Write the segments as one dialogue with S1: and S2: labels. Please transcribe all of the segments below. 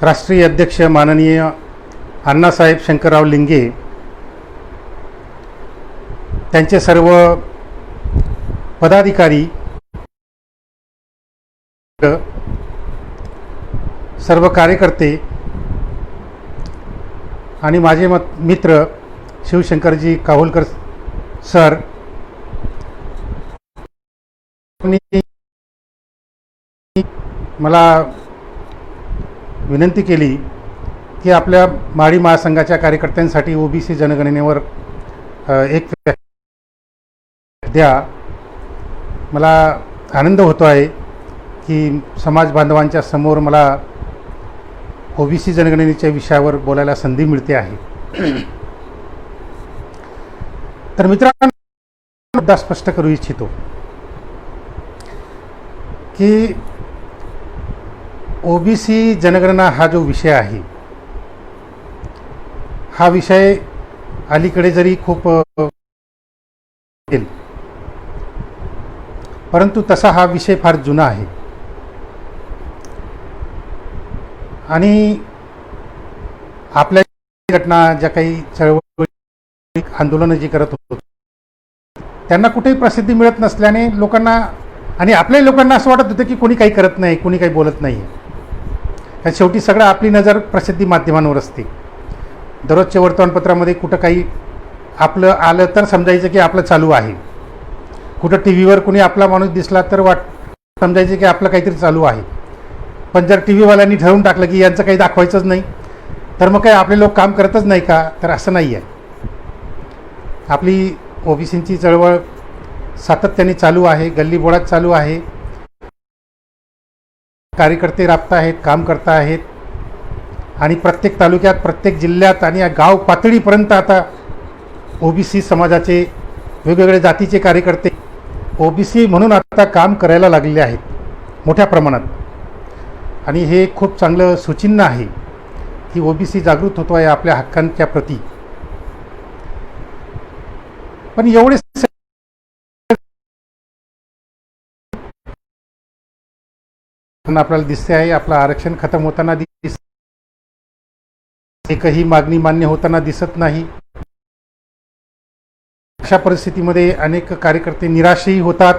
S1: राष्ट्रीय अध्यक्ष माननीय अण्णासाहेब शंकरराव लिंगे, त्यांचे सर्व पदाधिकारी, सर्व कार्यकर्ते आणि माझे मित्र शिवशंकरजी काहोलकर सर, मला विनंती केली की आपल्या माडी महासंघाच्या कार्यकर्त्यांसाठी ओबीसी जनगणनेवर एक द्या. मला आनंद होतो आहे की समाज बांधवांच्या समोर मला ओबीसी जनगणनेच्या विषयावर बोलायला संधी मिळते आहे. तर मित्रांनो, मुद्दा स्पष्ट करू इच्छितो की ओबीसी जनगणना हा जो विषय आहे, हा विषय अलीकडे जरी खूप परंतु तसा हा विषय फार जुना आहे आणि आपल्या घटना ज्या काही चळवळी आंदोलनं जी करत होतो त्यांना कुठेही प्रसिद्धी मिळत नसल्याने लोकांना आणि आपल्या लोकांना असं वाटत होतं की कोणी काही करत नाही, कोणी काही बोलत नाही. तर शेवटी सगळं आपली नजर प्रसिद्धी माध्यमांवर असते. दररोजच्या वर्तमानपत्रामध्ये कुठं काही आपलं आलं तर समजायचं की आपलं चालू आहे. कुठं टी व्हीवर कोणी आपला माणूस दिसला तर समजायचं की आपलं काहीतरी चालू आहे. पण जर टी व्हीवाल्यांनी ठरवून टाकलं की यांचं काही दाखवायचंच नाही तर मग काय आपले लोक काम करतच नाही का? तर असं नाही आहे. आपली ओबीसींची चळवळ सातत्याने चालू आहे, गल्लीबोळात चालू आहे. कार्यकर्ते राबत आहेत, काम करत आहेत आणि प्रत्येक तालुक्यात, प्रत्येक जिल्ह्यात आणि या गाव पातळीपर्यंत आता ओबीसी समाजाचे वेगवेगळे जातीचे कार्यकर्ते ओबीसी म्हणून आता काम करायला लागलेले आहेत मोठ्या प्रमाणात. आणि हे खूप चांगलं सुचिन्ह आहे की ओबीसी जागृत होतो आहे आपल्या हक्कांच्या प्रती. पण एवढे आपल्याला दिसते आहे, आपलं आरक्षण खतम होताना एकही मागणी मान्य होताना दिसत नाही. अशा परिस्थितीमध्ये अनेक कार्यकर्ते निराशही होतात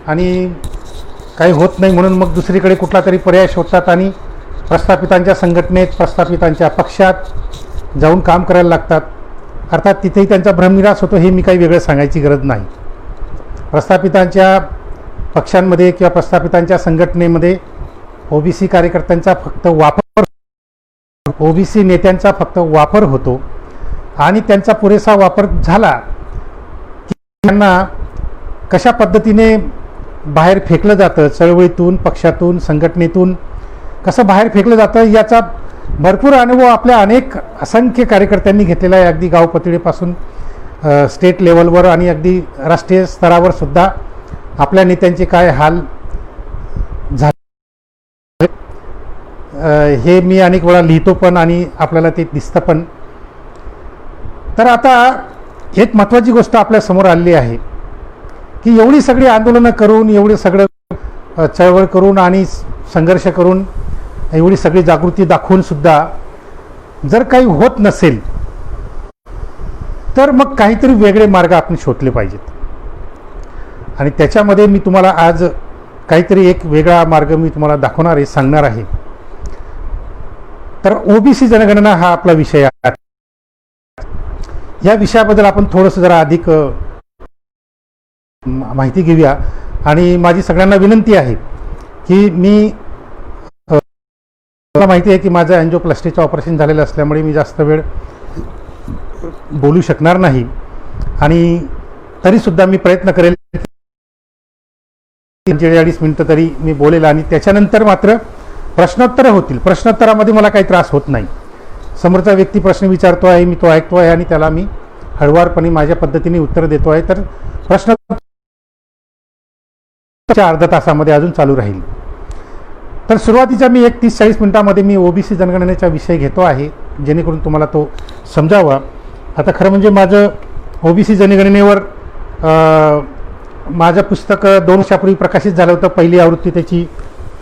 S1: आणि काही होत नाही म्हणून मग दुसरीकडे कुठला तरी पर्याय शोधतात आणि प्रस्थापितांच्या संघटनेत, प्रस्थापितांच्या पक्षात जाऊन काम करायला लागतात. अर्थात तिथेही त्यांचा भ्रमनिरास होतो, हे मी काही वेगळं सांगायची गरज नाही. प्रस्थापितांच्या पक्षांमध्ये किंवा प्रस्थापितांच्या संघटनेमध्ये ओबीसी कार्यकर्त्यांचा फक्त वापर, ओबीसी नेत्यांचा फक्त वापर होतो आणि त्यांचा पुरेसा वापर झाला की त्यांना कशा पद्धतीने बाहेर फेकलं जातं, चळवळीतून, पक्षातून, संघटनेतून कसं बाहेर फेकलं जातं याचा भरपूर अनुभव आपल्या अनेक असंख्य कार्यकर्त्यांनी घेतलेला आहे. अगदी गाव पातळीपासून स्टेट लेवलवर आणि अगदी राष्ट्रीय स्तरावर सुद्धा आपल्या नेत्यांचे काय हाल झाले हे मी अनेक वेळा लिहितो पण आणि आपल्याला ते दिसतं पण. तर आता एक महत्त्वाची गोष्ट आपल्या समोर आलेली आहे की एवढी सगळी आंदोलनं करून, एवढे सगळं चळवळ करून आणि संघर्ष करून, एवढी सगळी जागृती दाखवून सुद्धा जर काही होत नसेल तर मग काहीतरी वेगळे मार्ग आपण शोधले पाहिजेत. आणि त्याच्यामध्ये मी तुम्हाला आज काहीतरी एक वेगळा मार्ग मी तुम्हाला दाखवणार आहे, सांगणार आहे. तर ओबीसी जनगणना हा आपला विषय आहे. या विषयाबद्दल आपण थोडंसं जरा अधिक माहिती घेऊया. आणि माझी सगळ्यांना विनंती आहे की मला माहिती आहे की माझं अँजिओप्लास्टीचं ऑपरेशन झालेलं असल्यामुळे मी जास्त वेळ बोलू शकणार नाही आणि तरीसुद्धा मी प्रयत्न करेल 45 मिनिटं तरी मी बोलेल आणि त्याच्यानंतर मात्र प्रश्नोत्तरं होतील. प्रश्नोत्तरामध्ये मला काही त्रास होत नाही. समोरचा व्यक्ती प्रश्न विचारतो आहे, मी तो ऐकतो आहे आणि त्याला मी हळुवारपणे माझ्या पद्धतीने उत्तर देतो आहे. तर प्रश्न अर्धा तासामध्ये अजून चालू राहील. तर सुरुवातीच्या मी 30-40 मिनिटांमध्ये मी ओबीसी जनगणनेचा विषय घेतो आहे जेणेकरून तुम्हाला तो समजावा. आता खरं म्हणजे माझं ओबीसी जनगणनेवर माझं पुस्तक 2 वर्षापूर्वी प्रकाशित झालं होतं. पहिली आवृत्ती त्याची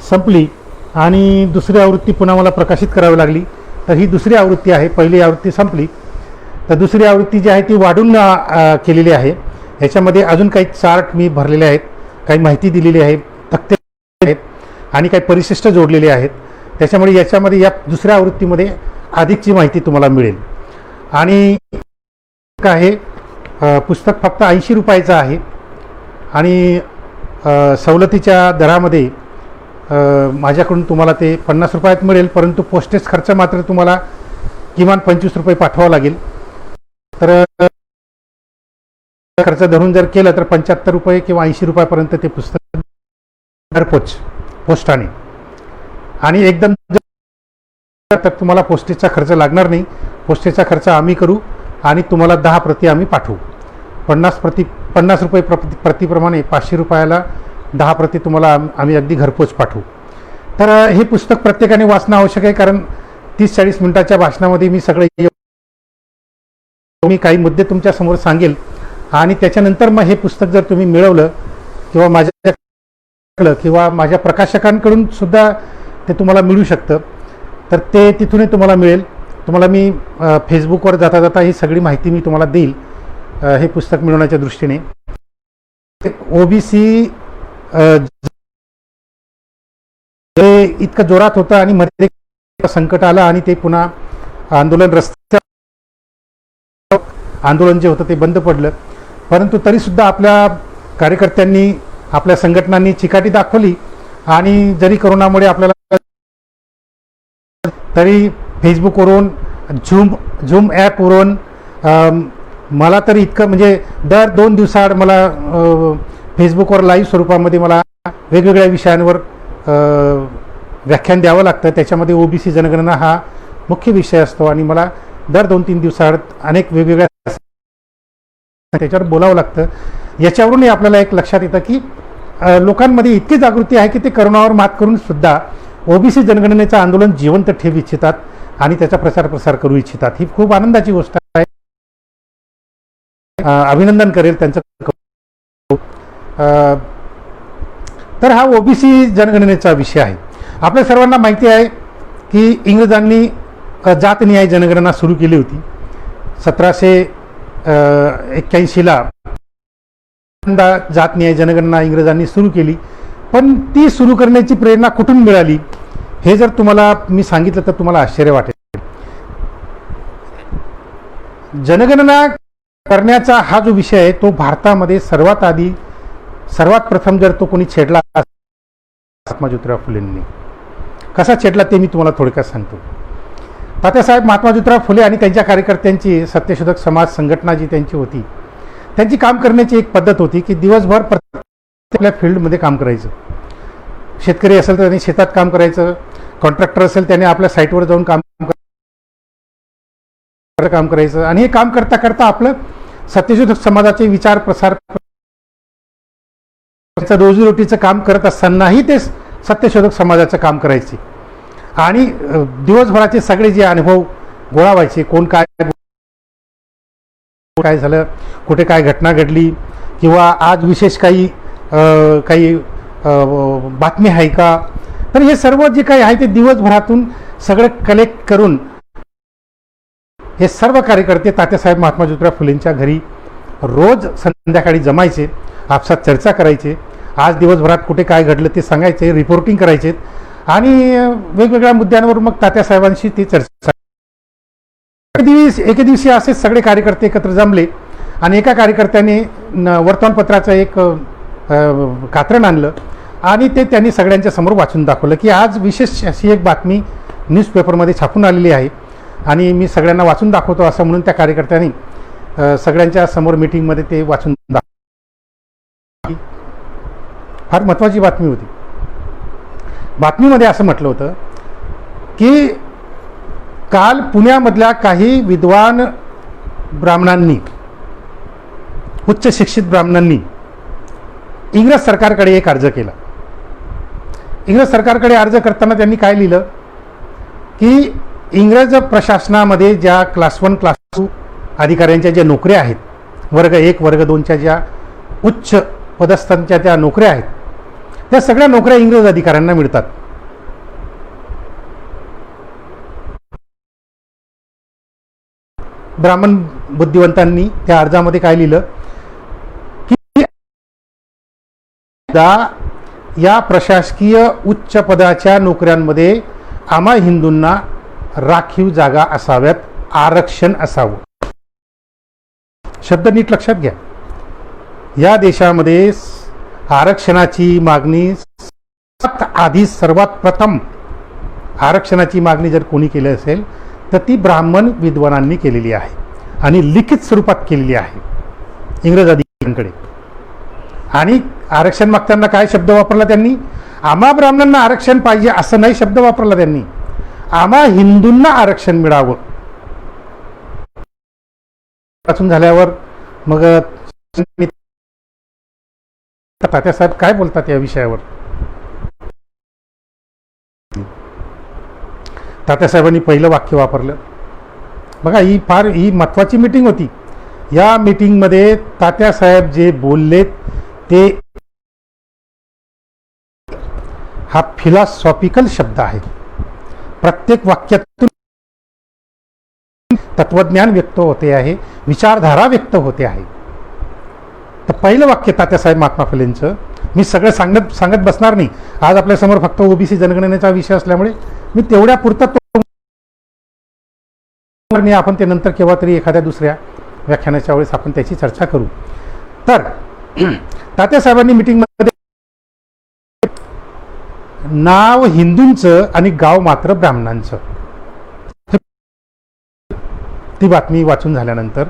S1: संपली आणि दुसरी आवृत्ती पुन्हा मला प्रकाशित करावी लागली. तर ही दुसरी आवृत्ती आहे. पहिली आवृत्ती संपली, तर दुसरी आवृत्ती जी आहे ती वाढून केलेली आहे. ह्याच्यामध्ये अजून काही चार्ट मी भरलेले आहेत, काही माहिती दिलेली आहे, तक्ते आहेत आणि काही परिशिष्ट जोडलेले आहेत. त्याच्यामुळे याच्यामध्ये या दुसऱ्या आवृत्तीमध्ये अधिकची माहिती तुम्हाला मिळेल. आणि आहे पुस्तक फक्त 80 रुपयाचं आहे आणि सवलतीच्या दरामध्ये माझ्याकडून तुम्हाला ते 50 रुपयात मिळेल. परंतु पोस्टेज खर्च मात्र तुम्हाला किमान 25 रुपये पाठवावा लागेल. तर खर्च धरून जर केलं तर 75 रुपये किंवा 80 रुपयापर्यंत ते पुस्तक घरपोच पोस्टाने. आणि एकदम तर तुम्हाला पोस्टेजचा खर्च लागणार नाही. पोस्टेजचा खर्च आम्ही करू आणि तुम्हाला 10 प्रती आम्ही पाठवू. 50 रुपये प्रतिप्रमाणे 500 रुपयाला 10 प्रती तुम्हाला आम्ही अगदी घरपोच पाठवू. तर हे पुस्तक प्रत्येकाने वाचणं आवश्यक आहे, कारण 30-40 मिनिटाच्या भाषणामध्ये मी काही मुद्दे तुमच्यासमोर सांगेल आणि त्याच्यानंतर मग हे पुस्तक जर तुम्ही मिळवलं किंवा माझ्या प्रकाशकांकडून सुद्धा ते तुम्हाला मिळू शकतं, तर ते तिथूनही तुम्हाला मिळेल. तुम्हाला मी फेसबुकवर जाता जाता ही सगळी माहिती मी तुम्हाला देईल हे पुस्तक मिळवण्याच्या दृष्टीने. OBC हे इतकं जोरात होतं आणि मध्ये संकट आलं आणि ते पुन्हा आंदोलन जे होतं ते बंद पडलं. परंतु तरीसुद्धा आपल्या कार्यकर्त्यांनी, आपल्या संघटनांनी चिकाटी दाखवली आणि जरी करोनामुळे आपल्याला तरी फेसबुकवरून, झूम ॲपवरून मला तरी इतकं म्हणजे दर 2 दिवसाआड मला फेसबुकवर लाईव्ह स्वरूपामध्ये मला वेगवेगळ्या विषयांवर व्याख्यान द्यावं लागतं. त्याच्यामध्ये OBC जनगणना हा मुख्य विषय असतो आणि मला दर 2-3 दिवसाआड अनेक वेगवेगळ्या त्याच्यावर बोलावं लागतं. याच्यावरूनही आपल्याला एक लक्षात येतं की लोकांमध्ये इतकी जागृती आहे की ते करोनावर मात करून सुद्धा OBC जनगणनेचं आंदोलन जिवंत ठेवू इच्छितात आणि त्याचा प्रसार करू इच्छितात. ही खूप आनंदाची गोष्ट आहे. अभिनंदन करेल त्यांचं. तर हा OBC जनगणनेचा विषय आहे. आपल्या सर्वांना माहिती आहे की इंग्रजांनी जातनिहाय जनगणना सुरू केली होती. 1781ला जातनिहाय जनगणना इंग्रजांनी सुरू केली. पण ती सुरू करण्याची प्रेरणा कुठून मिळाली हे जर तुम्हाला मी सांगितलं तर तुम्हाला आश्चर्य वाटेल. जनगणना करण्याचा हा जो विषय आहे तो भारतामध्ये सर्वात प्रथम जर तो कोणी छेडला महात्मा ज्योतिराव फुलेंनी. कसा छेडला ते मी तुम्हाला थोडक्यात सांगतो. तात्यासाहेब महात्मा ज्योतिराव फुले आणि त्यांच्या कार्यकर्त्यांची सत्यशोधक समाज संघटना जी त्यांची होती, त्यांची काम करण्याची एक पद्धत होती की दिवसभर आपल्या फील्डमध्ये काम करायचं. शेतकरी असेल तर त्यांनी शेतात काम करायचं, कॉन्ट्रॅक्टर असेल त्याने आपल्या साईटवर जाऊन काम करायचं आणि हे काम करता करता आपलं सत्यशोधक समाजाचे विचार प्रसार रोजीरोटीचं काम करत असतानाही ते सत्यशोधक समाजाचं काम करायचे आणि दिवसभराचे सगळे जे अनुभव गोळा व्हायचे, कोण काय झालं, कुठे काय घटना घडली किंवा आज विशेष काही बातमी आहे का, तर हे सर्व जे काही आहे ते दिवसभरातून सगळं कलेक्ट करून हे सर्व कार्यकर्ते तात्यासाहेब महात्मा ज्योतिराव फुलेंच्या घरी रोज संध्याकाळी जमायचे, आपसात चर्चा करायचे, आज दिवसभरात कुठे काय घडलं ते सांगायचे, रिपोर्टिंग करायचे आणि वेगवेगळ्या मुद्द्यांवर मग तात्यासाहेबांशी ती चर्चा. एके दिवशी असे सगळे कार्यकर्ते एकत्र जमले आणि एका कार्यकर्त्याने वर्तमानपत्राचं एक कात्रण आणलं आणि ते त्यांनी सगळ्यांच्या समोर वाचून दाखवलं की आज विशेष अशी एक बातमी न्यूजपेपरमध्ये छापून आलेली आहे आणि मी सगळ्यांना वाचून दाखवतो असं म्हणून त्या कार्यकर्त्यांनी सगळ्यांच्या समोर मीटिंगमध्ये ते वाचून दाखवलं. फार महत्त्वाची बातमी होती. बातमीमध्ये असं म्हटलं होतं की काल पुण्यामधल्या काही विद्वान ब्राह्मणांनी, उच्च शिक्षित ब्राह्मणांनी इंग्रज सरकारकडे एक अर्ज केला. इंग्रज सरकारकडे अर्ज करताना त्यांनी काय लिहिलं की इंग्रज प्रशासनामध्ये ज्या क्लास 1 क्लास 2 अधिकाऱ्यांच्या ज्या नोकऱ्या आहेत, वर्ग 1 वर्ग 2च्या ज्या उच्च पदस्थांच्या त्या नोकऱ्या आहेत, त्या सगळ्या नोकऱ्या इंग्रज अधिकाऱ्यांना मिळतात ब्राह्मण बुद्धिवंतांनी त्या अर्जामध्ये काय लिहिलं की या प्रशासकीय उच्च पदाच्या नोकऱ्यांमध्ये आम्हा हिंदूंना राखीव जागा असाव्यात, आरक्षण असावं. शब्द नीट लक्षात घ्या. या देशामध्ये आरक्षणाची मागणी आधी सर्वात प्रथम आरक्षणाची मागणी जर कोणी केली असेल तर ती ब्राह्मण विद्वानांनी केलेली आहे आणि लिखित स्वरूपात केलेली आहे इंग्रज अधिकाऱ्यांकडे. आणि आरक्षण मागताना काय शब्द वापरला त्यांनी? आम्हा ब्राह्मणांना आरक्षण पाहिजे असं नाही शब्द वापरला त्यांनी, आम्हा हिंदूंना आरक्षण मिळावं. वाचून झाल्यावर मग तात्यासाहेब काय बोलतात या विषयावर? तात्यासाहेबांनी पहिलं वाक्य वापरलं बघा. ही महत्वाची मीटिंग होती. या मीटिंगमध्ये तात्यासाहेब जे बोलले ते हा फिलॉसॉफिकल शब्द आहे. प्रत्येक वाक्यातून तत्वज्ञान व्यक्त होते आहे, विचारधारा व्यक्त होते आहे. तर पहिलं वाक्य तात्यासाहेब महात्मा फुलेंचं मी सगळं सांगत बसणार नाही. आज आपल्यासमोर फक्त ओबीसी जनगणनेचा विषय असल्यामुळे मी तेवढ्या पुरतं आपण ते नंतर केव्हा तरी एखाद्या दुसऱ्या व्याख्यानाच्या वेळेस आपण त्याची चर्चा करू. तर तात्यासाहेबांनी मीटिंगमध्ये नाव हिंदूंचं आणि गाव मात्र ब्राह्मणांचं, ती बातमी वाचून झाल्यानंतर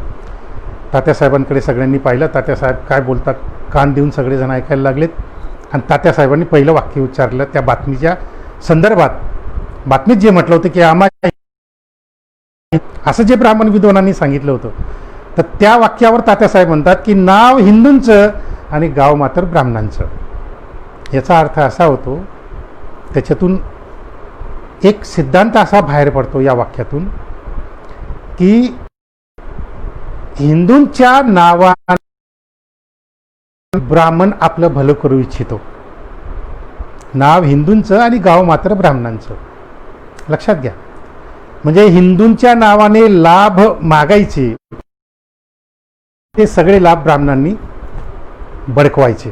S1: तात्यासाहेबांकडे सगळ्यांनी पाहिलं. तात्यासाहेब काय बोलतात कान देऊन सगळेजण ऐकायला लागलेत. आणि तात्यासाहेबांनी पहिलं वाक्य उच्चारलं त्या बातमीच्या संदर्भात. बातमीत जे म्हटलं होतं की आम्हाला असं जे ब्राह्मण विद्वानांनी सांगितलं होतं, तर त्या वाक्यावर तात्यासाहेब म्हणतात की नाव हिंदूंचं आणि गाव मात्र ब्राह्मणांचं. याचा अर्थ असा होतो, त्याच्यातून एक सिद्धांत असा बाहेर पडतो या वाक्यातून की हिंदूंच्या नावाने ब्राह्मण आपलं भलं करू इच्छितो. नाव हिंदूंचं आणि गाव मात्र ब्राह्मणांचं. लक्षात घ्या. म्हणजे हिंदूंच्या नावाने लाभ मागायचे ते सगळे लाभ ब्राह्मणांनी बळकवायचे.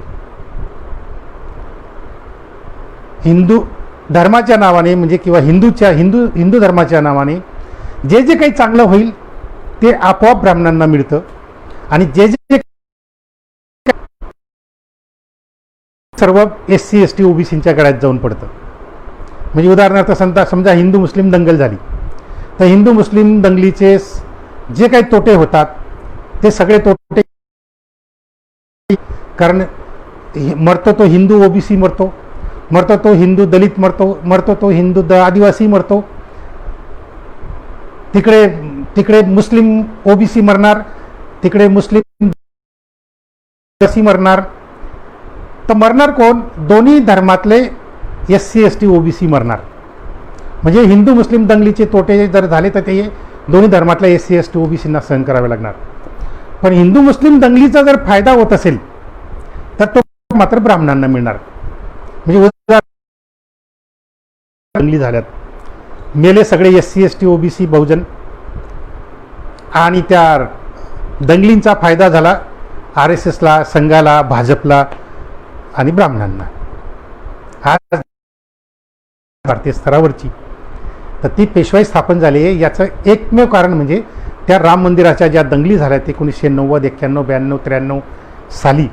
S1: हिंदू धर्माच्या नावाने म्हणजे किंवा हिंदू धर्माच्या नावाने जे जे काही चांगलं होईल ते आपोआप ब्राह्मणांना मिळतं आणि जे जे सर्व SC ST OBCच्या गळ्यात जाऊन पडतं. म्हणजे उदाहरणार्थ समजा हिंदू मुस्लिम दंगल झाली तर हिंदू मुस्लिम दंगलीचे जे काही तोटे होतात ते सगळे तोटे, कारण मरतो तो हिंदू OBC मरतो तो हिंदू दलित मरतो तो हिंदू आदिवासी मरतो, तिकडे मुस्लिम OBC मरणार, तिकडे मुस्लिम आदिवासी मरणार. तर मरणार कोण? दोन्ही धर्मातले SC ST OBC मरणार. म्हणजे हिंदू मुस्लिम दंगलीचे तोटे जर झाले तर ते दोन्ही धर्मातल्या SC ST OBCंना सहन करावे लागणार. पण हिंदू मुस्लिम दंगलीचा जर फायदा होत असेल तर तो मात्र ब्राह्मणांना मिळणार. म्हणजे दंगली झाल्यात, मेले सगळे SC ST OBC बहुजन आणि त्या दंगलींचा फायदा झाला RSSला, संघाला, भाजपला आणि ब्राह्मणांना. आज भारतीय स्तरावरची तर ती पेशवाई स्थापन झाली आहे. याचं एकमेव कारण म्हणजे त्या राम मंदिराच्या ज्या दंगली झाल्या 1990, 91, 92, 93 साली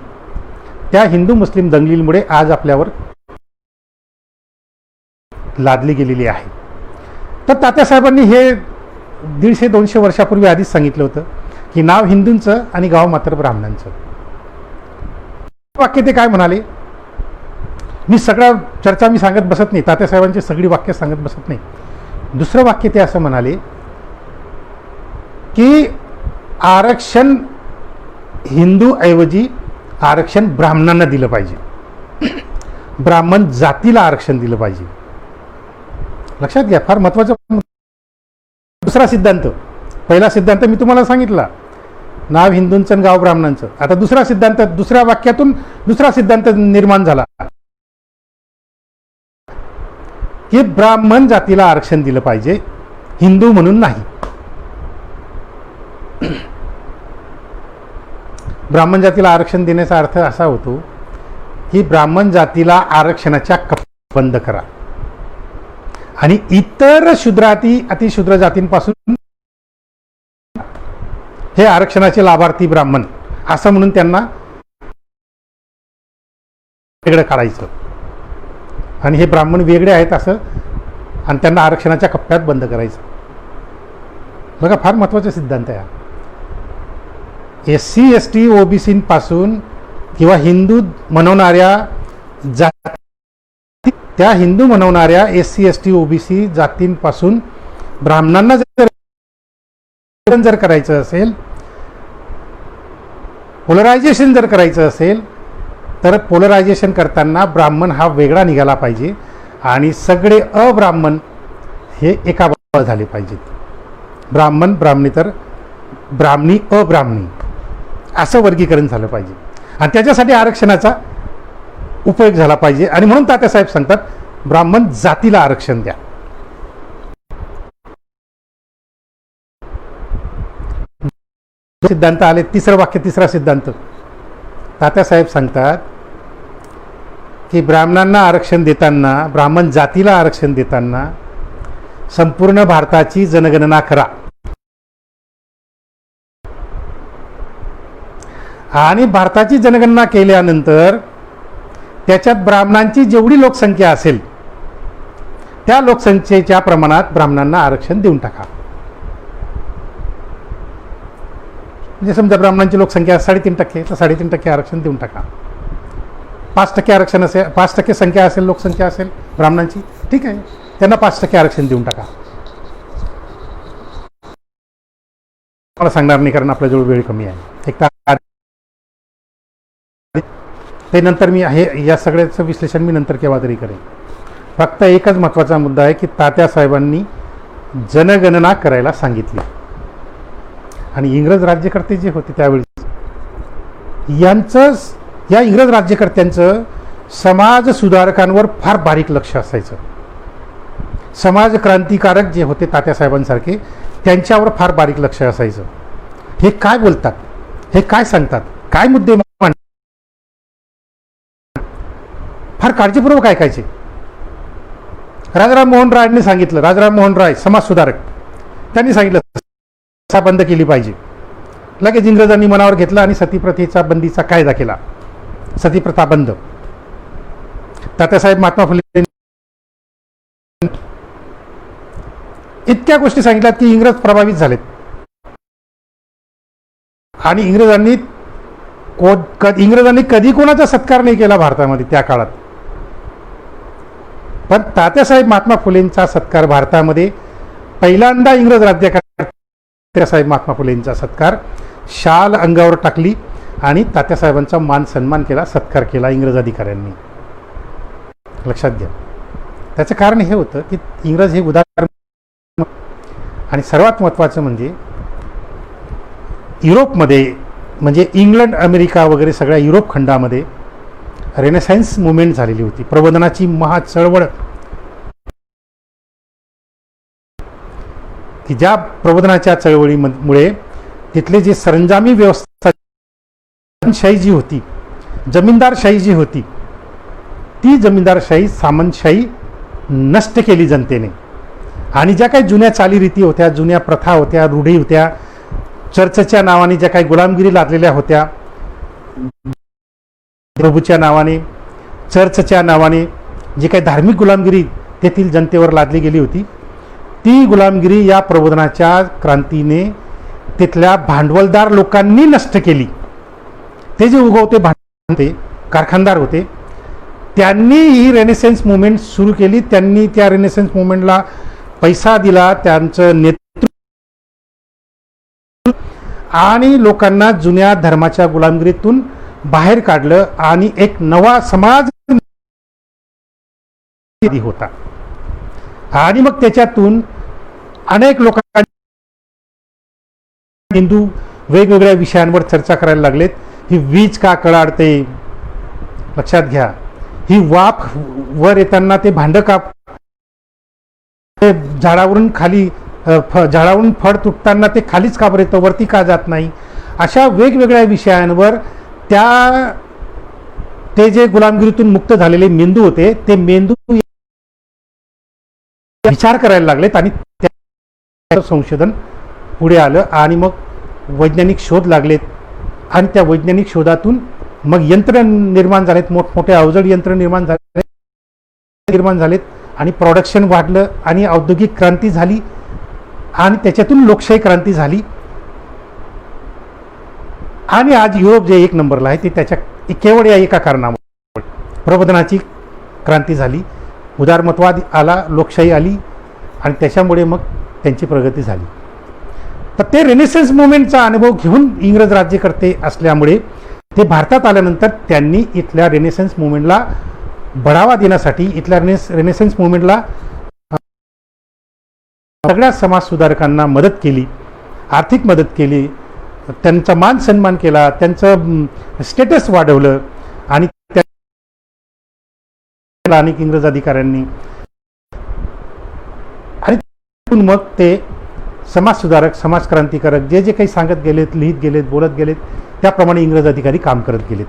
S1: त्या हिंदू मुस्लिम दंगलीमुळे आज आपल्यावर लादली गेलेली आहे. तर तात्यासाहेबांनी हे 150-200 वर्षापूर्वी आधीच सांगितलं होतं की नाव हिंदूंचं आणि गाव मात्र ब्राह्मणांचं. वाक्य ते काय म्हणाले? मी सगळं चर्चा सांगत बसत नाही, तात्यासाहेबांची सगळी वाक्य सांगत बसत नाही. दुसरं वाक्य ते असं म्हणाले की आरक्षण हिंदू ऐवजी आरक्षण ब्राह्मणांना दिलं पाहिजे, ब्राह्मण जातीला आरक्षण दिलं पाहिजे. लक्षात घ्या, फार महत्वाचं. दुसरा सिद्धांत, पहिला सिद्धांत मी तुम्हाला सांगितला, नाव हिंदूंचं गाव ब्राह्मणांचं. आता दुसरा सिद्धांत, दुसऱ्या वाक्यातून दुसरा सिद्धांत निर्माण झाला की ब्राह्मण जातीला आरक्षण दिलं पाहिजे, हिंदू म्हणून नाही. ब्राह्मण जातीला आरक्षण देण्याचा अर्थ असा होतो की ब्राह्मण जातीला आरक्षणाच्या कप्प्या बंद करा आणि इतर अतिशूद्र जातींपासून हे आरक्षणाचे लाभार्थी ब्राह्मण असं म्हणून त्यांना वेगळं काढायचं आणि हे ब्राह्मण वेगळे आहेत असं आणि त्यांना आरक्षणाच्या कप्प्यात बंद करायचं. बघा, फार महत्त्वाचा सिद्धांत आहे. SC ST OBC पासून किंवा हिंदू मनवणाऱ्या त्या हिंदू मनवणाऱ्या SC ST OBC जातींपासून ब्राह्मणांना जर करायचं असेल, पोलरायझेशन जर करायचं असेल, तर पोलरायझेशन करताना ब्राह्मण हा वेगळा निघाला पाहिजे आणि सगळे अब्राह्मण हे एका बाजूला झाले पाहिजेत. ब्राह्मण ब्राह्मणी तर ब्राह्मणी अब्राह्मणी असं वर्गीकरण झालं पाहिजे आणि त्याच्यासाठी आरक्षणाचा उपयोग झाला पाहिजे. आणि म्हणून तात्यासाहेब सांगतात, ब्राह्मण जातीला आरक्षण द्या. सिद्धांत आले. तिसरा सिद्धांत तात्यासाहेब सांगतात की ब्राह्मणांना आरक्षण देताना, ब्राह्मण जातीला आरक्षण देताना संपूर्ण भारताची जनगणना करा आणि भारताची जनगणना केल्यानंतर त्याच्यात ब्राह्मणांची जेवढी लोकसंख्या असेल त्या लोकसंख्येच्या प्रमाणात ब्राह्मणांना आरक्षण देऊन टाका. म्हणजे समजा ब्राह्मणांची लोकसंख्या 3.5% तर 3.5% आरक्षण देऊन टाका. 5% आरक्षण असेल, 5% संख्या असेल, लोकसंख्या असेल ब्राह्मणांची, ठीक आहे, त्यांना 5% आरक्षण देऊन टाका. मला सांगणार नाही कारण आपल्याजवळ वेळ कमी आहे. ते नंतर मी या सगळ्याचं विश्लेषण मी नंतर केव्हा तरी करेन. फक्त एकच महत्त्वाचा मुद्दा आहे की तात्यासाहेबांनी जनगणना करायला सांगितली आणि इंग्रज राज्यकर्ते जे होते त्यावेळी या इंग्रज राज्यकर्त्यांचं समाज सुधारकांवर फार बारीक लक्ष असायचं. समाज क्रांतिकारक जे होते तात्यासाहेबांसारखे त्यांच्यावर फार बारीक लक्ष असायचं. हे काय बोलतात, हे काय सांगतात, काय मुद्दे फार काळजीपूर्वक ऐकायचे. राजाराम मोहन रायने सांगितलं, राजाराम मोहन राय समाज सुधारक, त्यांनी सांगितलं बंद केली पाहिजे. लगेच इंग्रजांनी मनावर घेतलं आणि सतीप्रथेचा बंदीचा कायदा केला. सतीप्रथा बंद. तात्यासाहेब महात्मा फुले इतक्या गोष्टी सांगितल्यात की इंग्रज प्रभावित झालेत आणि इंग्रजांनी कधी कोणाचा सत्कार नाही केला भारतामध्ये त्या काळात. पण तात्यासाहेब महात्मा फुलेंचा सत्कार भारतामध्ये पहिल्यांदा इंग्रज राज्यकर्ते तात्यासाहेब महात्मा फुलेंचा सत्कार, शाल अंगावर टाकली आणि तात्यासाहेबांचा मान सन्मान केला, सत्कार केला इंग्रज अधिकाऱ्यांनी. लक्षात घ्या. त्याचं कारण हे होतं की इंग्रज हे उदार आणि सर्वात महत्त्वाचं म्हणजे युरोपमध्ये म्हणजे इंग्लंड, अमेरिका वगैरे सगळ्या युरोप खंडामध्ये रेनेसान्स मुवमेंट झालेली होती. प्रबोधनाची महाचळवळ की ज्या प्रबोधनाच्या चळवळीमुळे तिथले जे सरंजामी व्यवस्था शाही जी होती, जमीनदारशाही जी होती, ती जमीनदारशाही सामंतशाही नष्ट केली जनतेने. आणि ज्या काही जुन्या चालीरीती होत्या, जुन्या प्रथा होत्या, रूढी होत्या, चर्चच्या नावाने ज्या काही गुलामगिरी लादलेल्या होत्या, प्रभूच्या नावाने, चर्चच्या नावाने जी काही धार्मिक गुलामगिरी तेथील जनतेवर लादली गेली होती, ती गुलामगिरी या प्रबोधनाच्या क्रांतीने तिथल्या भांडवलदार लोकांनी नष्ट केली. ते जे उगवते भांडवल कारखानदार होते त्यांनी ही रेनेसान्स मुवमेंट सुरू केली. त्यांनी त्या रेनेसान्स मुवमेंटला पैसा दिला, त्यांचं नेतृत्व आणि लोकांना जुन्या धर्माच्या गुलामगिरीतून बाहेर काढलं आणि एक नवा समाज होता. आणि मग त्याच्यातून अनेक लोकांना हिंदू वेगवेगळ्या विषयांवर चर्चा करायला लागलेत. ही वीज का कडाडते, लक्षात घ्या. ही वाफ वर येताना ते भांड का झाडावरून खाली झाडावरून फळ तुटताना ते खालीच का बरं येतं, वरती का जात नाही, अशा वेगवेगळ्या विषयांवर ते जे गुलामगिरीतून मुक्त झालेले मेंदू होते, ते मेंदू विचार करायला लागलेत आणि त्या संशोधन पुढे आलं आणि मग वैज्ञानिक शोध लागलेत आणि त्या वैज्ञानिक शोधातून मग यंत्र निर्माण झालेत, मोठमोठे अवजड यंत्र निर्माण झालेत आणि प्रोडक्शन वाढलं आणि औद्योगिक क्रांती झाली आणि त्याच्यातून लोकशाही क्रांती झाली आणि आज युरोप जे एक नंबरला आहे ते त्याच्या केवळ या एका कारणामुळे प्रबोधनाची क्रांती झाली, उदारमतवाद आला, लोकशाही आली आणि त्याच्यामुळे मग त्यांची प्रगती झाली. तर ते रेनेसन्स मुवमेंटचा अनुभव घेऊन इंग्रज राज्यकर्ते असल्यामुळे ते भारतात आल्यानंतर त्यांनी इथल्या रेनेसन्स मुवमेंटला बढावा देण्यासाठी, इथल्या रेनेसन्स मुवमेंटला सगळ्या समाज सुधारकांना मदत केली, आर्थिक मदत केली, त्यांचा मान सन्मान केला, त्यांचं स्टेटस वाढवलं आणि अनेक इंग्रज अधिकाऱ्यांनी आणि मग ते समाज सुधारक, समाज क्रांतिकारक जे जे काही सांगत गेलेत, लिहित गेलेत, बोलत गेलेत, त्याप्रमाणे इंग्रज अधिकारी काम करत गेलेत.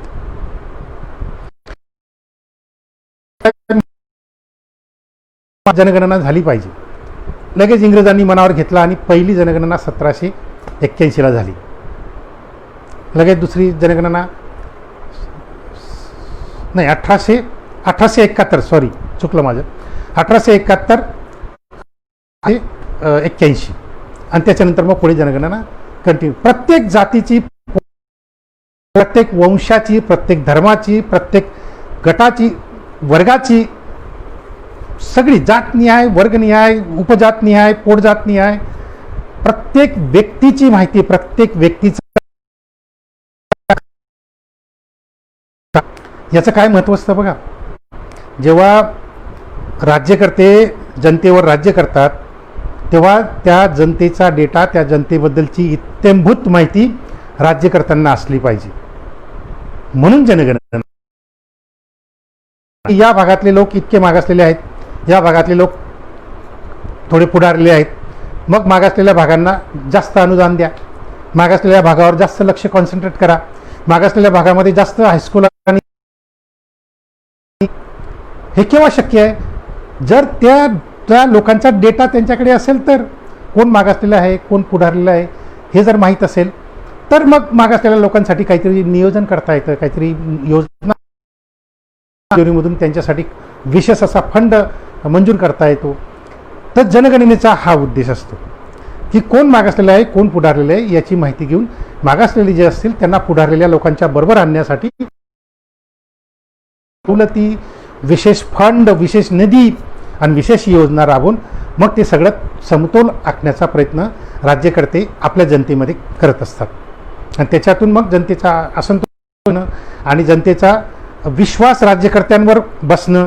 S1: जनगणना झाली पाहिजे. लगेच इंग्रजांनी मनावर घेतला आणि पहिली जनगणना 1781 झाली. लगेच दुसरी जनगणना नाही 1871 सॉरी चुकलं माझं, 1871 81 आणि त्याच्यानंतर मग पुढे जनगणना कंटिन्यू. प्रत्येक जातीची, प्रत्येक वंशाची, प्रत्येक धर्माची, प्रत्येक गटाची, वर्गाची, सगळी जातनिहाय, वर्गनिहाय, उपजातनिहाय, पोटजातनिहाय प्रत्येक व्यक्तीची माहिती, प्रत्येक व्यक्तीचं याचं काय महत्त्व असतं बघा. जेव्हा राज्यकर्ते जनतेवर राज्य करतात तेव्हा त्या जनतेचा डेटा, त्या जनतेबद्दलची इत्थंभूत माहिती राज्यकर्त्यांना असली पाहिजे. म्हणून जनगणना. या भागातले लोक इतके मागासलेले आहेत, या भागातले लोक थोडे पुढारलेले आहेत, मग मागासलेल्या भागांना जास्त अनुदान द्या, मागासलेल्या भागावर जास्त लक्ष कॉन्सन्ट्रेट करा, मागासलेल्या भागामध्ये जास्त हायस्कूल. हे केव्हा शक्य आहे? जर त्या लोकांचा डेटा त्यांच्याकडे असेल तर, कोण मागासलेला आहे, कोण पुढारलेला आहे हे जर माहीत असेल तर मग मागासलेल्या लोकांसाठी काहीतरी नियोजन करता येतं, काहीतरी योजनेमधून त्यांच्यासाठी विशेष असा फंड मंजूर करता येतो. तर जनगणनेचा हा उद्देश असतो की कोण मागासलेलं आहे, कोण पुढारलेलं आहे याची माहिती घेऊन मागासलेले जे असतील त्यांना पुढारलेल्या लोकांच्या बरोबर आणण्यासाठी सवलती, विशेष फंड, विशेष निधी आणि विशेष योजना राबवून मग ते सगळं समतोल आखण्याचा प्रयत्न राज्यकर्ते आपल्या जनतेमध्ये करत असतात. आणि त्याच्यातून मग जनतेचा असंतोष आणि जनतेचा विश्वास राज्यकर्त्यांवर बसणं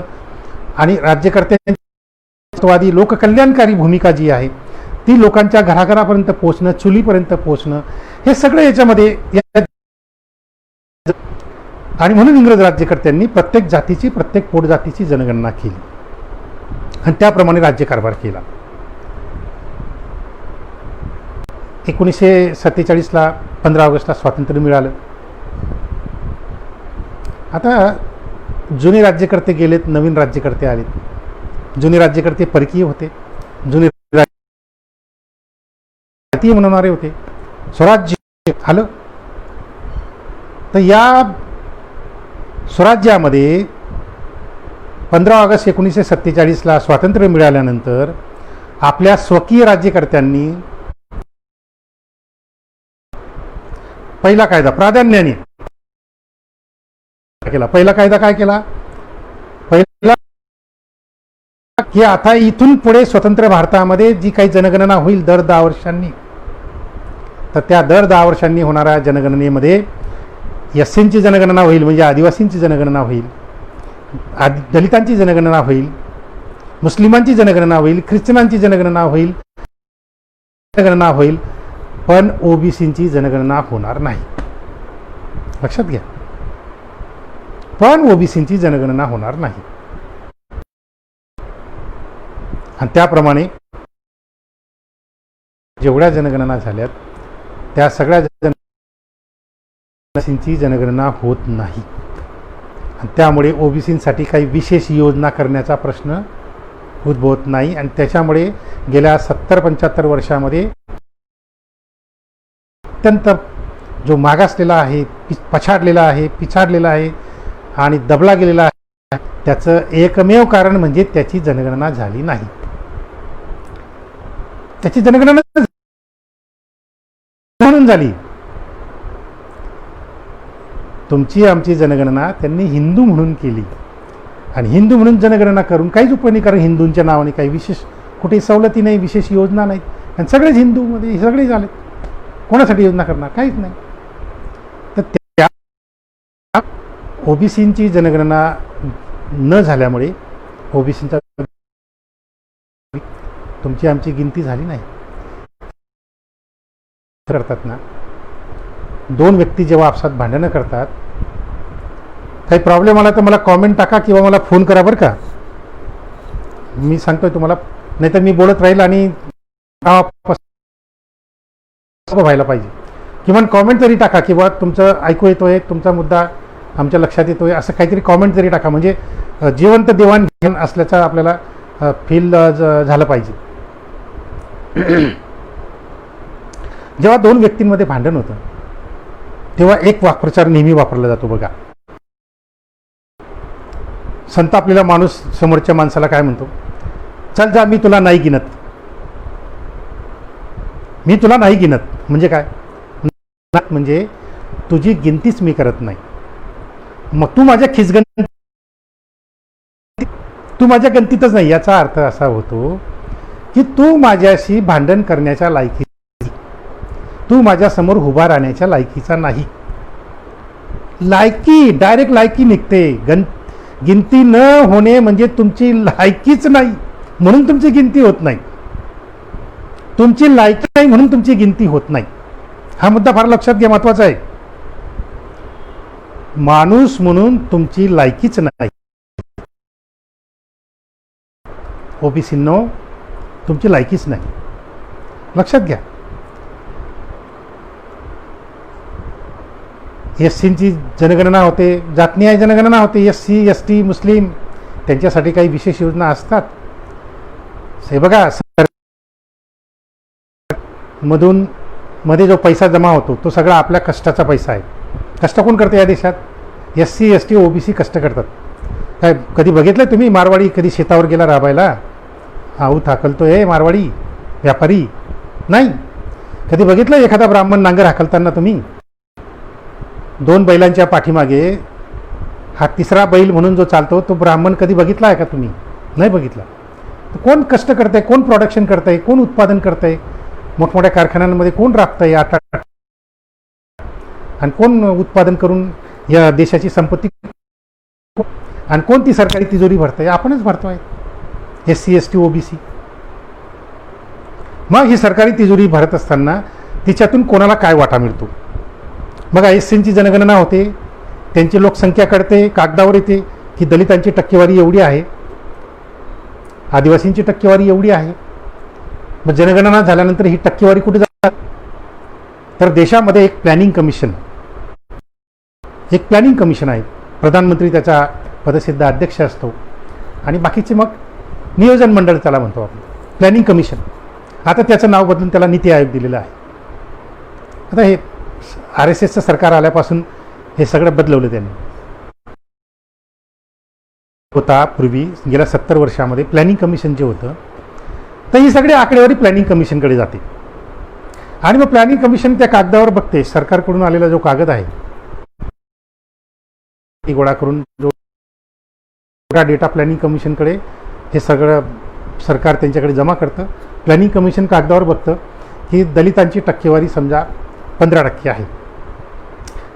S1: आणि राज्यकर्त्यांवादी लोककल्याणकारी भूमिका जी आहे ती लोकांच्या घराघरापर्यंत पोहोचणं, चुलीपर्यंत पोहोचणं, हे सगळं याच्यामध्ये. आणि म्हणून इंग्रज राज्यकर्त्यांनी प्रत्येक जातीची, प्रत्येक पोटजातीची जनगणना केली आणि त्याप्रमाणे राज्यकारभार केला. 1947ला 15 ऑगस्टला स्वातंत्र्य मिळालं. आता जुने राज्यकर्ते गेलेत, नवीन राज्यकर्ते आलेत. जुने राज्यकर्ते परकीय होते, जुने भारतीय म्हणणारे होते, स्वराज्य आलं. तर या स्वराज्यामध्ये 15 ऑगस्ट 1947ला स्वातंत्र्य मिळाल्यानंतर आपल्या स्वकीय राज्यकर्त्यांनी पहिला कायदा प्राधान्याने केला. पहिला कायदा काय केला? पहिला की आता इथून पुढे स्वतंत्र भारतामध्ये जी काही जनगणना होईल दर 10 वर्षांनी, तर त्या दर 10 वर्षांनी होणाऱ्या जनगणनेमध्ये एससींची जनगणना होईल, म्हणजे आदिवासींची जनगणना होईल, दलितांची जनगणना होईल, मुस्लिमांची जनगणना होईल, ख्रिश्चनांची जनगणना होईल, पण ओबीसींची जनगणना होणार नाही. लक्षात घ्या, पण ओबीसींची जनगणना होणार नाही. आणि त्याप्रमाणे जेवढ्या जनगणना झाल्यात त्या सगळ्या ओबीसींची जनगणना होत नाही आणि त्यामुळे ओबीसींसाठी काही विशेष योजना करण्याचा प्रश्न उद्भवत नाही आणि त्याच्यामुळे गेल्या 70-75 वर्षामध्ये अत्यंत जो मागासलेला आहे, पछाडलेला आहे, पिछाडलेला आहे आणि दबला गेलेला आहे, त्याचं एकमेव कारण म्हणजे त्याची जनगणना झाली नाही. त्याची जनगणना म्हणून झाली. तुमची आमची जनगणना त्यांनी हिंदू म्हणून केली आणि हिंदू म्हणून जनगणना करून काहीच उपयोग नाही. कारण हिंदूंच्या नावाने काही विशेष कुठेही सवलती नाही, विशेष योजना नाहीत आणि सगळेच हिंदूमध्ये सगळे झाले. कोणासाठी योजना करणार? काहीच नाही. तर त्या ओबीसींची जनगणना न झाल्यामुळे ओबीसींचा तुमची आमची गिनती झाली नाही. करतात ना, दोन व्यक्ती जेव्हा आपसात भांडणं करतात, काही प्रॉब्लेम आला तर मला कॉमेंट टाका किंवा मला फोन करा बरं का. मी सांगतोय तुम्हाला, नाही तर मी बोलत राहील आणि व्हायला पाहिजे. किमान कॉमेंट तरी टाका किंवा तुमचं ऐकू येतोय, तुमचा मुद्दा आमच्या लक्षात येतोय, असं काहीतरी कॉमेंट तरी टाका. म्हणजे जिवंत देवाणघेवाण असल्याचा आपल्याला फील झालं पाहिजे. जेव्हा दोन व्यक्तींमध्ये भांडण होतं तेव्हा एक वाक्प्रचार नेहमी वापरला जातो बघा. संतापलेला माणूस समोरच्या माणसाला काय म्हणतो? चल जा, मी तुला नाही गिनत. मी तुला नाही गिनत म्हणजे काय? म्हणजे तुझी गिनतीच मी करत नाही. मग तू माझ्या तू माझ्या गणतीतच नाही. याचा अर्थ असा होतो की तू माझ्याशी भांडण करण्याच्या लायकी, तू माझ्या समोर उभा राहण्याच्या लायकीचा नाही. लायकी डायरेक्ट लायकी निघते. गिनती न होणे म्हणजे तुमची लायकीच नाही म्हणून तुमची गिनती होत नाही. तुमची लायकी नाही म्हणून तुमची गिनती होत नाही. हा मुद्दा फार लक्षात घ्या, महत्वाचा आहे. माणूस म्हणून तुमची लायकीच नाही. ओबीसींनो, तुमची लायकीच नाही, लक्षात घ्या. एससींची जनगणना होते, जातनिहाय जनगणना होते. एससी, एसटी, मुस्लिम त्यांच्यासाठी काही विशेष योजना असतात. हे बघा, मधून मध्ये जो पैसा जमा होतो तो सगळा आपल्या कष्टाचा पैसा आहे. कष्ट कोण करते या देशात? एससी, एसटी, ओबीसी कष्ट करतात. काय कधी बघितलं तुम्ही मारवाडी कधी शेतावर गेला राबायला? आऊ हाकलतोय मारवाडी व्यापारी? नाही. कधी बघितलं एखादा ब्राह्मण नांगर हाकलताना तुम्ही? दोन बैलांच्या पाठीमागे हा तिसरा बैल म्हणून जो चालतो तो ब्राह्मण कधी बघितला आहे का तुम्ही? नाही बघितला. कोण कष्ट करतंय? कोण प्रोडक्शन करतंय? कोण उत्पादन करतंय? मोठमोठ्या कारखान्यांमध्ये कोण राबतंय? आणि कोण उत्पादन करून या देशाची संपत्ती आणि कोणती सरकारी तिजोरी भरतंय? आपणच भरतोय, एससी, एसटी, ओबीसी. मग ही सरकारी तिजोरी भरत असताना तिच्यातून कोणाला काय वाटा मिळतो? बघा, एससींची जनगणना होते, त्यांची लोकसंख्या कळते, कागदावर येते की दलितांची टक्केवारी एवढी आहे, आदिवासींची टक्केवारी एवढी आहे. मग जनगणना झाल्यानंतर ही टक्केवारी कुठे जातात? तर देशामध्ये एक प्लॅनिंग कमिशन आहे. प्रधानमंत्री त्याचा पदसिद्ध अध्यक्ष असतो आणि बाकीचे मग नियोजन मंडळ त्याला म्हणतो आपण, प्लॅनिंग कमिशन. आता त्याचं नाव बदलून त्याला नीती आयोग दिलेलं आहे. आता हे RSSचं सरकार आल्यापासून हे सगळं बदलवलं त्यांनी. होता पूर्वी गेल्या 70 वर्षामध्ये प्लॅनिंग कमिशन जे होतं, तर ही सगळी आकडेवारी प्लॅनिंग कमिशनकडे जाते आणि मग प्लॅनिंग कमिशन त्या कागदावर बघते. सरकारकडून आलेला जो कागद आहे गोळा करून जो डेटा प्लॅनिंग कमिशनकडे हे सगळं सरकार त्यांच्याकडे जमा करतं. प्लॅनिंग कमिशन कागदावर बघतं की दलितांची टक्केवारी समजा 15% आहे.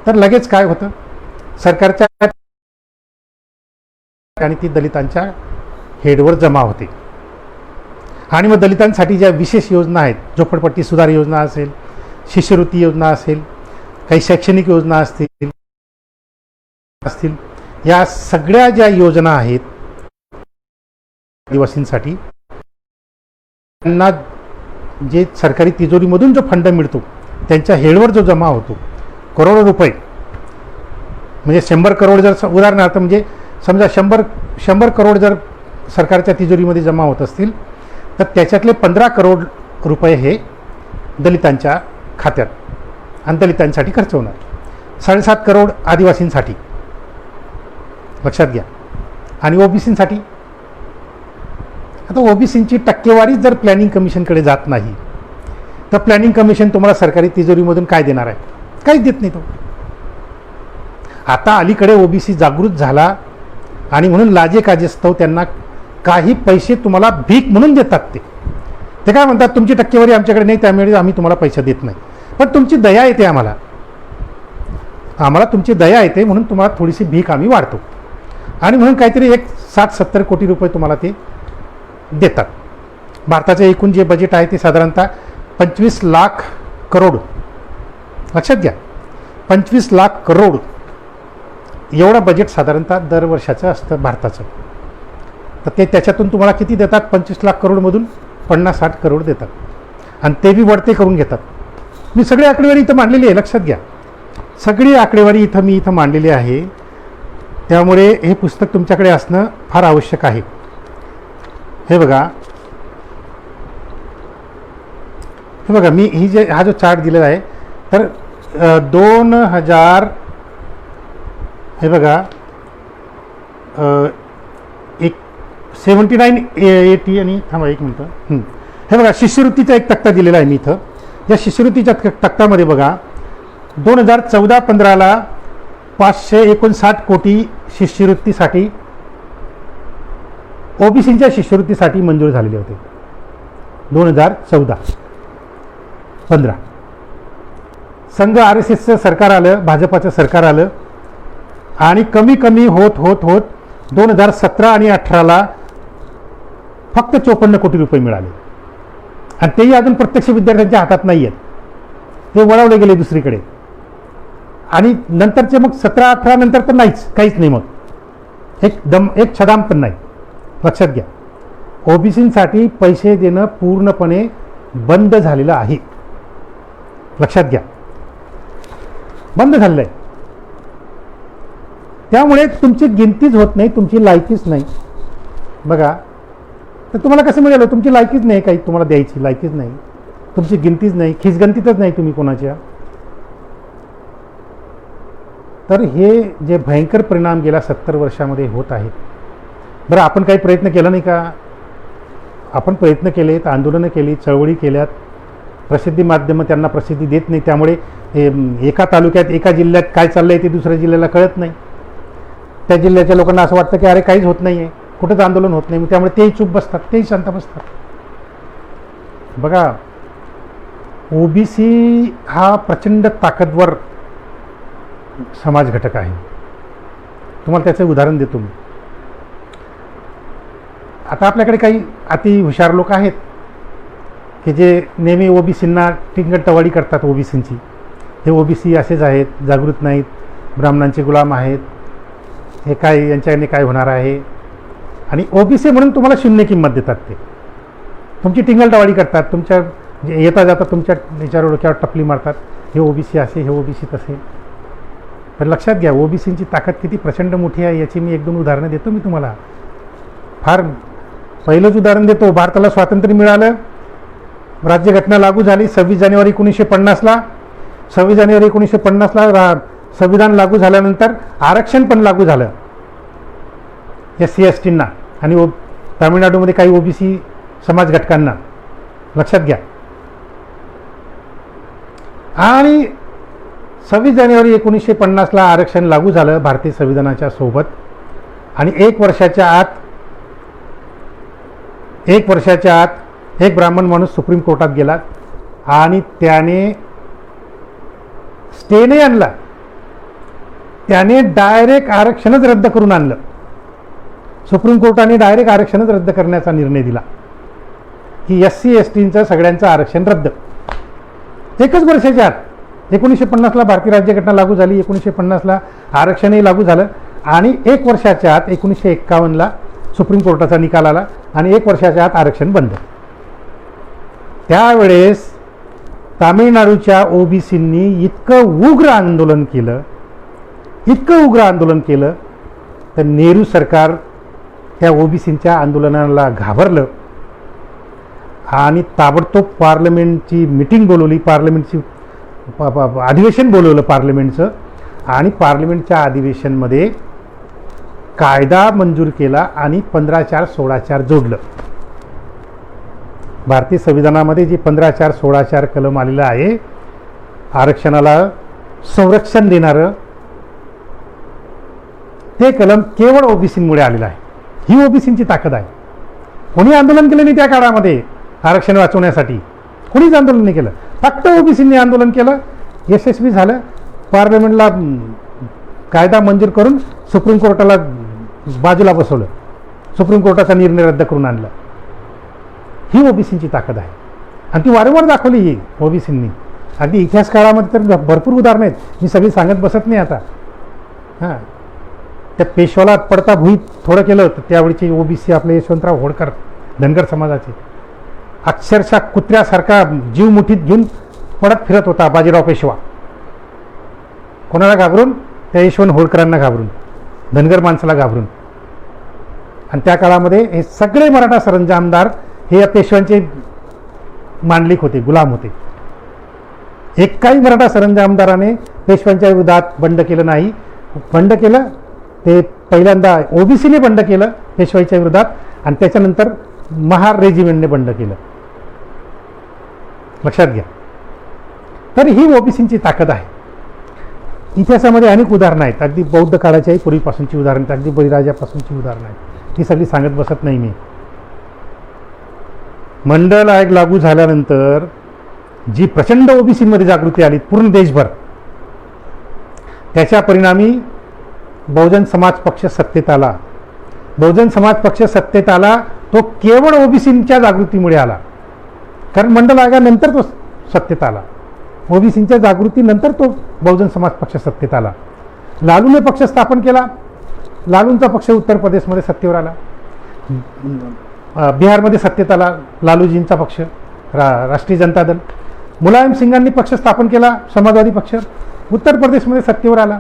S1: तर लगेच काय होतं, सरकारच्या आणि ती दलितांच्या हेडवर जमा होते आणि मग दलितांसाठी ज्या विशेष योजना आहेत, झोपडपट्टी सुधार योजना असेल, शिष्यवृत्ती योजना असेल, काही शैक्षणिक योजना असतील, या सगळ्या ज्या योजना आहेत आदिवासींसाठी, त्यांना जे सरकारी तिजोरीमधून जो फंड मिळतो त्यांच्या हेडवर जो जमा होतो करोडो रुपये, म्हणजे 100 करोड जर उदाहरणार्थ म्हणजे समजा 100 करोड जर सरकारच्या तिजोरीमध्ये जमा होत असतील तर त्याच्यातले 15 करोड रुपये हे दलितांच्या खात्यात आणि दलितांसाठी खर्च होणार, 7.5 करोड आदिवासींसाठी, लक्षात घ्या, आणि ओबीसींसाठी. आता ओबीसींची टक्केवारी जर प्लॅनिंग कमिशनकडे जात नाही तर प्लॅनिंग कमिशन तुम्हाला सरकारी तिजोरीमधून काय देणार आहे? काहीच देत नाही तो. आता अलीकडे ओबीसी जागृत झाला आणि म्हणून लाजेकाजेस्तव त्यांना काही पैसे तुम्हाला भीक म्हणून देतात. ते काय म्हणतात, तुमची टक्केवारी आमच्याकडे नाही त्यामुळे आम्ही तुम्हाला पैसे देत नाही, पण तुमची दया येते, आम्हाला तुमची दया येते म्हणून तुम्हाला थोडीशी भीक आम्ही वाढतो आणि म्हणून काहीतरी 60-70 कोटी रुपये तुम्हाला ते देतात. भारताचे एकूण जे बजेट आहे ते साधारणतः 25 लाख करोड, लक्षात घ्या, 25 लाख करोड एवढं बजेट साधारणतः दरवर्षाचं असतं भारताचं. तर ते त्याच्यातून तुम्हाला किती देतात? 25 लाख करोडमधून 50-60 करोड देतात आणि ते बी वळते करून घेतात. मी सगळी आकडेवारी इथं मांडलेली आहे, लक्षात घ्या, सगळी आकडेवारी मी इथं मांडलेली आहे. त्यामुळे हे पुस्तक तुमच्याकडे असणं फार आवश्यक आहे. हे बघा मी हा जो चार्ट दिलेला आहे तर 2000 हे बघा 79-80 आणि थांबा एक मिनटं, हे बघा शिष्यवृत्तीचा एक तक्ता दिलेला आहे मी इथं. या शिष्यवृत्तीच्या तक्त्यामध्ये बघा 2014-15ला 559 कोटी शिष्यवृत्तीसाठी ओबीसींच्या शिष्यवृत्तीसाठी मंजूर झालेले होते. 2014-15 संघ RSSचं सरकार आलं, भाजपाचं सरकार आलं आणि कमी कमी होत 2017 आणि 18ला फक्त 54 कोटी रुपये मिळाले आणि तेही अजून प्रत्यक्ष विद्यार्थ्यांच्या हातात नाही आहेत, ते वळवले गेले दुसरीकडे. आणि नंतरचे मग 17-18 नंतर तर काहीच नाही, मग एक छदाम पण नाही. लक्षात घ्या, ओबीसींसाठी पैसे देणं पूर्णपणे बंद झालेलं आहे, लक्षात घ्या, बंद झालेलं आहे. त्यामुळे तुमची गिनतीच होत नाही, तुमची लायकीच नाही. बघा, तर तुम्हाला कसं मिळालं? तुमची लायकीच नाही, काही तुम्हाला द्यायची लायकीच नाही, तुमची गिनतीच नाही, खिचगंतीतच नाही तुम्ही कोणाच्या. तर हे जे भयंकर परिणाम गेल्या 70 वर्षामध्ये होत आहेत. बरं, आपण काही प्रयत्न केला नाही का? आपण प्रयत्न केलेत, आंदोलनं केली, चळवळी केल्यात, प्रसिद्धी माध्यमं त्यांना प्रसिद्धी देत नाही, त्यामुळे एका तालुक्यात एका जिल्ह्यात काय चाललं आहे ते दुसऱ्या जिल्ह्याला कळत नाही. त्या जिल्ह्याच्या लोकांना असं वाटतं की अरे काहीच होत नाही आहे, कुठंच आंदोलन होत नाही, त्यामुळे तेही चूप बसतात, तेही शांत बसतात. बघा, ओबीसी हा प्रचंड ताकदवर समाज घटक आहे. तुम्हाला त्याचं उदाहरण देतो मी. आता आपल्याकडे काही अति हुशार लोक आहेत की जे नेहमी ओबीसींना टिंगटवाडी करतात. ओबीसींची हे ओबीसी असेच आहेत, जागृत नाहीत, ब्राह्मणांचे गुलाम आहेत, हे काय यांच्याने काय होणार आहे, आणि ओबीसी म्हणून तुम्हाला शून्य किंमत देतात. ते तुमची टिंगलटवाडी करतात, तुमच्या येता जाता तुमच्या याच्यावर डोक्यावर टपली मारतात, हे ओबीसी असे, हे ओबीसी तसे. पण लक्षात घ्या, ओबीसींची ताकद किती प्रचंड मोठी आहे याची मी 1-2 उदाहरणं देतो मी तुम्हाला. फार पहिलंच उदाहरण देतो. भारताला स्वातंत्र्य मिळालं, राज्यघटना लागू झाली 26 जानेवारी 1950ला. 26 जानेवारी 1950ला संविधान लागू झाल्यानंतर आरक्षण पण लागू झालं SC STंना आणि तामिळनाडूमध्ये काही ओबीसी समाज घटकांना, लक्षात घ्या. आणि 26 जानेवारी 1950ला आरक्षण लागू झालं भारतीय संविधानाच्या सोबत. आणि 1 वर्षाच्या आत एक ब्राह्मण माणूस सुप्रीम कोर्टात गेला आणि त्याने स्टे नाही आणला, त्याने डायरेक्ट आरक्षणच रद्द करून आणलं. सुप्रीम कोर्टाने डायरेक्ट आरक्षणच रद्द करण्याचा निर्णय दिला की SC STंचं सगळ्यांचं आरक्षण रद्द. 1 वर्षाच्या आत 1950ला भारतीय राज्यघटना लागू झाली, 1950ला आरक्षणही लागू झालं आणि 1 वर्षाच्या आत 1951ला सुप्रीम कोर्टाचा निकाल आला आणि 1 वर्षाच्या आत आरक्षण बंद. त्यावेळेस तामिळनाडूच्या ओबीसींनी इतकं उग्र आंदोलन केलं तर नेहरू सरकार त्या ओबीसींच्या आंदोलनाला घाबरलं आणि ताबडतोब पार्लमेंटची मीटिंग बोलवली, अधिवेशन बोलवलं पार्लमेंटचं, आणि पार्लमेंटच्या अधिवेशनमध्ये कायदा मंजूर केला आणि 15/4/16 जोडलं. भारतीय संविधानामध्ये जे 15/4/16 कलम आलेलं आहे, आरक्षणाला संरक्षण देणारं, ते कलम केवळ ओबीसींमुळे आलेलं आहे. ही ओबीसींची ताकद आहे. कोणी आंदोलन केलं नाही त्या काळामध्ये आरक्षण वाचवण्यासाठी, कोणीच आंदोलन नाही केलं. फक्त ओबीसींनी आंदोलन केलं, यशस्वी झालं. पार्लमेंटला कायदा मंजूर करून सुप्रीम कोर्टाला बाजूला बसवलं, सुप्रीम कोर्टाचा निर्णय रद्द करून आणला. ही ओबीसींची ताकद आहे आणि ती वारंवार दाखवली ही ओबीसींनी. अगदी इतिहास काळामध्ये तर भरपूर उदाहरणं आहेत, मी सगळी सांगत बसत नाही आता. हां, त्या पेशवाला पडता भुईत थोडं केलं तर त्यावेळीचे ओबीसी आपले यशवंतराव होळकर धनगर समाजाचे अक्षरशः कुत्र्यासारखा जीव मुठीत घेऊन पडत फिरत होता बाजीराव पेशवा. कोणाला घाबरून? त्या यशवंत होळकरांना घाबरून, धनगर माणसाला घाबरून. आणि त्या काळामध्ये हे सगळे मराठा सरंजामदार हे या पेशव्यांचे मांडलिक होते, गुलाम होते. एकाही मराठा सरंजामदाराने पेशव्यांच्या विरोधात बंड केलं नाही. बंड केलं ते पहिल्यांदा ओबीसीने बंड केलं पेशवाईच्या विरोधात, आणि त्याच्यानंतर महार रेजिमेंटने बंड केलं. लक्षात घ्या. तर ही ओबीसींची ताकद आहे. इतिहासामध्ये अनेक उदाहरणं आहेत, अगदी बौद्ध काळाच्याही पूर्वीपासूनची उदाहरणं आहेत, अगदी बळीराजापासूनची उदाहरणं आहेत. ती सगळी सांगत बसत नाही मी. मंडल आयोग लागू झाल्यानंतर जी प्रचंड ओबीसीमध्ये जागृती आली पूर्ण देशभर, त्याच्या परिणामी बहुजन समाज पक्ष सत्तेत आला. बहुजन समाज पक्ष सत्तेत आला तो केवळ ओबीसींच्या जागृतीमुळे आला. कारण मंडल आयोगानंतर तो सत्तेत आला, ओबीसींच्या जागृतीनंतर तो बहुजन समाज पक्ष सत्तेत आला. लालूने पक्ष स्थापन केला, लालूंचा पक्ष उत्तर प्रदेशमध्ये सत्तेवर आला, बिहारमध्ये सत्तेत आला लालूजींचा पक्ष राष्ट्रीय जनता दल. मुलायम सिंगांनी पक्ष स्थापन केला, समाजवादी पक्ष, उत्तर प्रदेशमध्ये सत्तेवर आला.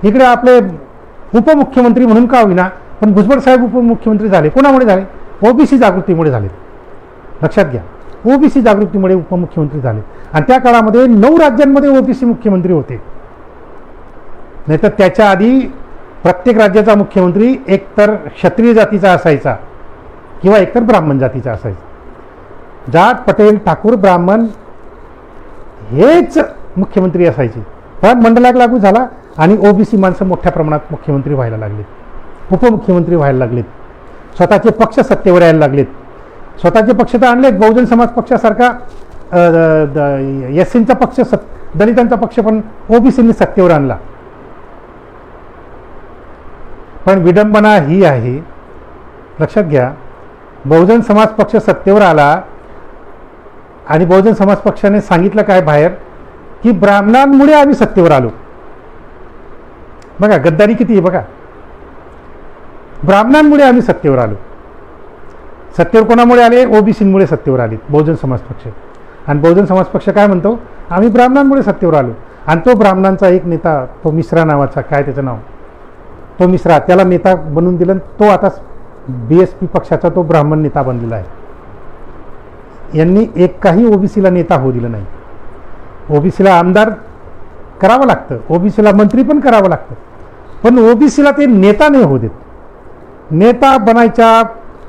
S1: इकडे आपले उपमुख्यमंत्री म्हणून का होईना पण भुजबळ साहेब उपमुख्यमंत्री झाले. कोणामुळे झाले? ओबीसी जागृतीमुळे झाले. लक्षात घ्या, ओबीसी जागृतीमुळे उपमुख्यमंत्री झाले. आणि त्या काळामध्ये 9 राज्यांमध्ये ओबीसी मुख्यमंत्री होते. नाहीतर त्याच्या आधी प्रत्येक राज्याचा मुख्यमंत्री एकतर क्षत्रिय जातीचा असायचा किंवा एकतर ब्राह्मण जातीचा असायचा. जाट, पटेल, ठाकूर, ब्राह्मण हेच मुख्यमंत्री असायचे. पण मंडल आयोग लागू झाला आणि ओबीसी माणसं मोठ्या प्रमाणात मुख्यमंत्री व्हायला लागलेत, उपमुख्यमंत्री व्हायला लागलेत, स्वतःचे पक्ष सत्तेवर यायला लागलेत. स्वतःचे पक्ष तर आणलेत. बहुजन समाज पक्षासारखा एससींचा पक्ष, दलितांचा पक्ष पण ओबीसींनी सत्तेवर आणला. पण विडंबना ही आहे, लक्षात घ्या, बहुजन समाज पक्ष सत्तेवर आला आणि बहुजन समाज पक्षाने सांगितलं काय बाहेर की ब्राह्मणांमुळे आम्ही सत्तेवर आलो. बघा गद्दारी किती आहे बघा. ब्राह्मणांमुळे आम्ही सत्तेवर आलो. सत्तेवर कोणामुळे आले? ओबीसींमुळे सत्तेवर आले बहुजन समाज पक्ष. आणि बहुजन समाज पक्ष काय म्हणतो? आम्ही ब्राह्मणांमुळे सत्तेवर आलो. आणि तो ब्राह्मणांचा एक नेता, तो मिश्रा नावाचा, काय त्याचं नाव, तो मिश्रा, त्याला नेता बनवून दिलं. तो आता BSP पक्षाचा तो ब्राह्मण नेता बनलेला आहे. यांनी एकही ओबीसीला नेता होऊ दिलं नाही. ओबीसीला आमदार करावं लागतं, ओबीसीला मंत्री पण करावं लागतं, पण ओबीसीला ते नेता नाही होऊ देत. नेता बनायच्या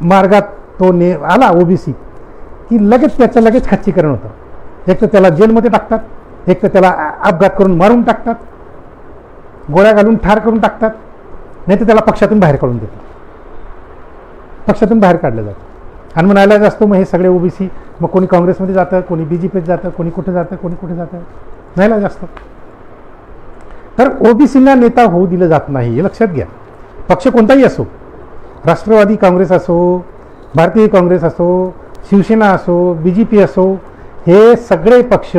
S1: मार्गात तो आला ओबीसी की लगेच त्याचं लगेच खच्चीकरण होतं. एक तर त्याला जेलमध्ये टाकतात, एक तर त्याला अपघात करून मारून टाकतात, गोळ्या घालून ठार करून टाकतात, नाही तर त्याला पक्षातून बाहेर काढून देतात. पक्षातून बाहेर काढलं जातं. आणि मग नाईलाज असतो मग हे सगळे ओबीसी, मग कोणी काँग्रेसमध्ये जातं, कोणी BJPत जातं, कोणी कुठे जातं, कोणी कुठे जातं, नाईलाज असतो. तर ओबीसीला नेता होऊ दिलं जात नाही, हे लक्षात घ्या. पक्ष कोणताही असो, राष्ट्रवादी काँग्रेस असो, भारतीय काँग्रेस असो, शिवसेना असो, BJP असो, हे सगळे पक्ष,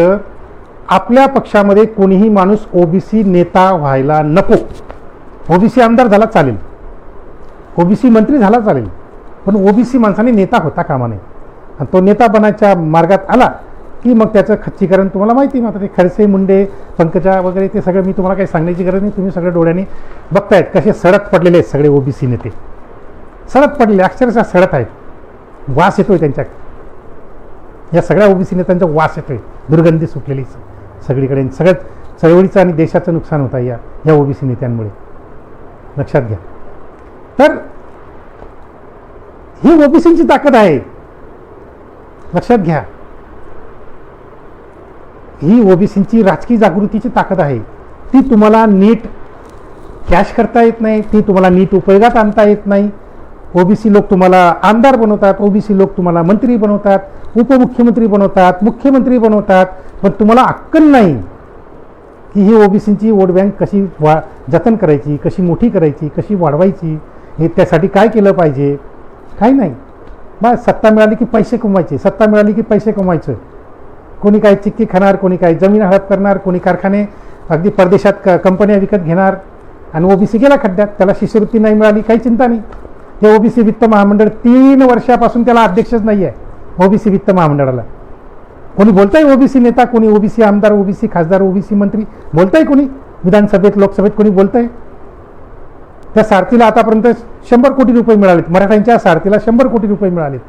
S1: आपल्या पक्षामध्ये कोणीही माणूस ओबीसी नेता व्हायला नको. ओबीसी आमदार झाला चालेल, ओबीसी मंत्री झाला चालेल, पण ओबीसी माणसाने नेता होता कामा नये. आणि तो नेतापणाच्या मार्गात आला की मग त्याचं खच्चीकरण तुम्हाला माहिती आहे. आता ते खडसे, मुंडे, पंकजा वगैरे ते सगळं मी तुम्हाला काही सांगण्याची गरज नाही. तुम्ही सगळ्या डोळ्यांनी बघतायत कसे सडत पडलेले आहेत सगळे ओबीसी नेते. सडत पडलेले, अक्षरशः सडत आहेत. वास येतोय त्यांच्या, या सगळ्या ओबीसी नेत्यांचा वास येतोय, दुर्गंधी सुटलेली सगळीकडे. सगळ्यात चळवळीचं आणि देशाचं नुकसान होतं या ओबीसी नेत्यांमुळे, लक्षात घ्या. तर ही ओबीसीची ताकद आहे, लक्षात घ्या. ही ओबीसीची राजकीय जागृतीची ताकद आहे. ती तुम्हाला नीट कॅश करता येत नाही, ती तुम्हाला नीट उपयोगात आणता येत नाही. ओबीसी लोक तुम्हाला आमदार बनवतात, ओबीसी लोक तुम्हाला मंत्री बनवतात, उपमुख्यमंत्री बनवतात, मुख्यमंत्री बनवतात, पण तुम्हाला अक्कल नाही की ही ओबीसीची वोट बँक कशी जतन करायची, कशी मोठी करायची, कशी वाढवायची, हे त्यासाठी काय केलं पाहिजे. काही नाही. बस सत्ता मिळाली की पैसे कमवायचे, सत्ता मिळाली की पैसे कमवायचं. कोणी काय चिक्की खाणार, कोणी काय जमीन हडप करणार, कोणी कारखाने अगदी परदेशात कंपन्या विकत घेणार. आणि ओबीसी गेला खड्ड्यात, त्याला शिष्यवृत्ती नाही मिळाली, काही चिंता नाही. हे ओबीसी वित्त महामंडळ 3 वर्षापासून त्याला अध्यक्षच नाही आहे ओबीसी वित्त महामंडळाला. कोणी बोलताय ओबीसी नेता, कोणी ओबीसी आमदार, ओबीसी खासदार, ओबीसी मंत्री बोलताय, कोणी विधानसभेत, लोकसभेत कोणी बोलतंय. त्या सारथीला आतापर्यंत 100 कोटी रुपये मिळालेत, मराठ्यांच्या सारथीला 100 कोटी रुपये मिळालेत.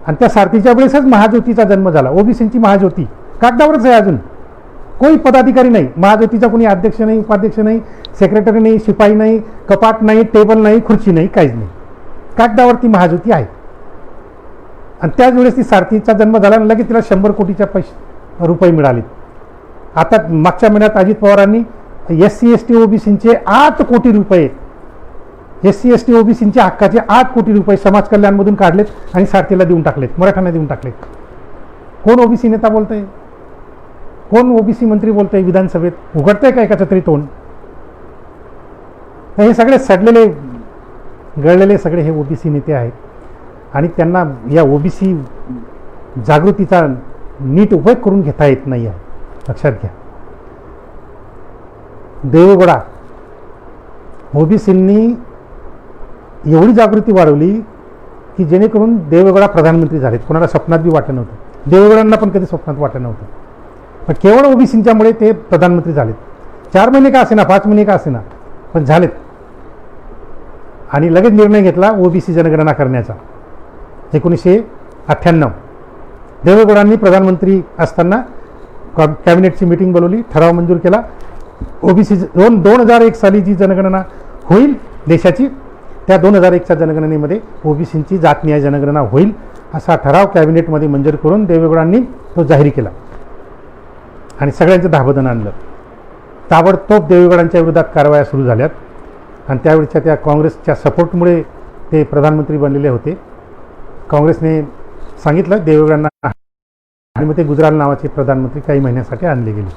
S1: आणि त्या सारथीच्या वेळेसच महाज्योतीचा जन्म झाला. ओबीसीची महाज्योती कागदावरच आहे, अजून कोणी पदाधिकारी नाही. महाज्योतीचा कोणी अध्यक्ष नाही, उपाध्यक्ष नाही, सेक्रेटरी नाही, शिपाई नाही, कपाट नाही, टेबल नाही, खुर्ची नाही, काहीच नाही. कागदावरती महाज्योती आहे. आणि त्याच वेळेस ती सारथीचा जन्म झाला आणि लगेच तिला 100 कोटीच्या रुपये मिळाले. आता मागच्या महिन्यात अजित पवारांनी SC ST ओबीसींचे 8 कोटी रुपये, SC ST ओबीसींच्या हक्काचे 8 कोटी रुपये समाज कल्याणमधून काढलेत आणि सारथीला देऊन टाकलेत, मराठ्यांना देऊन टाकलेत. कोण ओबीसी नेता बोलतंय, कोण ओबीसी मंत्री बोलतंय विधानसभेत, उघडतंय का एकाचं तरी तोंड. हे सगळे सडलेले गळलेले सगळे हे ओबीसी नेते आहेत. आणि त्यांना या ओबीसी जागृतीचा नीट उपयोग करून घेता येत नाही आहे, लक्षात घ्या. देवेगौडा ओबीसींनी एवढी जागृती वाढवली की जेणेकरून देवेगौडा प्रधानमंत्री झालेत. कोणाला स्वप्नात बी वाटत नव्हतं, देवेगौडांना पण कधी स्वप्नात वाटत नव्हतं. पण केवळ ओबीसींच्यामुळे ते प्रधानमंत्री झालेत. 4 महिने का असेना, 5 महिने का असेना, पण झालेत. आणि लगेच निर्णय घेतला ओबीसी जनगणना करण्याचा 1998. देवेगौडांनी प्रधानमंत्री असताना कॅबिनेटची मीटिंग बोलवली, ठराव मंजूर केला. ओबीसी 2001 साली जी जनगणना होईल देशाची, त्या 2001च्या जनगणनेमध्ये ओबीसींची जातनिहाय जनगणना होईल असा ठराव कॅबिनेटमध्ये मंजूर करून देवेगौडांनी तो जाहीर केला आणि सगळ्यांचं धाबदन आणलं. ताबडतोब देवेगौडांच्या विरोधात कारवाया सुरू झाल्यात. आणि त्यावेळच्या त्या काँग्रेसच्या सपोर्टमुळे ते प्रधानमंत्री बनलेले होते. काँग्रेसने सांगितलं देवेगौडांना, आणि मग ते गुजराल नावाचे प्रधानमंत्री काही महिन्यासाठी आणले गेले.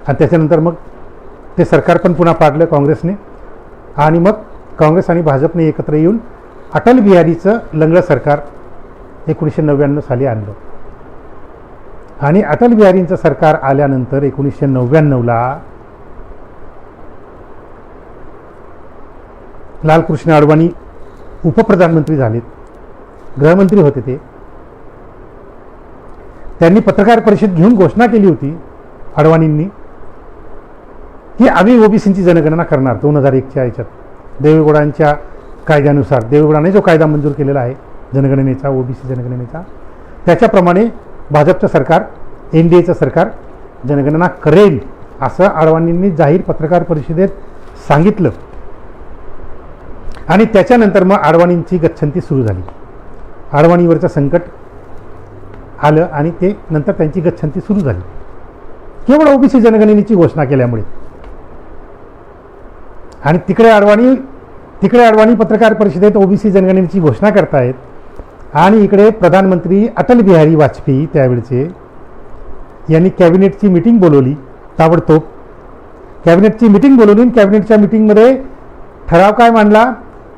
S1: आणि त्याच्यानंतर मग ते सरकार पण पुन्हा पाडलं काँग्रेसने. आणि मग काँग्रेस आणि भाजपने एकत्र येऊन अटल बिहारीचं लंगडं सरकार 1999 साली आणलं. आणि अटल बिहारींचं सरकार आल्यानंतर 1999ला लालकृष्ण अडवाणी उपप्रधानमंत्री झालेत, गृहमंत्री होते ते. त्यांनी पत्रकार परिषद घेऊन घोषणा केली होती अडवाणींनी की आम्ही ओबीसींची जनगणना करणार 2001च्या याच्यात. देवेगौडांच्या कायद्यानुसार देवेगौडाने जो कायदा मंजूर केलेला आहे जनगणनेचा, ओबीसी जनगणनेचा, त्याच्याप्रमाणे भाजपचं सरकार, NDAचं सरकार जनगणना करेल असं अडवाणींनी जाहीर पत्रकार परिषदेत सांगितलं. आणि त्याच्यानंतर मग अडवाणींची गच्छंती सुरू झाली. अडवाणीवरचं संकट आलं आणि ते नंतर त्यांची गच्छंती सुरू झाली केवळ ओबीसी जनगणनेची घोषणा केल्यामुळे. आणि तिकडे अडवाणी पत्रकार परिषदेत ओबीसी जनगणनेची घोषणा करतायत आणि इकडे प्रधानमंत्री अटल बिहारी वाजपेयी त्यावेळचे यांनी कॅबिनेटची मीटिंग बोलवली. ताबडतोब कॅबिनेटची मीटिंग बोलवली. कॅबिनेटच्या मीटिंगमध्ये ठराव काय मांडला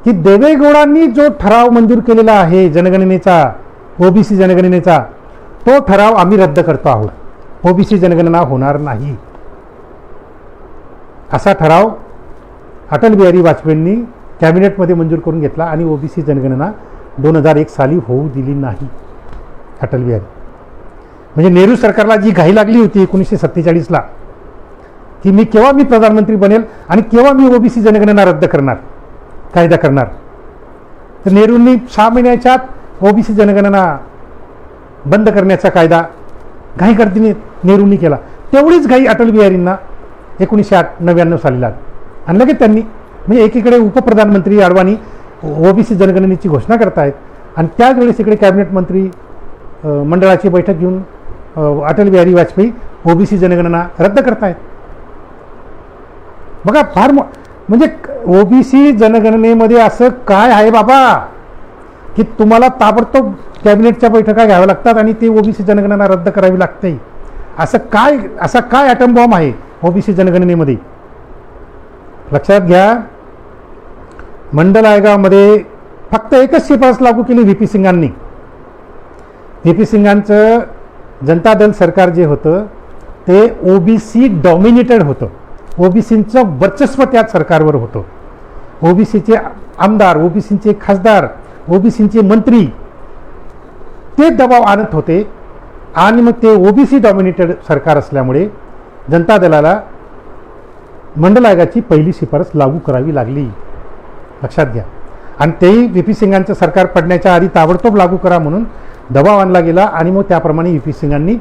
S1: की देवेगौडांनी जो ठराव मंजूर केलेला आहे जनगणनेचा, ओबीसी जनगणनेचा, तो ठराव आम्ही रद्द करतो आहोत. ओबीसी जनगणना होणार नाही असा ठराव अटल बिहारी वाजपेयींनी कॅबिनेटमध्ये मंजूर करून घेतला आणि ओबीसी जनगणना 2001 साली होऊ दिली नाही अटल बिहारी. म्हणजे नेहरू सरकारला जी घाई लागली होती 1947ला की मी प्रधानमंत्री बनेल आणि केव्हा मी ओबीसी जनगणना रद्द करणार, कायदा करणार. तर नेहरूंनी 6 महिन्याच्या आत ओबीसी जनगणना बंद करण्याचा कायदा घाई करतीने नेहरूंनी केला. तेवढीच घाई अटल बिहारींना 1999 साली आणि लगेच त्यांनी म्हणजे एकीकडे उपप्रधानमंत्री अडवाणी ओबीसी जनगणनेची घोषणा करतायत आणि त्याच वेळेस इकडे कॅबिनेट मंत्री मंडळाची बैठक घेऊन अटल बिहारी वाजपेयी ओबीसी जनगणना रद्द करतायत. बघा फार म्हणजे ओबीसी जनगणनेमध्ये असं काय आहे बाबा की तुम्हाला ताबडतोब कॅबिनेटच्या बैठका घ्याव्या लागतात आणि ते ओबीसी जनगणना रद्द करावी लागते. असा काय ॲटम बॉम्ब आहे ओबीसी जनगणनेमध्ये. लक्षात घ्या, मंडल आयोगामध्ये फक्त एकच शिफारस लागू केली V P सिंगांनी. V P सिंगांचं Janata Dal सरकार जे होतं ते ओबीसी डॉमिनेटेड होतं. ओबीसींचं वर्चस्व त्या सरकारवर होतं. ओबीसीचे आमदार, ओबीसींचे खासदार, ओबीसींचे मंत्री ते दबाव आणत होते आणि मग ते ओबीसी डॉमिनेटेड सरकार असल्यामुळे जनता दलाला मंडल आयोगाची पहिली शिफारस लागू करावी लागली. लक्षात घ्या. आणि तेही व्ही पी सिंगांचं सरकार पडण्याच्या आधी ताबडतोब लागू करा म्हणून दबाव आणला गेला आणि मग त्याप्रमाणे व्ही पी सिंगांनी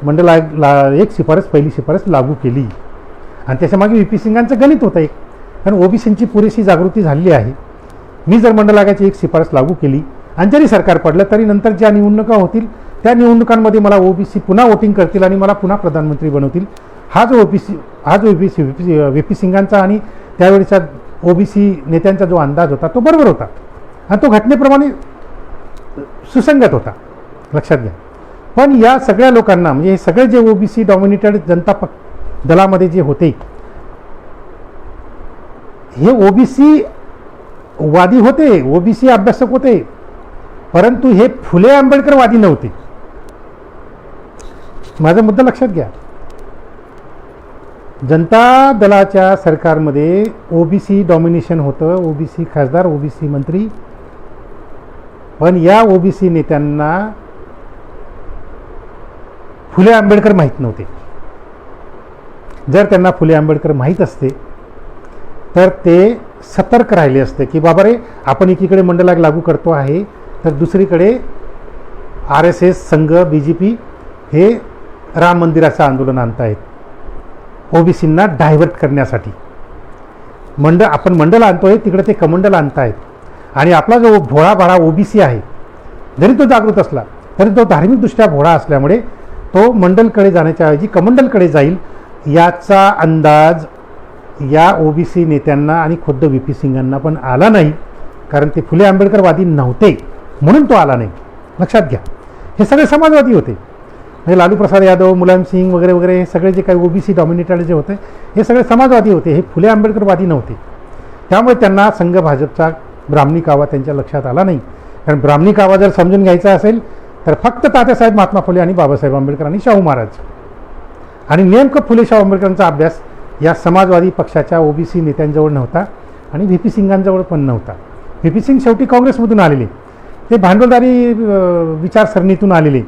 S1: मंडल आयोगला पहिली शिफारस लागू केली. आणि त्याच्यामागे व्ही पी सिंगांचं गणित होतं एक, कारण ओबीसींची पुरेशी जागृती झालेली आहे. मी जर मंडल आयोगाची एक शिफारस लागू केली आणि जरी सरकार पडलं तरी नंतर ज्या निवडणुका होतील त्या निवडणुकांमध्ये मला ओबीसी पुन्हा वोटिंग करतील आणि मला पुन्हा प्रधानमंत्री बनवतील. हा जो व्ही पी सिंगांचा आणि त्यावेळेचा ओबीसी नेत्यांचा जो अंदाज होता तो बरोबर होता आणि तो घटनेप्रमाणे सुसंगत होता. लक्षात घ्या. पण या सगळ्या लोकांना म्हणजे हे सगळे जे ओबीसी डॉमिनेटेड जनता दलामध्ये जे होते हे ओबीसी वादी होते, ओबीसी अभ्यासक होते, परंतु हे फुले आंबेडकरवादी नव्हते. माझा मुद्दा लक्षात घ्या. जनता दलाच्या सरकारमध्ये ओबीसी डॉमिनेशन होतं, ओबीसी खासदार, ओबीसी मंत्री. पण या ओबीसी नेत्यांना फुले आंबेडकर माहीत नव्हते. जर त्यांना फुले आंबेडकर माहीत असते तर ते सतर्क राहिले असते की बाबा रे आपण एकीकडे मंडल आयोग लागू करतो आहे तर दुसरीकडे RSS संघ BJP हे राम मंदिराचं आंदोलन आणतायत ओबीसींना डायव्हर्ट करण्यासाठी. आपण मंडल आणतोय तिकडे ते कमंडल आणतायत आणि आपला जो भोळा भाळा ओबीसी आहे जरी तो जागृत असला तरी तो धार्मिकदृष्ट्या भोळा असल्यामुळे तो मंडलकडे जाण्याच्या ऐवजी कमंडलकडे जाईल याचा अंदाज या ओबीसी नेत्यांना आणि खुद्द व्ही पी सिंगांना पण आला नाही, कारण ते फुले आंबेडकरवादी नव्हते म्हणून तो आला नाही. लक्षात घ्या. हे सगळे समाजवादी होते. म्हणजे लालू प्रसाद यादव, मुलायम सिंग वगैरे वगैरे हे सगळे जे काही ओबीसी डॉमिनेटेड जे होते हे सगळे समाजवादी होते. हे फुले आंबेडकरवादी नव्हते. त्यामुळे त्यांना संघ भाजपचा ब्राह्मणी कावा त्यांच्या लक्षात आला नाही. कारण ब्राह्मणी कावा जर समजून घ्यायचा असेल तर फक्त तात्यासाहेब महात्मा फुले आणि बाबासाहेब आंबेडकर आणि शाहू महाराज आणि नेमकं फुले शाहू आंबेडकरांचा अभ्यास या समाजवादी पक्षाच्या ओबीसी नेत्यांजवळ नव्हता आणि व्ही पी सिंगांजवळ पण नव्हता. व्ही पी सिंग शेवटी काँग्रेसमधून आलेले, ते भांडवलदारी विचारसरणीतून आलेले.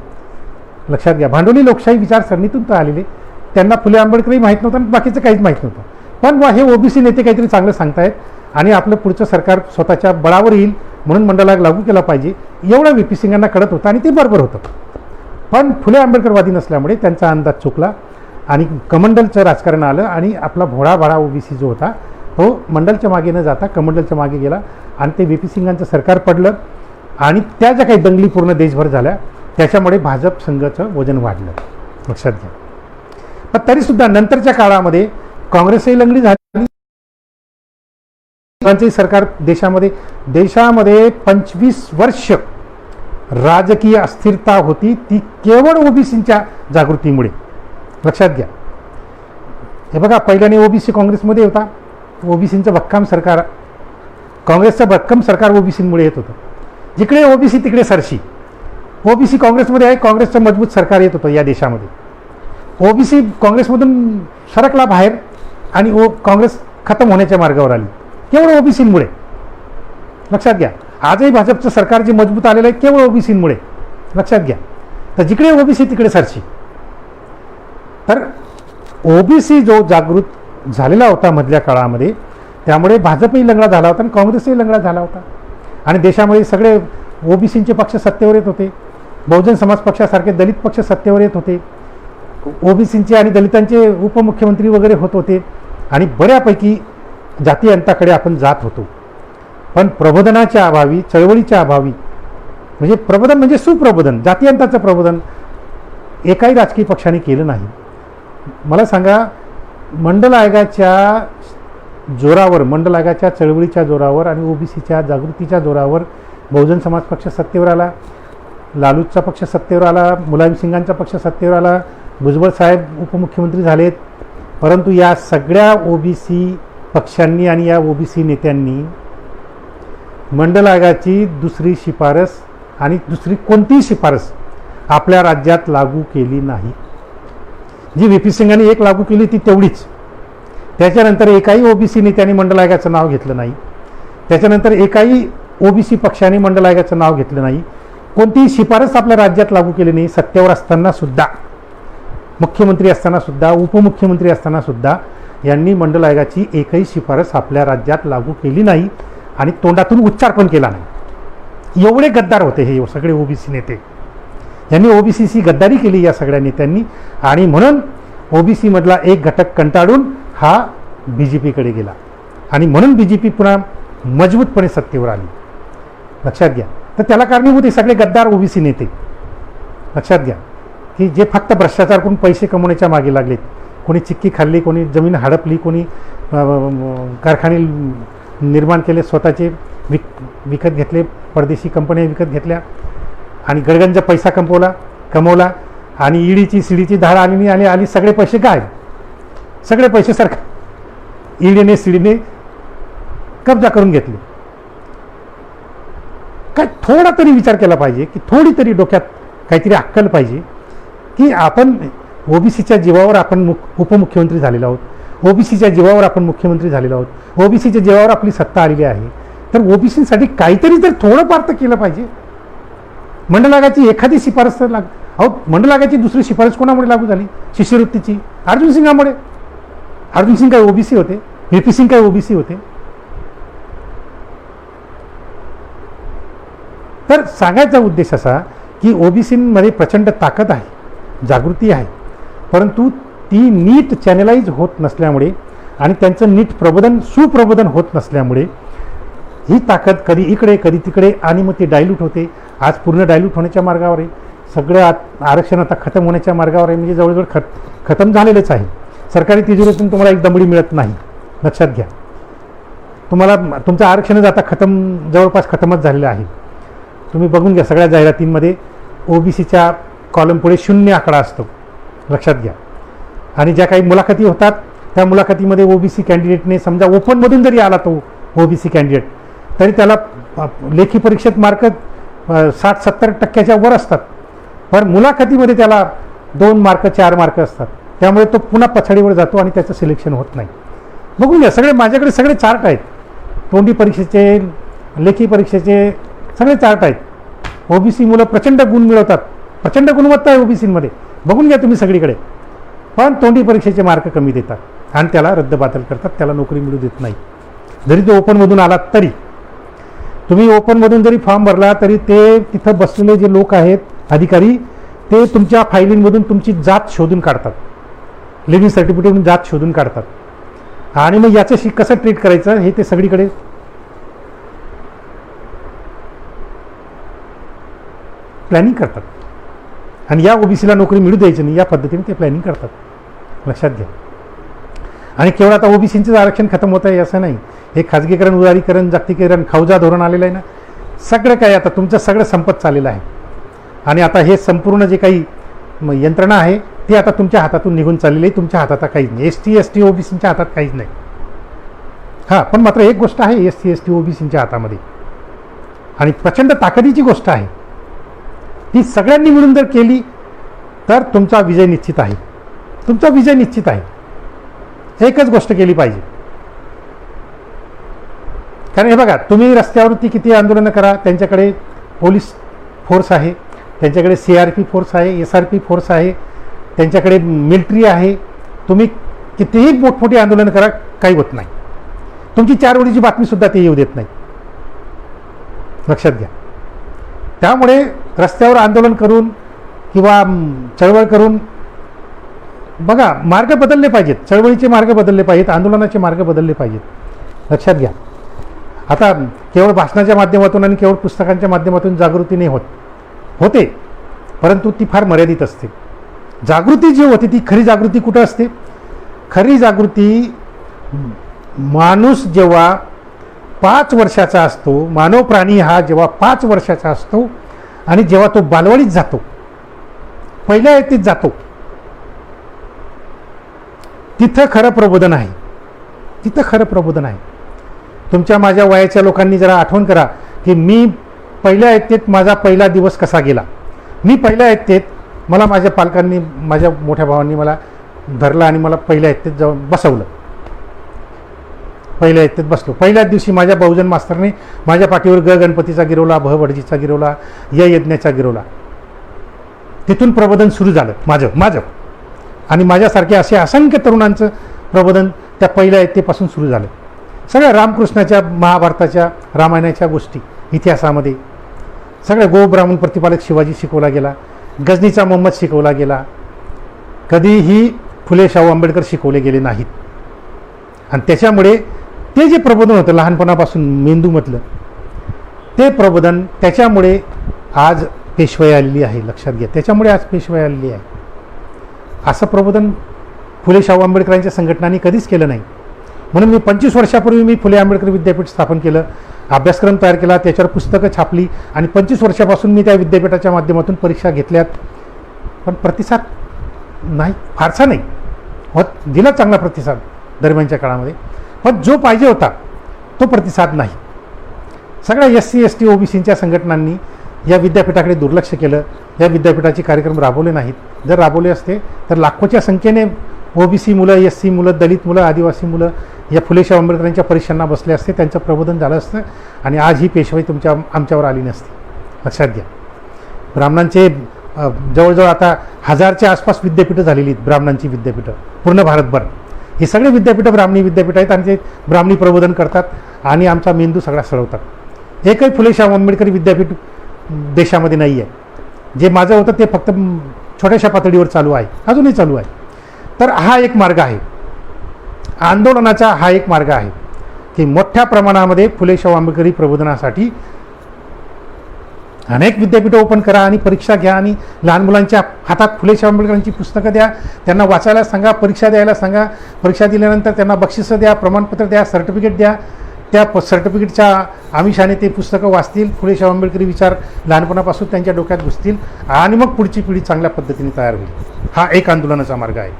S1: लक्षात घ्या. भांडवली लोकशाही विचारसरणीतून तर आलेले. त्यांना फुले आंबेडकरही माहीत नव्हतं आणि बाकीचं काहीच माहीत नव्हतं. पण हे ओबीसी नेते काहीतरी चांगलं सांगतायत आणि आपलं पुढचं सरकार स्वतःच्या बळावर येईल म्हणून मंडल आयोग लागू केला पाहिजे एवढं व्ही पी सिंगांना कळत होतं आणि ते बरोबर होतं. पण फुले आंबेडकरवादी नसल्यामुळे त्यांचा अंदाज चुकला आणि कमंडलचं राजकारण आलं आणि आपला भोळा भाळा ओबीसी जो होता तो मंडलच्या मागे न जाता कमंडलच्या मागे गेला आणि ते व्ही पी सिंगांचं सरकार पडलं आणि त्या ज्या काही दंगली पूर्ण देशभर झाल्या त्याच्यामुळे भाजप संघाचं वजन वाढलं. लक्षात घ्या. पण तरीसुद्धा नंतरच्या काळामध्ये काँग्रेसही लंगडी झाली. सरकार देशामध्ये 25 वर्ष राजकीय अस्थिरता होती, ती केवळ ओबीसींच्या जागृतीमुळे. लक्षात घ्या. हे बघा, पहिल्याने ओबीसी काँग्रेसमध्ये होता, ओबीसींचं भक्कम सरकार, काँग्रेसचं भक्कम सरकार ओबीसींमुळे येत होतं. जिकडे ओबीसी तिकडे सरशी. ओबीसी काँग्रेसमध्ये आहे, काँग्रेसचं मजबूत सरकार येत होतं या देशामध्ये. ओबीसी काँग्रेसमधून सरकला बाहेर आणि काँग्रेस खतम होण्याच्या मार्गावर आली केवळ ओबीसींमुळे. लक्षात घ्या. आजही भाजपचं सरकार जे मजबूत आलेलं आहे केवळ ओबीसीमुळे, लक्षात घ्या. तर जिकडे ओबीसी तिकडे सरशी. तर ओबीसी जो जागृत झालेला होता मधल्या काळामध्ये, त्यामुळे भाजपही लंगडा झाला होता आणि काँग्रेसही लंगडा झाला होता. आणि देशामध्ये सगळे ओबीसींचे पक्ष सत्तेवर येत होते. बहुजन समाज पक्षासारखे दलित पक्ष सत्तेवर येत होते. ओबीसींचे आणि दलितांचे उपमुख्यमंत्री वगैरे होत होते आणि बऱ्यापैकी जातीयंताकडे आपण जात होतो. पण प्रबोधनाच्या अभावी, चळवळीच्या अभावी, म्हणजे प्रबोधन म्हणजे सुप्रबोधन, जातीयंताचं प्रबोधन एकाही राजकीय पक्षाने केलं नाही. मला सांगा, मंडल आयोगाच्या जोरावर, मंडल आयोगाच्या चळवळीच्या जोरावर आणि ओबीसीच्या जागृतीच्या जोरावर बहुजन समाज पक्ष सत्तेवर आला, लालूचा पक्ष सत्तेवर आला, मुलायम सिंगांचा पक्ष सत्तेवर आला, भुजबळ साहेब उपमुख्यमंत्री झालेत. परंतु या सगळ्या ओबीसी पक्षांनी आणि या ओबीसी नेत्यांनी मंडल आयोगाची दुसरी शिफारस आणि दुसरी कोणतीही शिफारस आपल्या राज्यात लागू केली नाही. जी व्ही पी सिंगांनी एक लागू केली ती तेवढीच. त्याच्यानंतर एकाही ओबीसी नेत्याने मंडल आयोगाचं नाव घेतलं नाही. त्याच्यानंतर एकाही ओबीसी पक्षाने मंडल आयोगाचं नाव घेतलं नाही. कोणतीही शिफारस आपल्या राज्यात लागू केली नाही. सत्तेवर असताना सुद्धा, मुख्यमंत्री असताना सुद्धा, उपमुख्यमंत्री असताना सुद्धा यांनी मंडल आयोगाची एकही शिफारस आपल्या राज्यात लागू केली नाही आणि तोंडातून उच्चार पण केला नाही. एवढे गद्दार होते हे सगळे ओबीसी नेते. यांनी ओबीसीची गद्दारी केली या सगळ्या नेत्यांनी आणि म्हणून ओबीसीमधला एक घटक कंटाळून हा BJPकडे गेला आणि म्हणून BJP पुन्हा मजबूतपणे सत्तेवर आली. लक्षात घ्या. तर त्याला कारणीभूत हे सगळे गद्दार ओबीसी नेते. लक्षात घ्या की जे फक्त भ्रष्टाचार करून पैसे कमवण्याच्या मागे लागलेत. कोणी चिक्की खाल्ली, कोणी जमीन हडपली, कोणी कारखाने निर्माण केले, स्वतःचे विकत घेतले, परदेशी कंपन्या विकत घेतल्या आणि गडगंज पैसा कमवला आणि ईडीची सीडीची धाड आली आणि सगळे पैसे गायब. सगळे पैसे सरकार ईडीने सीडीने कब्जा करून घेतले. काय थोडा तरी विचार केला पाहिजे की थोडी तरी डोक्यात काहीतरी अक्कल पाहिजे की आपण ओबीसीच्या जीवावर आपण उपमुख्यमंत्री झालेलो आहोत, ओबीसीच्या जीवावर आपण मुख्यमंत्री झालेलो आहोत, ओबीसीच्या जीवावर आपली सत्ता आलेली आहे. तर ओबीसीसाठी काहीतरी तर थोडंफार तर केलं पाहिजे. मंडल आयोगाची एखादी शिफारस तर मंडल आयोगाची दुसरी शिफारस कोणामुळे लागू झाली? शिष्यवृत्तीची अर्जुन सिंगामुळे. अर्जुन सिंग काय ओबीसी होते? व्ही.पी. सिंग काय ओबीसी होते? तर सांगायचा उद्देश असा की ओबीसीमध्ये प्रचंड ताकद आहे, जागृती आहे, परंतु ती नीट चॅनलाइज होत नसल्यामुळे आणि त्यांचं नीट सुप्रबोधन होत नसल्यामुळे ही ताकद कधी इकडे कधी तिकडे आणि मग ती डायल्यूट होते. आज पूर्ण डायल्यूट होण्याच्या मार्गावर आहे. सगळं आरक्षण आता खतम होण्याच्या मार्गावर आहे. म्हणजे जवळजवळ खतम झालेलंच आहे. सरकारी तिजोरीतून तुम्हाला एक दमडी मिळत नाही. लक्षात घ्या. तुम्हाला तुमचं आरक्षणच आता जवळपास खतमच झालेलं आहे. तुम्ही बघून घ्या, सगळ्या जाहिरातींमध्ये ओबीसीच्या कॉलम पुढे 0 आकडा असतो. लक्षात घ्या. आणि ज्या काही मुलाखती होतात त्या मुलाखतीमध्ये ओबीसी कॅन्डिडेटने समजा ओपनमधून जरी आला तो ओबीसी कॅन्डिडेट तरी त्याला लेखी परीक्षेत मार्क 60-70% वर असतात, पण मुलाखतीमध्ये त्याला 2 मार्क 4 मार्क असतात. त्यामुळे तो पुन्हा पछाडीवर जातो आणि त्याचं सिलेक्शन होत नाही. बघून घ्या, माझ्याकडे सगळे चार्ट आहेत. तोंडी परीक्षेचे, लेखी परीक्षेचे सगळे चार्ट आहेत. ओबीसी मुलं प्रचंड गुण मिळवतात, प्रचंड गुणवत्ता आहे ओबीसीमध्ये. बघून घ्या तुम्ही सगळीकडे. पण तोंडी परीक्षेचे मार्क कमी देतात आणि त्याला रद्दबातल करतात, त्याला नोकरी मिळू देत नाही. जरी तो ओपनमधून आलात तरी, तुम्ही ओपनमधून जरी फॉर्म भरला तरी ते तिथं बसलेले जे लोक आहेत अधिकारी, ते तुमच्या फायलिंगमधून तुमची जात शोधून काढतात, लिव्हिंग सर्टिफिकेटमधून जात शोधून काढतात आणि मग याच्याशी कसं ट्रीट करायचं हे ते सगळीकडे प्लॅनिंग करतात. आणि या ओबीसीला नोकरी मिळू द्यायची नाही या पद्धतीने ते प्लॅनिंग करतात. लक्षात घ्या. आणि केवळ आता ओबीसींचं आरक्षण खतम होत आहे असं नाही. हे खाजगीकरण, उदारीकरण, जागतिकीकरण, खौजा धोरण आलेलं आहे ना, सगळं काय आता तुमचं सगळं संपत चाललेलं आहे. आणि आता हे संपूर्ण जे काही यंत्रणा आहे ती आता तुमच्या हातातून निघून चाललेली आहे. तुमच्या हातात काहीच नाही. ST ओबीसींच्या हातात काहीच नाही. हां, पण मात्र एक गोष्ट आहे ST ओबीसींच्या हातामध्ये, आणि प्रचंड ताकदीची गोष्ट आहे. ती सगळ्यांनी मिळून जर केली तर तुमचा विजय निश्चित आहे. तुमचा विजय निश्चित आहे. एकच गोष्ट केली पाहिजे. कारण हे बघा, तुम्ही रस्त्यावरती किती आंदोलनं करा, त्यांच्याकडे पोलीस फोर्स आहे, त्यांच्याकडे CRP फोर्स आहे, SRP फोर्स आहे, त्यांच्याकडे मिलिटरी आहे. तुम्ही कितीही मोठमोठी आंदोलनं करा, काही होत नाही. तुमची 4 ओळीची बातमीसुद्धा ते येऊ देत नाही, लक्षात घ्या. त्यामुळे रस्त्यावर आंदोलन करून किंवा चळवळ करून बघा, मार्ग बदलले पाहिजेत, चळवळीचे मार्ग बदलले पाहिजेत, आंदोलनाचे मार्ग बदलले पाहिजेत, लक्षात घ्या. आता केवळ भाषणाच्या माध्यमातून आणि केवळ पुस्तकांच्या माध्यमातून जागृती नाही होते, परंतु ती फार मर्यादित असते. जागृती जी होती ती खरी जागृती कुठं असते? खरी जागृती माणूस जेव्हा 5 वर्षाचा असतो, मानव प्राणी हा जेव्हा 5 वर्षाचा असतो आणि जेव्हा तो बालवाडीत जातो, पहिल्या व्यक्तीत जातो, तिथं खरं प्रबोधन आहे, तिथं खरं प्रबोधन आहे. तुमच्या माझ्या वयाच्या लोकांनी जरा आठवण करा की मी पहिल्या इयत्तेत माझा पहिला दिवस कसा गेला. मी पहिल्या इयत्तेत मला माझ्या पालकांनी, माझ्या मोठ्या भावांनी मला धरलं आणि मला पहिल्या इयत्तेत जाऊन बसवलं. पहिल्या इयत्तेत बसलो. पहिल्याच दिवशी माझ्या बहुजन मास्तरने माझ्या पाठीवर गणपतीचा गिरवला, भडजीचा गिरवला, यज्ञाचा गिरवला. तिथून प्रबोधन सुरू झालं माझं आणि माझ्यासारख्या असे असंख्य तरुणांचं प्रबोधन त्या पहिल्या इयत्तेपासून सुरू झालं. सगळ्या रामकृष्णाच्या, महाभारताच्या, रामायणाच्या गोष्टी इतिहासामध्ये सगळ्या गोब्राह्मण प्रतिपालक शिवाजी शिकवला गेला, गजनीचा मोहम्मद शिकवला गेला. कधीही फुले शाहू आंबेडकर शिकवले गेले नाहीत. आणि त्याच्यामुळे ते जे प्रबोधन होतं लहानपणापासून मेंदूमधलं, ते प्रबोधन, त्याच्यामुळे आज पेशवाई आलेली आहे, लक्षात घ्या. त्याच्यामुळे आज पेशवाई आलेली आहे. असं प्रबोधन फुले शाहू आंबेडकरांच्या संघटनांनी कधीच केलं नाही. म्हणून मी 25 वर्षापूर्वी मी फुले आंबेडकर विद्यापीठ स्थापन केलं, अभ्यासक्रम तयार केला, त्याच्यावर पुस्तकं छापली आणि 25 वर्षापासून मी त्या विद्यापीठाच्या माध्यमातून परीक्षा घेतल्यात. पण प्रतिसाद नाही, फारसा नाही होत. दिला चांगला प्रतिसाद दरम्यानच्या काळामध्ये, पण जो पाहिजे होता तो प्रतिसाद नाही. सगळ्या SC ST OBCच्या संघटनांनी या विद्यापीठाकडे दुर्लक्ष केलं, या विद्यापीठाचे कार्यक्रम राबवले नाहीत. जर राबवले असते तर लाखोच्या संख्येने OBC मुलं, SC मुलं, दलित मुलं, आदिवासी मुलं या फुले शाहू आंबेडकरांच्या परीक्षांना बसले असते, त्यांचं प्रबोधन झालं असतं आणि आज ही पेशवाई आमच्यावर आली नसती, लक्षात घ्या. ब्राह्मणांचे जवळजवळ आता 1000च्या आसपास विद्यापीठं झालेली आहेत, ब्राह्मणांची विद्यापीठं पूर्ण भारतभर. ही सगळी विद्यापीठं ब्राह्मणी विद्यापीठ आहेत आणि ते ब्राह्मणी प्रबोधन करतात आणि आमचा मेंदू सगळा सळवतात. एकही फुले शाहू आंबेडकर विद्यापीठ देशामध्ये नाही आहे. जे माझं होतं ते फक्त छोट्याशा पातळीवर चालू आहे, अजूनही चालू आहे. तर हा एक मार्ग आहे, आंदोलनाचा हा एक मार्ग आहे की मोठ्या प्रमाणामध्ये फुले शाहू आंबेडकरी प्रबोधनासाठी अनेक विद्यापीठं ओपन करा आणि परीक्षा घ्या आणि लहान मुलांच्या हातात फुले शाहू आंबेडकरांची पुस्तकं द्या, त्यांना वाचायला सांगा, परीक्षा द्यायला सांगा. परीक्षा दिल्यानंतर त्यांना बक्षिसं द्या, प्रमाणपत्र द्या, सर्टिफिकेट द्या. त्या सर्टिफिकेटच्या आमिषाने ते पुस्तकं वाचतील, फुले शाहू आंबेडकरी विचार लहानपणापासून त्यांच्या डोक्यात घुसतील आणि मग पुढची पिढी चांगल्या पद्धतीने तयार होईल. हा एक आंदोलनाचा मार्ग आहे.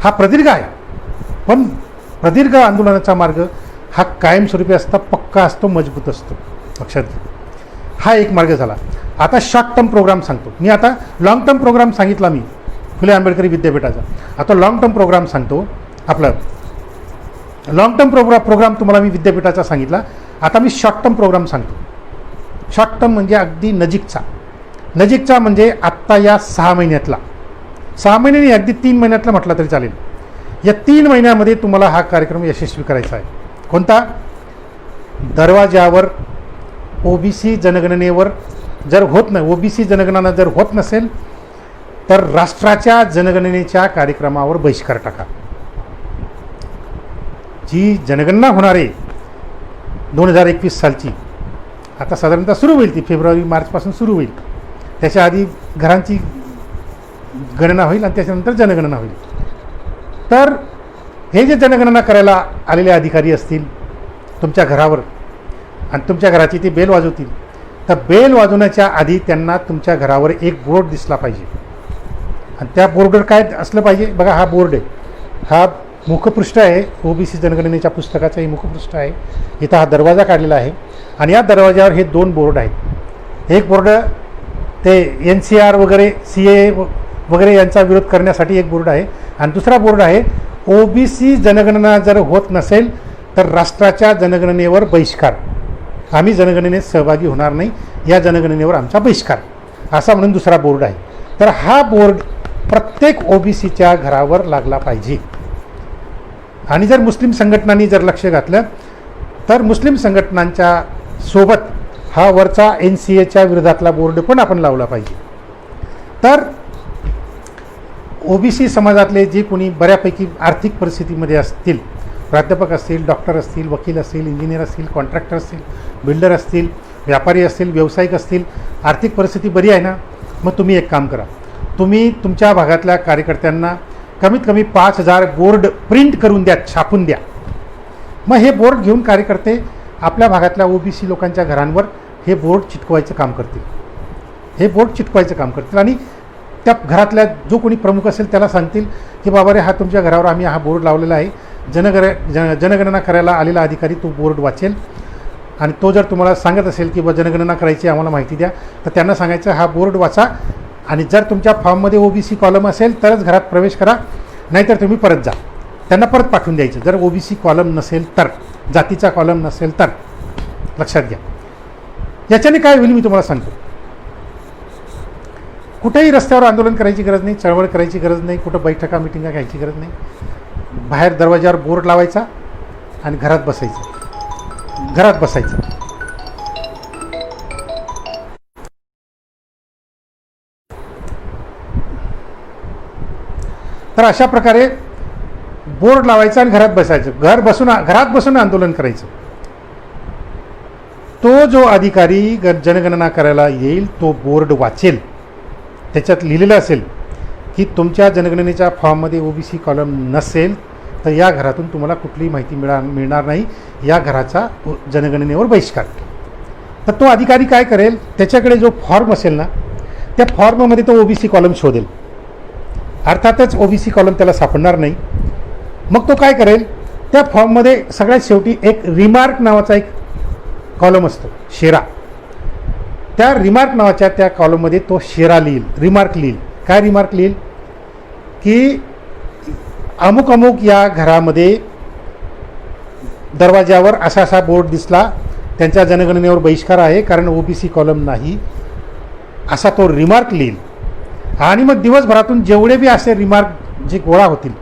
S1: हा प्रदीर्घ आहे, पण प्रदीर्घ आंदोलनाचा मार्ग हा कायमस्वरूपी असतो, पक्का असतो, मजबूत असतो, लक्षात घ्या. हा एक मार्ग झाला. आता शॉर्ट टर्म प्रोग्राम सांगतो मी. आता लॉंग टर्म प्रोग्राम सांगितला मी फुले आंबेडकरी विद्यापीठाचा. आता लॉंग टर्म प्रोग्राम सांगतो. आपलं लॉंग टर्म प्रोग्राम तुम्हाला मी विद्यापीठाचा सांगितला. आता मी शॉर्ट टर्म प्रोग्राम सांगतो. शॉर्ट टर्म म्हणजे अगदी नजीकचा म्हणजे आत्ता या 6 महिन्यातला, 6 महिन्यांनी अगदी 3 महिन्यातला म्हटला तरी चालेल. या 3 महिन्यामध्ये तुम्हाला हा कार्यक्रम यशस्वी करायचा आहे. कोणता? दरवाजावर OBC जनगणनेवर जर होत नाही, OBC जनगणना जर होत नसेल तर राष्ट्राच्या जनगणनेच्या कार्यक्रमावर बहिष्कार टाका. जी जनगणना होणार आहे 2021 सालची, आता साधारणतः सुरू होईल, ती फेब्रुवारी मार्चपासून सुरू होईल. त्याच्या आधी घरांची गणना होईल आणि त्याच्यानंतर जनगणना होईल. तर हे जे जनगणना करायला आलेले अधिकारी असतील तुमच्या घरावर आणि तुमच्या घराची ती बेल वाजवतील, तर बेल वाजवण्याच्या आधी त्यांना तुमच्या घरावर एक बोर्ड दिसला पाहिजे. आणि त्या बोर्डवर काय असलं पाहिजे? बघा, हा बोर्ड आहे, हा मुखपृष्ठ आहे, OBC जनगणनेच्या पुस्तकाचं हे मुखपृष्ठ आहे. इथं हा दरवाजा काढलेला आहे आणि या दरवाजावर हे 2 बोर्ड आहेत. एक बोर्ड ते NCR वगैरे, CA वगैरे यांचा विरोध करण्यासाठी एक बोर्ड आहे आणि दुसरा बोर्ड आहे OBC जनगणना जर होत नसेल तर राष्ट्राच्या जनगणनेवर बहिष्कार, आम्ही जनगणनेत सहभागी होणार नाही, या जनगणनेवर आमचा बहिष्कार, असा म्हणून दुसरा बोर्ड आहे. तर हा बोर्ड प्रत्येक OBCच्या घरावर लागला पाहिजे. आणि जर मुस्लिम संघटनांनी जर लक्ष घातलं तर मुस्लिम संघटनांच्या सोबत हा वरचा NCAच्या विरोधातला बोर्ड पण आपण लावला पाहिजे. तर OBC समाजातले जे कोणी बऱ्यापैकी आर्थिक परिस्थितीमध्ये असतील, प्राध्यापक असतील, डॉक्टर असतील, वकील असतील, इंजिनियर असतील, कॉन्ट्रॅक्टर असतील, बिल्डर असतील, व्यापारी असतील, व्यावसायिक असतील, आर्थिक परिस्थिती बरी आहे ना, मग तुम्ही एक काम करा, तुम्ही तुमच्या भागातल्या कार्यकर्त्यांना कमीत कमी 5,000 बोर्ड प्रिंट करून द्या, छापून द्या. मग हे बोर्ड घेऊन कार्यकर्ते आपल्या भागातल्या OBC लोकांच्या घरांवर हे बोर्ड चिटकवायचं काम करतील, हे बोर्ड चिटकवायचं काम करतील. आणि त्या घरातल्या जो कोणी प्रमुख असेल त्याला सांगतील की बाबा रे, हा तुमच्या घरावर आम्ही हा बोर्ड लावलेला आहे, जनगणना करायला आलेला अधिकारी तो बोर्ड वाचेल. आणि तो जर तुम्हाला सांगत असेल की जनगणना करायची आम्हाला माहिती द्या, तर त्यांना सांगायचं हा बोर्ड वाचा, आणि जर तुमच्या फॉर्ममध्ये OBC कॉलम असेल तरच घरात प्रवेश करा, नाहीतर तुम्ही परत जा. त्यांना परत पाठवून द्यायचं. जर OBC कॉलम नसेल तर, जातीचा कॉलम नसेल तर, लक्षात घ्या. याच्याने काय होईल मी तुम्हाला सांगतो. कुठेही रस्त्यावर आंदोलन करायची गरज नाही, चळवळ करायची गरज नाही, कुठं बैठका मिटिंगा घ्यायची गरज नाही. बाहेर दरवाजावर बोर्ड लावायचा आणि घरात बसायचं, घरात बसायचं. तर अशा प्रकारे बोर्ड लावायचा आणि घरात बसायचं, घरात बसून आंदोलन करायचं. तो जो अधिकारी जनगणना करायला येईल तो बोर्ड वाचेल, त्याच्यात लिहिलेलं असेल की तुमच्या जनगणनेच्या फॉर्ममध्ये OBC कॉलम नसेल तर या घरातून तुम्हाला कुठलीही माहिती मिळणार नाही, या घराचा जनगणनेवर बहिष्कार. तर तो अधिकारी काय करेल, त्याच्याकडे जो फॉर्म असेल ना, त्या फॉर्ममध्ये तो OBC कॉलम शोधेल. अर्थातच OBC कॉलम त्याला सापडणार नाही. मग तो काय करेल, त्या फॉर्ममध्ये सगळ्यात शेवटी एक रिमार्क नावाचा एक कॉलम असतो, शेरा. त्या रिमार्क नावाच्या त्या कॉलममध्ये तो शेरा लिहिल, रिमार्क लिहिल. काय रिमार्क लिहिल की अमुक अमुक या घरामध्ये दरवाजावर असा असा बोर्ड दिसला, त्यांच्या जनगणनेवर बहिष्कार आहे कारण OBC कॉलम नाही, असा तो रिमार्क लिहिल. आणि मग दिवसभरातून जेवढे बी असे रिमार्क जे गोळा होतील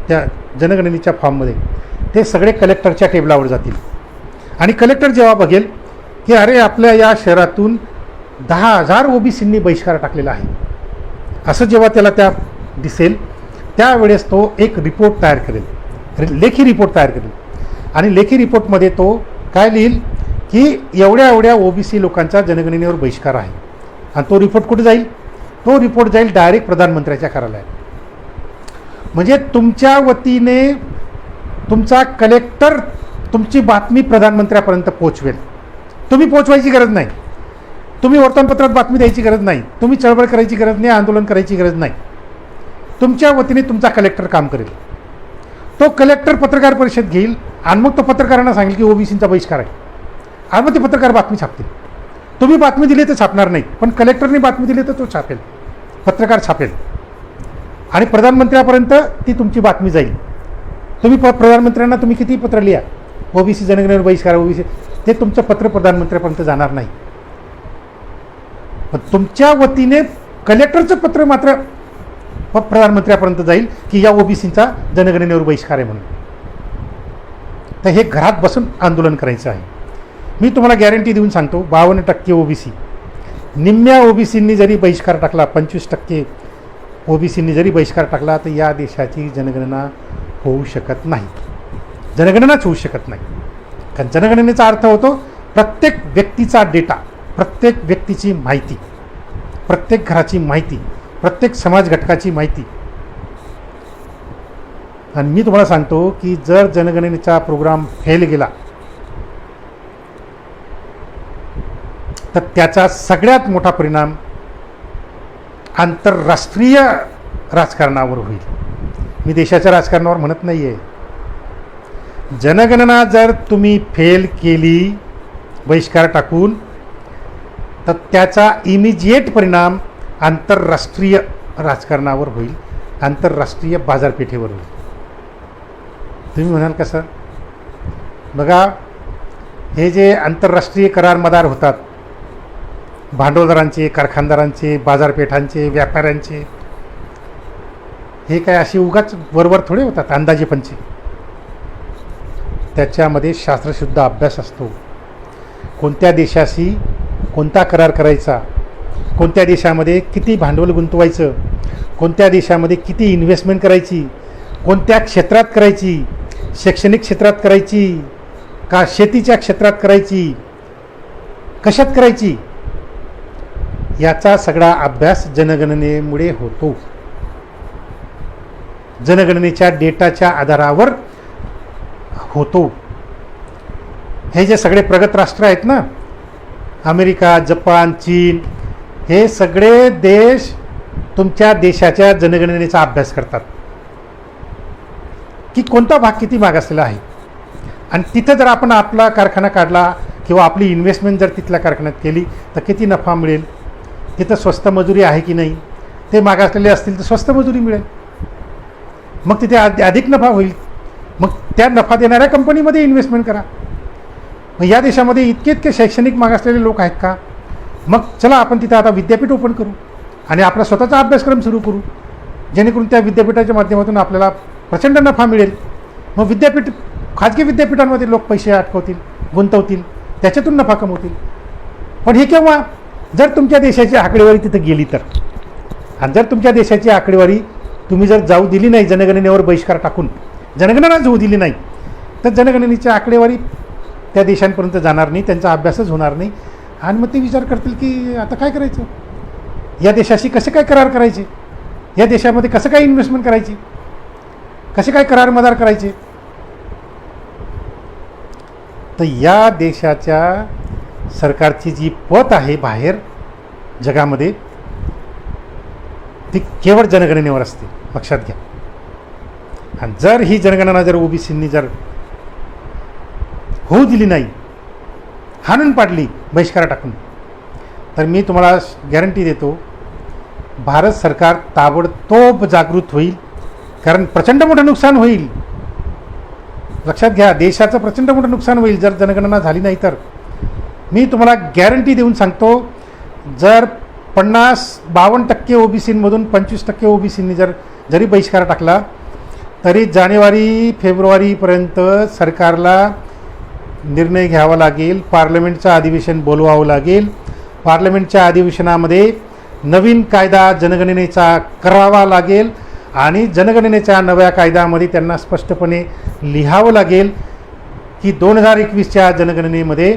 S1: त्या जनगणनेच्या फॉर्ममध्ये, ते सगळे कलेक्टरच्या टेबलावर जातील. आणि कलेक्टर जेव्हा बघेल की अरे आपल्या या शहरातून 10,000 OBCंनी बहिष्कार टाकलेला आहे, असं जेव्हा त्याला त्या दिसेल त्यावेळेस तो एक रिपोर्ट तयार करेल, लेखी रिपोर्ट तयार करेल. आणि लेखी रिपोर्टमध्ये तो काय लिहिल की एवढ्या एवढ्या OBC लोकांचा जनगणनेवर बहिष्कार आहे. आणि तो रिपोर्ट कुठे जाईल, तो रिपोर्ट जाईल डायरेक्ट प्रधानमंत्र्याच्या कार्यालयात. म्हणजे तुमच्या वतीने तुमचा कलेक्टर तुमची बातमी प्रधानमंत्र्यापर्यंत पोचवेल. तुम्ही पोचवायची गरज नाही, तुम्ही वर्तमानपत्रात बातमी द्यायची गरज नाही, तुम्ही चळवळ करायची गरज नाही, आंदोलन करायची गरज नाही. तुमच्या वतीने तुमचा कलेक्टर काम करेल. तो कलेक्टर पत्रकार परिषद घेईल आणि मग तो पत्रकारांना सांगेल की OBCंचा बहिष्कार आहे, आणि मग ते पत्रकार बातमी छापतील. तुम्ही बातमी दिली तर छापणार नाही, पण कलेक्टरने बातमी दिली तर तो छापेल, पत्रकार छापेल. आणि प्रधानमंत्र्यापर्यंत ती तुमची बातमी जाईल. तुम्ही प्रधानमंत्र्यांना तुम्ही किती पत्र लिहा, OBC जनगणनेवर बहिष्कार, OBC, ते तुमचं पत्र प्रधानमंत्र्यापर्यंत जाणार नाही. पण तुमच्या वतीने कलेक्टरचं पत्र मात्र प्रधानमंत्र्यापर्यंत जाईल की या OBCंचा जनगणनेवर बहिष्कार आहे म्हणून. तर हे घरात बसून आंदोलन करायचं आहे. मी तुम्हाला गॅरंटी देऊन सांगतो, 52% OBC, निम्म्या OBCंनी जरी बहिष्कार टाकला, 25% OBCंनी जरी बहिष्कार टाकला, तर या देशाची जनगणना होऊ शकत नाही, जनगणनाच होऊ शकत नाही. कारण जनगणनेचा अर्थ होतो प्रत्येक व्यक्तीचा डेटा, प्रत्येक व्यक्तीची माहिती, प्रत्येक घराची माहिती, प्रत्येक समाज घटकाची माहिती. आणि मी तुम्हाला सांगतो की जर जनगणनेचा प्रोग्राम फेल गेला तर त्याचा सगळ्यात मोठा परिणाम आंतरराष्ट्रीय राजकारणावर होईल. मी देशाच्या राजकारणावर म्हणत नाही आहे. जनगणना जर तुम्ही फेल केली बहिष्कार टाकून, तर त्याचा इमिजिएट परिणाम आंतरराष्ट्रीय राजकारणावर होईल, आंतरराष्ट्रीय बाजारपेठेवर होईल. तुम्ही म्हणाल का सर, बघा, हे जे आंतरराष्ट्रीय करार मदार होतात, भांडवलदारांचे, कारखानदारांचे, बाजारपेठांचे, व्यापाऱ्यांचे, हे काय अशी उगाच वरवर थोडे होतात अंदाजेपंचे. त्याच्यामध्ये शास्त्रशुद्ध अभ्यास असतो. कोणत्या देशाशी कोणता करार करायचा, कोणत्या देशामध्ये किती भांडवल गुंतवायचं, कोणत्या देशामध्ये किती इन्व्हेस्टमेंट करायची, कोणत्या क्षेत्रात करायची, शैक्षणिक क्षेत्रात करायची का शेतीच्या क्षेत्रात करायची, कशात करायची, याचा सगळा अभ्यास जनगणनेमुळे होतो. जनगणनेच्या डेटाच्या आधारावर होतो. हे जे सगळे प्रगत राष्ट्र आहेत ना, अमेरिका, जपान, चीन, हे सगळे देश तुमच्या देशाच्या जनगणनेचा अभ्यास करतात की कोणता भाग किती मागासलेला आहे. आणि तिथं जर आपण आपला कारखाना काढला किंवा आपली इन्व्हेस्टमेंट जर तिथल्या कारखान्यात केली तर किती नफा मिळेल, तिथं स्वस्त मजुरी आहे की नाही, ते मागासलेले असतील तर स्वस्त मजुरी मिळेल, मग तिथे अधिक नफा होईल. मग त्या नफा देणाऱ्या कंपनीमध्ये इन्व्हेस्टमेंट करा. मग या देशामध्ये इतके इतके शैक्षणिक मागासलेले लोक आहेत का, मग चला आपण तिथे आता विद्यापीठ ओपन करू आणि आपला स्वतःचा अभ्यासक्रम सुरू करू, जेणेकरून त्या विद्यापीठाच्या माध्यमातून आपल्याला प्रचंड नफा मिळेल. मग विद्यापीठ, खाजगी विद्यापीठांमध्ये लोक पैसे अटकवतील, गुंतवतील, त्याच्यातून नफा कमवतील. पण हे केव्हा, जर तुमच्या देशाची आकडेवारी तिथं गेली तर. आणि जर तुमच्या देशाची आकडेवारी तुम्ही जर जाऊ दिली नाही, जनगणनेवर बहिष्कार टाकून जनगणनाच होऊ दिली नाही, तर जनगणनेची आकडेवारी त्या देशांपर्यंत जाणार नाही, त्यांचा अभ्यासच होणार नाही. आणि मग ते विचार करतील की आता काय करायचं, या देशाशी कसे काय करार करायचे, या देशामध्ये कसं काय इन्व्हेस्टमेंट करायची, कसे काय करार मदार करायचे. तर या देशाच्या सरकारची जी पत आहे बाहेर जगामध्ये, ती केवळ जनगणनेवर असते, लक्षात घ्या. आणि जर ही जनगणना जर ओबीसींनी जर होऊ दिली नाही, हाणून पाडली बहिष्कार टाकून, तर मी तुम्हाला गॅरंटी देतो भारत सरकार ताबडतोब जागृत होईल. कारण प्रचंड मोठं नुकसान होईल, लक्षात घ्या, देशाचं प्रचंड मोठं नुकसान होईल जर जनगणना झाली नाही तर. मी तुम्हाला गॅरंटी देऊन सांगतो, जर 52% ओबीसींमधून 25% ओबीसींनी जरी बहिष्कार टाकला, तरी जानेवारी फेब्रुवारीपर्यंत सरकारला निर्णय घ्यावा लागेल, पार्लमेंटचं अधिवेशन बोलवावं लागेल, पार्लमेंटच्या अधिवेशनामध्ये नवीन कायदा जनगणनेचा करावा लागेल आणि जनगणनेच्या नव्या कायद्यामध्ये त्यांना स्पष्टपणे लिहावं लागेल की 2021च्या जनगणनेमध्ये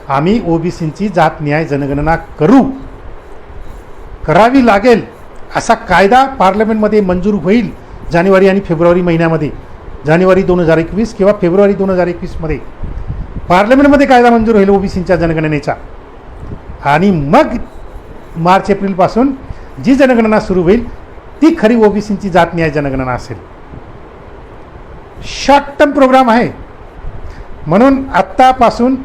S1: आम्ही ओबीसींची जात न्याय जनगणना करावी लागेल. असा कायदा पार्लमेंटमध्ये मंजूर होईल जानेवारी आणि फेब्रुवारी महिन्यामध्ये. जानेवारी 2021 किंवा फेब्रुवारी 2021मध्ये पार्लमेंटमध्ये कायदा मंजूर होईल ओबीसींच्या जनगणनेचा. आणि मग मार्च एप्रिलपासून जी जनगणना सुरू होईल ती खरी ओबीसींची जात न्याय जनगणना असेल. शॉर्ट टर्म प्रोग्राम आहे. म्हणून आत्तापासून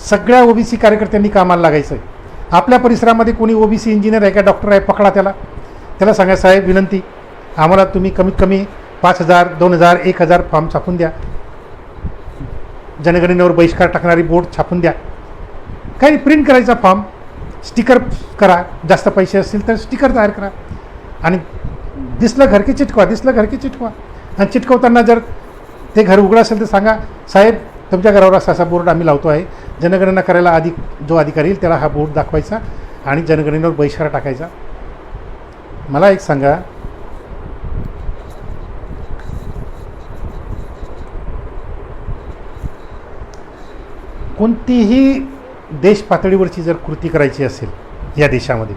S1: सगळ्या ओबीसी कार्यकर्त्यांनी कामाला लागायचं आहे. आपल्या परिसरामध्ये कोणी ओबीसी इंजिनियर आहे का, डॉक्टर आहे, पकडा त्याला सांगा, साहेब विनंती, आम्हाला तुम्ही कमीत कमी 5,000, 2,000, 1,000 फॉर्म छापून द्या, जनगणनेवर बहिष्कार टाकणारी बोर्ड छापून द्या, काही प्रिंट करायचा फॉर्म, स्टिकर करा, जास्त पैसे असतील तर स्टिकर तयार करा आणि दिसलं घर की चिटकवा, आणि चिटकवताना जर ते घर उघडं असेल तर सांगा, साहेब तुमच्या घरावर असा बोर्ड आम्ही लावतो आहे, जनगणना करायला जो अधिकारी येईल त्याला हा बोर्ड दाखवायचा आणि जनगणनेवर बहिष्कार टाकायचा. मला एक सांगा, कोणतीही देश पातळीवरची जर कृती करायची असेल या देशामध्ये,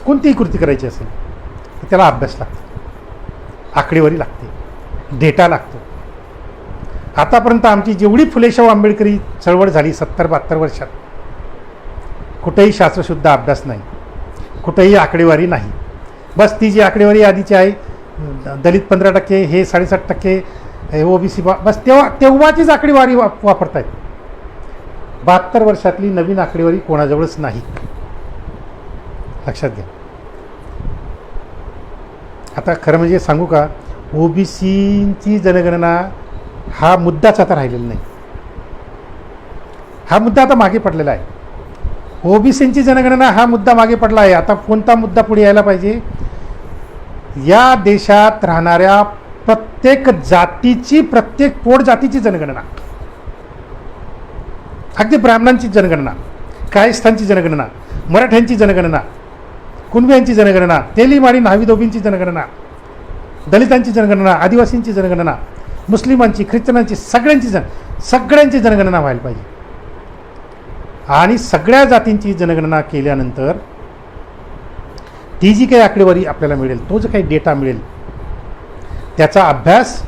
S1: कोणतीही कृती करायची असेल तर त्याला अभ्यास लागतो, आकडेवारी लागते, डेटा लागतो. आतापर्यंत आमची जेवढी फुले-शाहू आंबेडकरी चळवळ झाली 70-72 वर्षात, कुठेही शास्त्रशुद्ध अभ्यास नाही, कुठेही आकडेवारी नाही. बस ती जी आकडेवारी आधीची आहे, दलित 15%, हे 7.5%, ओबीसी, बस तेव्हाचीच आकडेवारी वापरत आहेत. 72 वर्षातली नवीन आकडेवारी कोणाजवळच नाही, लक्षात घ्या. आता खरं म्हणजे सांगू का, ओबीसींची जनगणना हा मुद्दाच आता राहिलेला नाही. हा मुद्दा आता मागे पडलेला आहे. ओबीसींची जनगणना हा मुद्दा मागे पडला आहे. आता कोणता मुद्दा पुढे यायला पाहिजे? या देशात राहणाऱ्या प्रत्येक जातीची, प्रत्येक पोट जातीची जनगणना, अगदी ब्राह्मणांची जनगणना, कायस्थांची जनगणना, मराठ्यांची जनगणना, कुणब्यांची जनगणना, तेलीमाडी नावीदोबींची जनगणना, दलितांची जनगणना, आदिवासींची जनगणना, मुस्लिमांची, ख्रिश्चनांची, सगळ्यांची जनगणना व्हायला पाहिजे. आणि सगळ्या जातींची जनगणना केल्यानंतर ती जी काही आकडेवारी आपल्याला मिळेल, तो जो काही डेटा मिळेल, त्याचा अभ्यास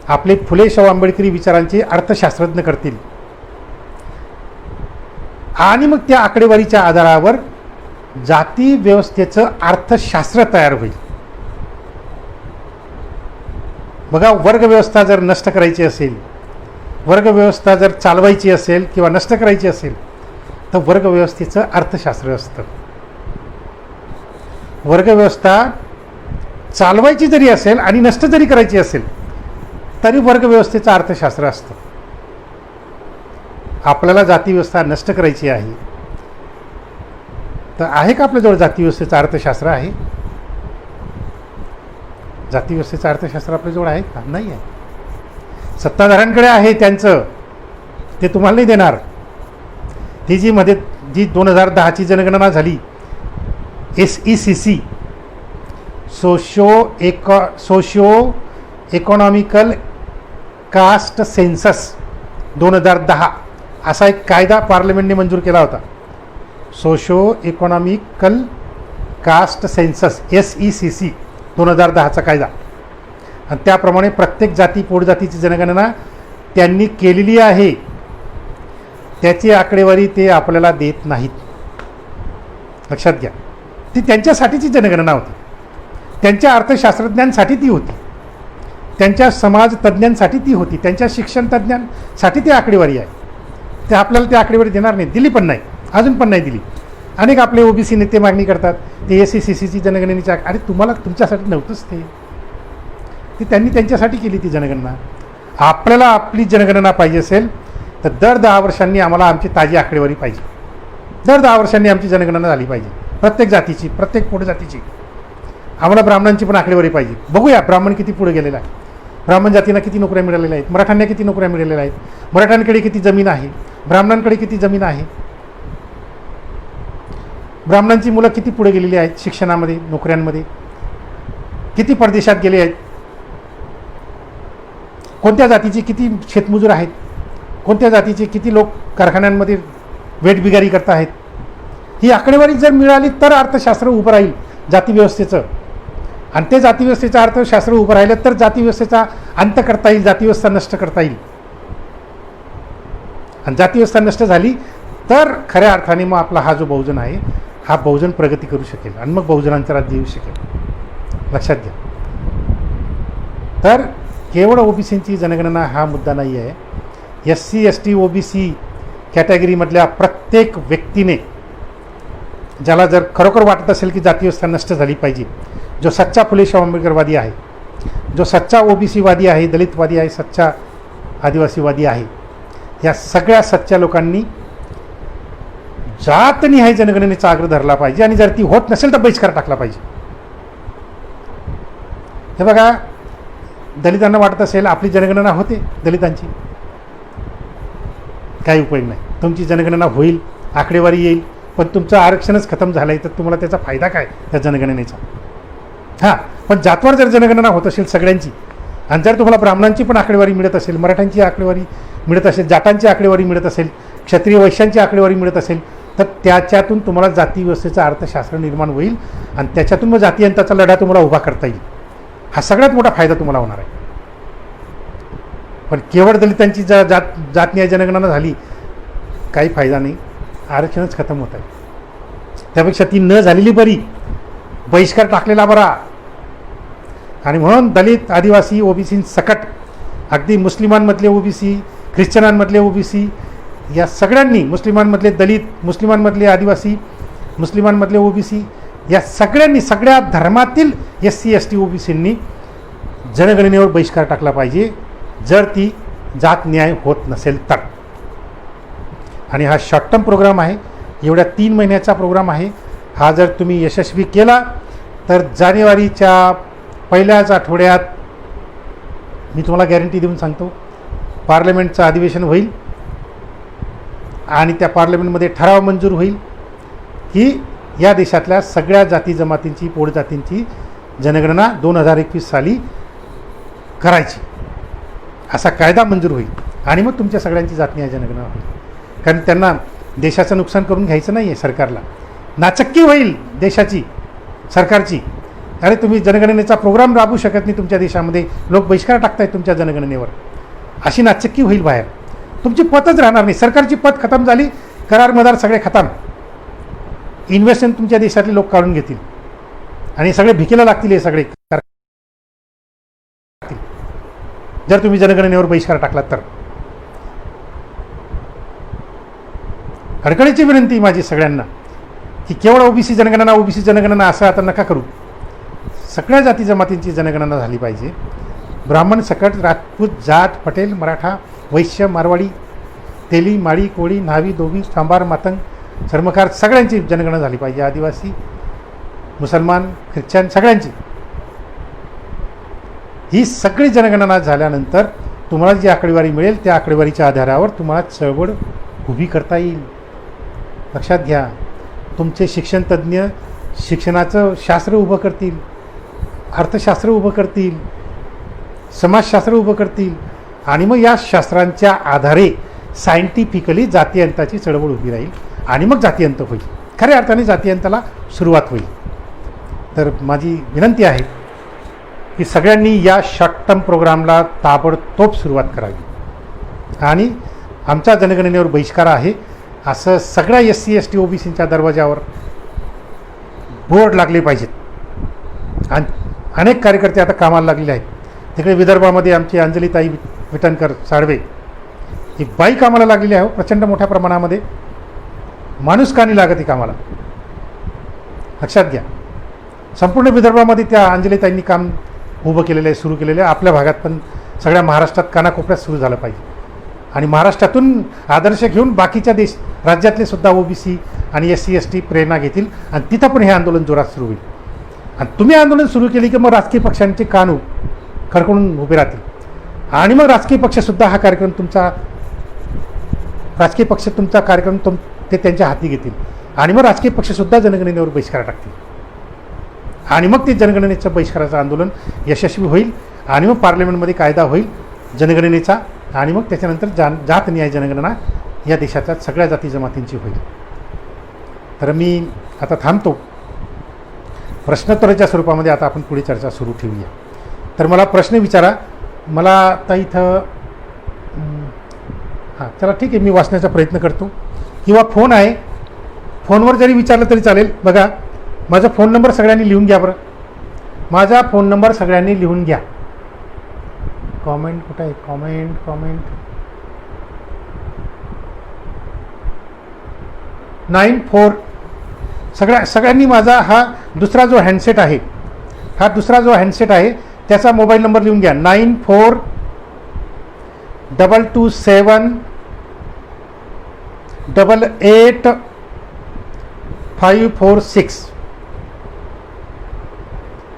S1: आपले फुले शाहू आंबेडकरी विचारांचे अर्थशास्त्रज्ञ करतील. आणि मग त्या आकडेवारीच्या आधारावर जाती व्यवस्थेचं अर्थशास्त्र तयार होईल. बघा, वर्गव्यवस्था जर नष्ट करायची असेल, वर्गव्यवस्था जर चालवायची असेल किंवा नष्ट करायची असेल, तर वर्गव्यवस्थेचं अर्थशास्त्र असतं. वर्गव्यवस्था चालवायची जरी असेल आणि नष्ट जरी करायची असेल, तरी वर्गव्यवस्थेचं अर्थशास्त्र असतं. आपल्याला जातीव्यवस्था नष्ट करायची आहे, तर आहे का आपल्याजवळ जातीव्यवस्थेचं अर्थशास्त्र? आहे. जातीव्यवस्थेचं अर्थशास्त्र आपल्याजवळ आहे का? नाही आहे. सत्ताधाऱ्यांकडे आहे त्यांचं, ते तुम्हाला नाही देणार. ती जी 2010ची जनगणना झाली, SECC, socio economical caste census 2010, असा एक कायदा पार्लमेंटने मंजूर केला होता. Socio economical caste census, SECC 2010चा कायदा. आणि त्याप्रमाणे प्रत्येक जाती पोटजातीची जनगणना त्यांनी केलेली आहे. त्याची आकडेवारी ते आपल्याला देत नाहीत. लक्षात घ्या, ती त्यांच्यासाठीची जनगणना होती, त्यांच्या अर्थशास्त्रज्ञांसाठी ती होती, त्यांच्या समाजतज्ञांसाठी ती होती, त्यांच्या शिक्षण तज्ज्ञांसाठी ती आकडेवारी आहे. ते आपल्याला ती आकडेवारी देणार नाही, दिली पण नाही, अजून पण नाही दिली. अनेक आपले ओबीसी नेते मागणी करतात ते SECCची जनगणनेची. अरे तुम्हाला तुमच्यासाठी नव्हतंच ते त्यांनी त्यांच्यासाठी केली ती जनगणना. आपल्याला आपली जनगणना पाहिजे असेल तर दर 10 वर्षांनी आम्हाला आमची ताजी आकडेवारी पाहिजे. दर 10 वर्षांनी आमची जनगणना झाली पाहिजे, प्रत्येक जातीची, प्रत्येक पोटजातीची. आम्हाला ब्राह्मणांची पण आकडेवारी पाहिजे. बघूया ब्राह्मण किती पुढे गेलेला आहे, ब्राह्मण जातींना किती नोकऱ्या मिळालेल्या आहेत, मराठ्यांना किती नोकऱ्या मिळालेल्या आहेत, मराठ्यांकडे किती जमीन आहे, ब्राह्मणांकडे किती जमीन आहे, ब्राह्मणांची मुलं किती पुढे गेलेली आहेत शिक्षणामध्ये, नोकऱ्यांमध्ये, किती परदेशात गेले आहेत, कोणत्या जातीचे किती शेतमजूर आहेत, कोणत्या जातीचे किती लोक कारखान्यांमध्ये वेठबिगारी करत आहेत. ही आकडेवारी जर मिळाली तर अर्थशास्त्र उभं राहील जातीव्यवस्थेचं. आणि ते जातीव्यवस्थेचं अर्थशास्त्र उभं राहिलं तर जातीव्यवस्थेचा अंत करता येईल, जातीव्यवस्था नष्ट करता येईल. आणि जातीव्यवस्था नष्ट झाली तर खऱ्या अर्थाने मग आपला हा जो बहुजन आहे, हा बहुजन प्रगती करू शकेल आणि मग बहुजनांचं राज्य येऊ शकेल. लक्षात घ्या. तर केवळ ओबीसींची जनगणना हा मुद्दा नाही आहे. SC ST OBC कॅटेगरीमधल्या प्रत्येक व्यक्तीने, ज्याला जर खरोखर वाटत असेल की जातीव्यवस्था नष्ट झाली पाहिजे, जो सच्चा फुले शाहू आंबेडकरवादी आहे, जो सच्चा OBCवादी आहे, दलितवादी आहे, सच्चा आदिवासीवादी आहे, या सगळ्या सच्च्या लोकांनी जातनिहाय जनगणनेचा आग्रह धरला पाहिजे. आणि जर ती होत नसेल तर बहिष्कार टाकला पाहिजे. हे बघा, दलितांना वाटत असेल आपली जनगणना होते दलितांची, काही उपयोग नाही. तुमची जनगणना होईल, आकडेवारी येईल, पण तुमचं आरक्षणच खतम झालं आहे, तर तुम्हाला त्याचा फायदा काय त्या जनगणनेचा? हां, पण जातवर जर जनगणना होत असेल सगळ्यांची, आणि जर तुम्हाला ब्राह्मणांची पण आकडेवारी मिळत असेल, मराठ्यांची आकडेवारी मिळत असेल, जाटांची आकडेवारी मिळत असेल, क्षत्रिय वैश्यांची आकडेवारी मिळत असेल, तर त्याच्यातून तुम्हाला जातीव्यवस्थेचं अर्थशास्त्र निर्माण होईल आणि त्याच्यातून मग जातीयंताचा लढा तुम्हाला उभा करता येईल. हा सगळ्यात मोठा फायदा तुम्हाला होणार आहे. पण केवळ दलितांची जातनिहाय जनगणना झाली, काही फायदा नाही, आरक्षणच खतम होत आहे. त्यापेक्षा ती न झालेली बरी, बहिष्कार टाकलेला बरा. आणि म्हणून दलित, आदिवासी, ओबीसी सकट, अगदी मुस्लिमांमधले ओबीसी, ख्रिश्चनांमधले ओबीसी, या सगळ्यांनी, मुस्लिमांमधले दलित, मुस्लिमांमधले आदिवासी, मुस्लिमांमधले ओबीसी, या सगळ्यांनी, सगळ्या धर्मातील SC ST OBCंनी जनगणनेवर बहिष्कार टाकला पाहिजे, जर ती जात न्याय होत नसेल तर. आणि हा शॉर्ट टर्म प्रोग्राम आहे, एवढ्या 3 महिन्याचा प्रोग्राम आहे. हा जर तुम्ही यशस्वी केला तर जानेवारीच्या पहिल्याच आठवड्यात मी तुम्हाला गॅरंटी देऊन सांगतो पार्लमेंटचं अधिवेशन होईल आणि त्या पार्लमेंटमध्ये ठराव मंजूर होईल की या देशातल्या सगळ्या जाती जमातींची पोटजातींची जनगणना 2021 साली करायची, असा कायदा मंजूर होईल. आणि मग तुमच्या सगळ्यांची जातीय जनगणना होईल. कारण त्यांना देशाचं नुकसान करून घ्यायचं नाही आहे सरकारला. नाचक्की होईल देशाची, सरकारची. अरे तुम्ही जनगणनेचा प्रोग्राम राबवू शकत नाही तुमच्या देशामध्ये, लोक बहिष्कार टाकतायत तुमच्या जनगणनेवर, अशी नाचक्की होईल बाहेर. तुमची पतच राहणार नाही, सरकारची पत खतम झाली, करार मदार सगळे खतम, इन्व्हेस्टमेंट तुमच्या देशातले लोक काढून घेतील आणि सगळे भिकेला लागतील. हे सगळे जर तुम्ही जनगणनेवर बहिष्कार टाकलात तर. कडकडीची विनंती माझी सगळ्यांना की केवळ ओबीसी जनगणना असं आता नका करू. सगळ्या जाती जमातींची जनगणना झाली पाहिजे. ब्राह्मण सकट, राजपूत, जाट, पटेल, मराठा, वैश्य, मारवाडी, तेली, माळी, कोळी, न्हावी, धोबी, चांभार, मातंग, चर्मकार सगळ्यांची जनगणना झाली पाहिजे. आदिवासी, मुसलमान, ख्रिश्चन सगळ्यांची. ही सगळी जनगणना झाल्यानंतर तुम्हाला जी आकडेवारी मिळेल त्या आकडेवारीच्या आधारावर तुम्हाला चळवळ उभी करता येईल. लक्षात घ्या, तुमचे शिक्षणतज्ज्ञ शिक्षणाचं शास्त्र उभं करतील, अर्थशास्त्र उभं करतील, समाजशास्त्र उभं करतील आणि मग या शास्त्रांच्या आधारे सायंटिफिकली जातीयंताची चळवळ उभी राहील आणि मग जातीयंत होईल. खऱ्या अर्थाने जातीयंताला सुरुवात होईल. तर माझी विनंती आहे की सगळ्यांनी या शॉर्ट टर्म प्रोग्रामला ताबडतोब सुरुवात करावी आणि आमच्या जनगणनेवर बहिष्कार आहे असं सगळ्या SC ST OBCच्या दरवाजावर बोर्ड लागले पाहिजेत. आणि अनेक कार्यकर्ते आता कामाला लागलेले आहेत. तिकडे विदर्भामध्ये आमची अंजलीताई विटणकर साळवे ही बाई कामाला लागलेली आहे. प्रचंड मोठ्या प्रमाणामध्ये माणूसकानी लागत ही कामाला. लक्षात घ्या, संपूर्ण विदर्भामध्ये त्या अंजलीताईंनी काम उभं केलेलं आहे, सुरू केलेलं आहे. आपल्या भागात पण सगळ्या महाराष्ट्रात कानाकोपऱ्यात सुरू झालं पाहिजे आणि महाराष्ट्रातून आदर्श घेऊन बाकीच्या राज्यातले सुद्धा OBC आणि SC ST प्रेरणा घेतील आणि तिथं पण हे आंदोलन जोरात सुरू होईल. आणि तुम्ही आंदोलन सुरू केली की मग राजकीय पक्षांचे कान खडकडून उभे राहतील आणि मग राजकीय पक्षसुद्धा हा कार्यक्रम तुमचा कार्यक्रम ते त्यांच्या हाती घेतील आणि मग राजकीय पक्षसुद्धा जनगणनेवर बहिष्कार टाकतील आणि मग ते जनगणनेचं बहिष्काराचं आंदोलन यशस्वी होईल आणि मग पार्लमेंटमध्ये कायदा होईल जनगणनेचा आणि मग त्याच्यानंतर जात न्याय जनगणना या देशाच्या सगळ्या जाती जमातींची होईल. तर मी आता थांबतो. प्रश्नोत्तराच्या स्वरूपामध्ये आता आपण पुढे चर्चा सुरू ठेवूया. तर मला प्रश्न विचारा. मला आता इथं हां चला ठीक आहे, मी वाचण्याचा प्रयत्न करतो किंवा फोन आहे, फोनवर जरी विचारलं तरी चालेल. बघा, माझा फोन नंबर सगळ्यांनी लिहून घ्या. बरं, माझा फोन नंबर सगळ्यांनी लिहून घ्या. कॉमेंट कुठं आहे? कॉमेंट 94. सगळ्यांनी माझा हा दुसरा जो हँडसेट आहे त्याचा मोबाईल नंबर लिहून घ्या. 9422278546.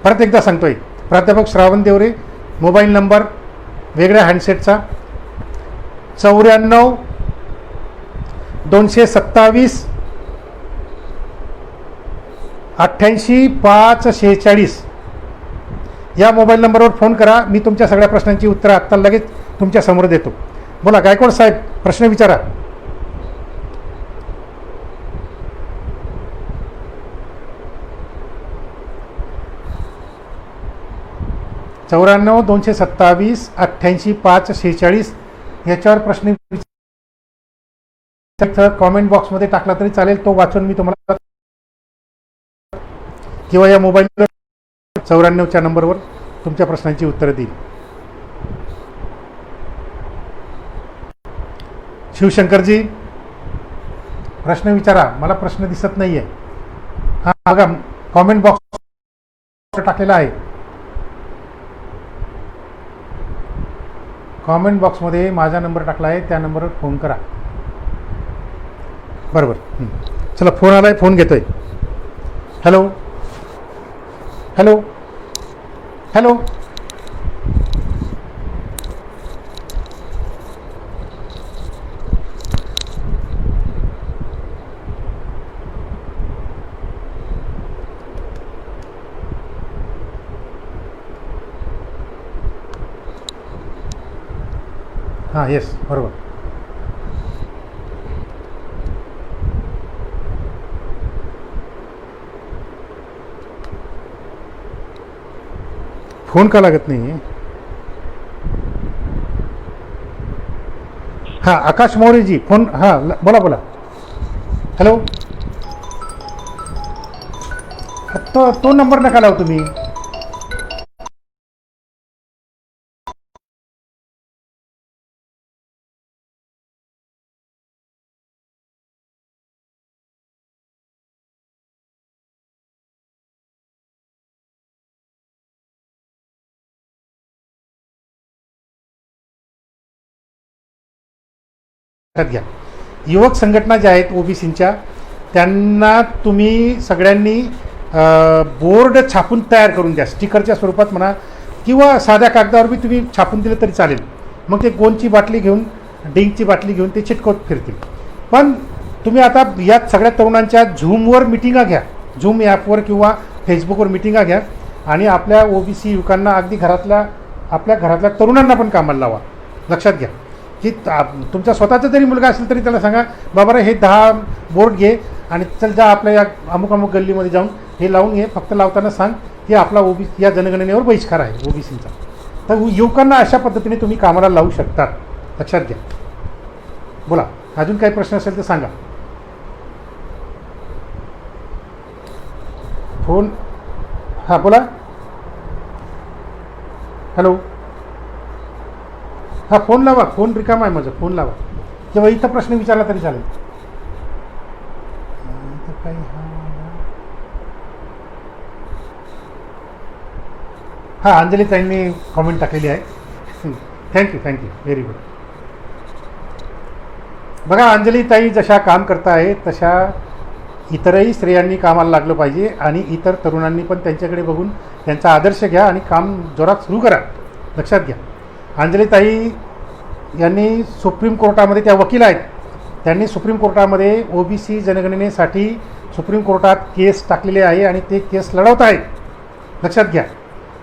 S1: परत एकदा सांगतोय, प्राध्यापक श्रावण देवरे, मोबाईल नंबर वेगळ्या हँडसेटचा 94-227-88-546 या मोबाईल नंबरवर फोन करा. मी तुमच्या सगळ्या प्रश्नांची उत्तरं आत्ता लगेच तुमच्या समोर देतो. बोला गायकवाड साहेब, प्रश्न विचारा. चौऱ्याण्णव 227-88-546 याच्यावर प्रश्न कॉमेंट बॉक्समध्ये टाकला तरी चालेल, तो वाचून मी तुम्हाला किंवा या मोबाईलवर 94च्या नंबरवर तुमच्या प्रश्नांची उत्तरं देईल. शिवशंकरजी, प्रश्न विचारा. मला प्रश्न दिसत नाहीये. हा बघा, कॉमेंट बॉक्स टाकलेला आहे. कॉमेंट बॉक्समध्ये माझा नंबर टाकला आहे, त्या नंबरवर फोन करा. बरोबर. चला, फोन आला आहे, फोन घेतो आहे. Hello hello hello. हां, येस, बरोबर. फोन का लागत नाही आहे? हां, आकाश मौर्यजी, फोन. हां, बोला बोला. हॅलो. तो नंबर नका लावू तुम्ही. घ्या. युवक संघटना ज्या आहेत ओबीसींच्या, त्यांना तुम्ही सगळ्यांनी बोर्ड छापून तयार करून द्या, स्टिकरच्या स्वरूपात म्हणा किंवा साध्या कागदावर बी तुम्ही छापून दिलं तरी चालेल. मग ते गोंदची बाटली घेऊन, डिंकची बाटली घेऊन ते चिटकवत फिरतील. पण तुम्ही आता या सगळ्या तरुणांच्या झूमवर मिटिंगा घ्या, झूम ॲपवर किंवा फेसबुकवर मिटिंगा घ्या आणि आपल्या ओबीसी युवकांना, अगदी आपल्या घरातल्या तरुणांना पण कामाला लावा. लक्षात घ्या की तुमचा स्वतःचा जरी मुलगा असेल तरी त्याला सांगा, बाबा रे हे 10 बोर्ड घे आणि चल जा आपल्या या अमुक अमुक गल्लीमध्ये जाऊन हे लावून घे. फक्त लावताना सांग की आपला ओबीसी या जनगणनेवर बहिष्कार आहे ओबीसींचा. तर युवकांना अशा पद्धतीने तुम्ही कामाला लावू शकतात. लक्षात घ्या. बोला, अजून काही प्रश्न असेल तर सांगा. फोन. हां, बोला. हॅलो. हां, फोन लावा. फोन रिकामा आहे माझं, फोन लावा किंवा इथं प्रश्न विचारला तरी चालेल. काही हां, अंजली ताईंनी कॉमेंट टाकलेली आहे. Thank you, very good. बघा, अंजली ताई जशा काम करता आहे तशा इतरही स्त्रियांनी कामाला लागलं पाहिजे आणि इतर तरुणांनी पण त्यांच्याकडे बघून त्यांचा आदर्श घ्या आणि काम जोरात सुरू करा. लक्षात घ्या. अंजली ताई यांनी सुप्रीम कोर्टामध्ये, त्या वकील आहेत, त्यांनी सुप्रीम कोर्टामध्ये ओबीसी जनगणनेसाठी सुप्रीम कोर्टात केस टाकलेले आहे आणि ते केस लढवत आहेत. लक्षात घ्या.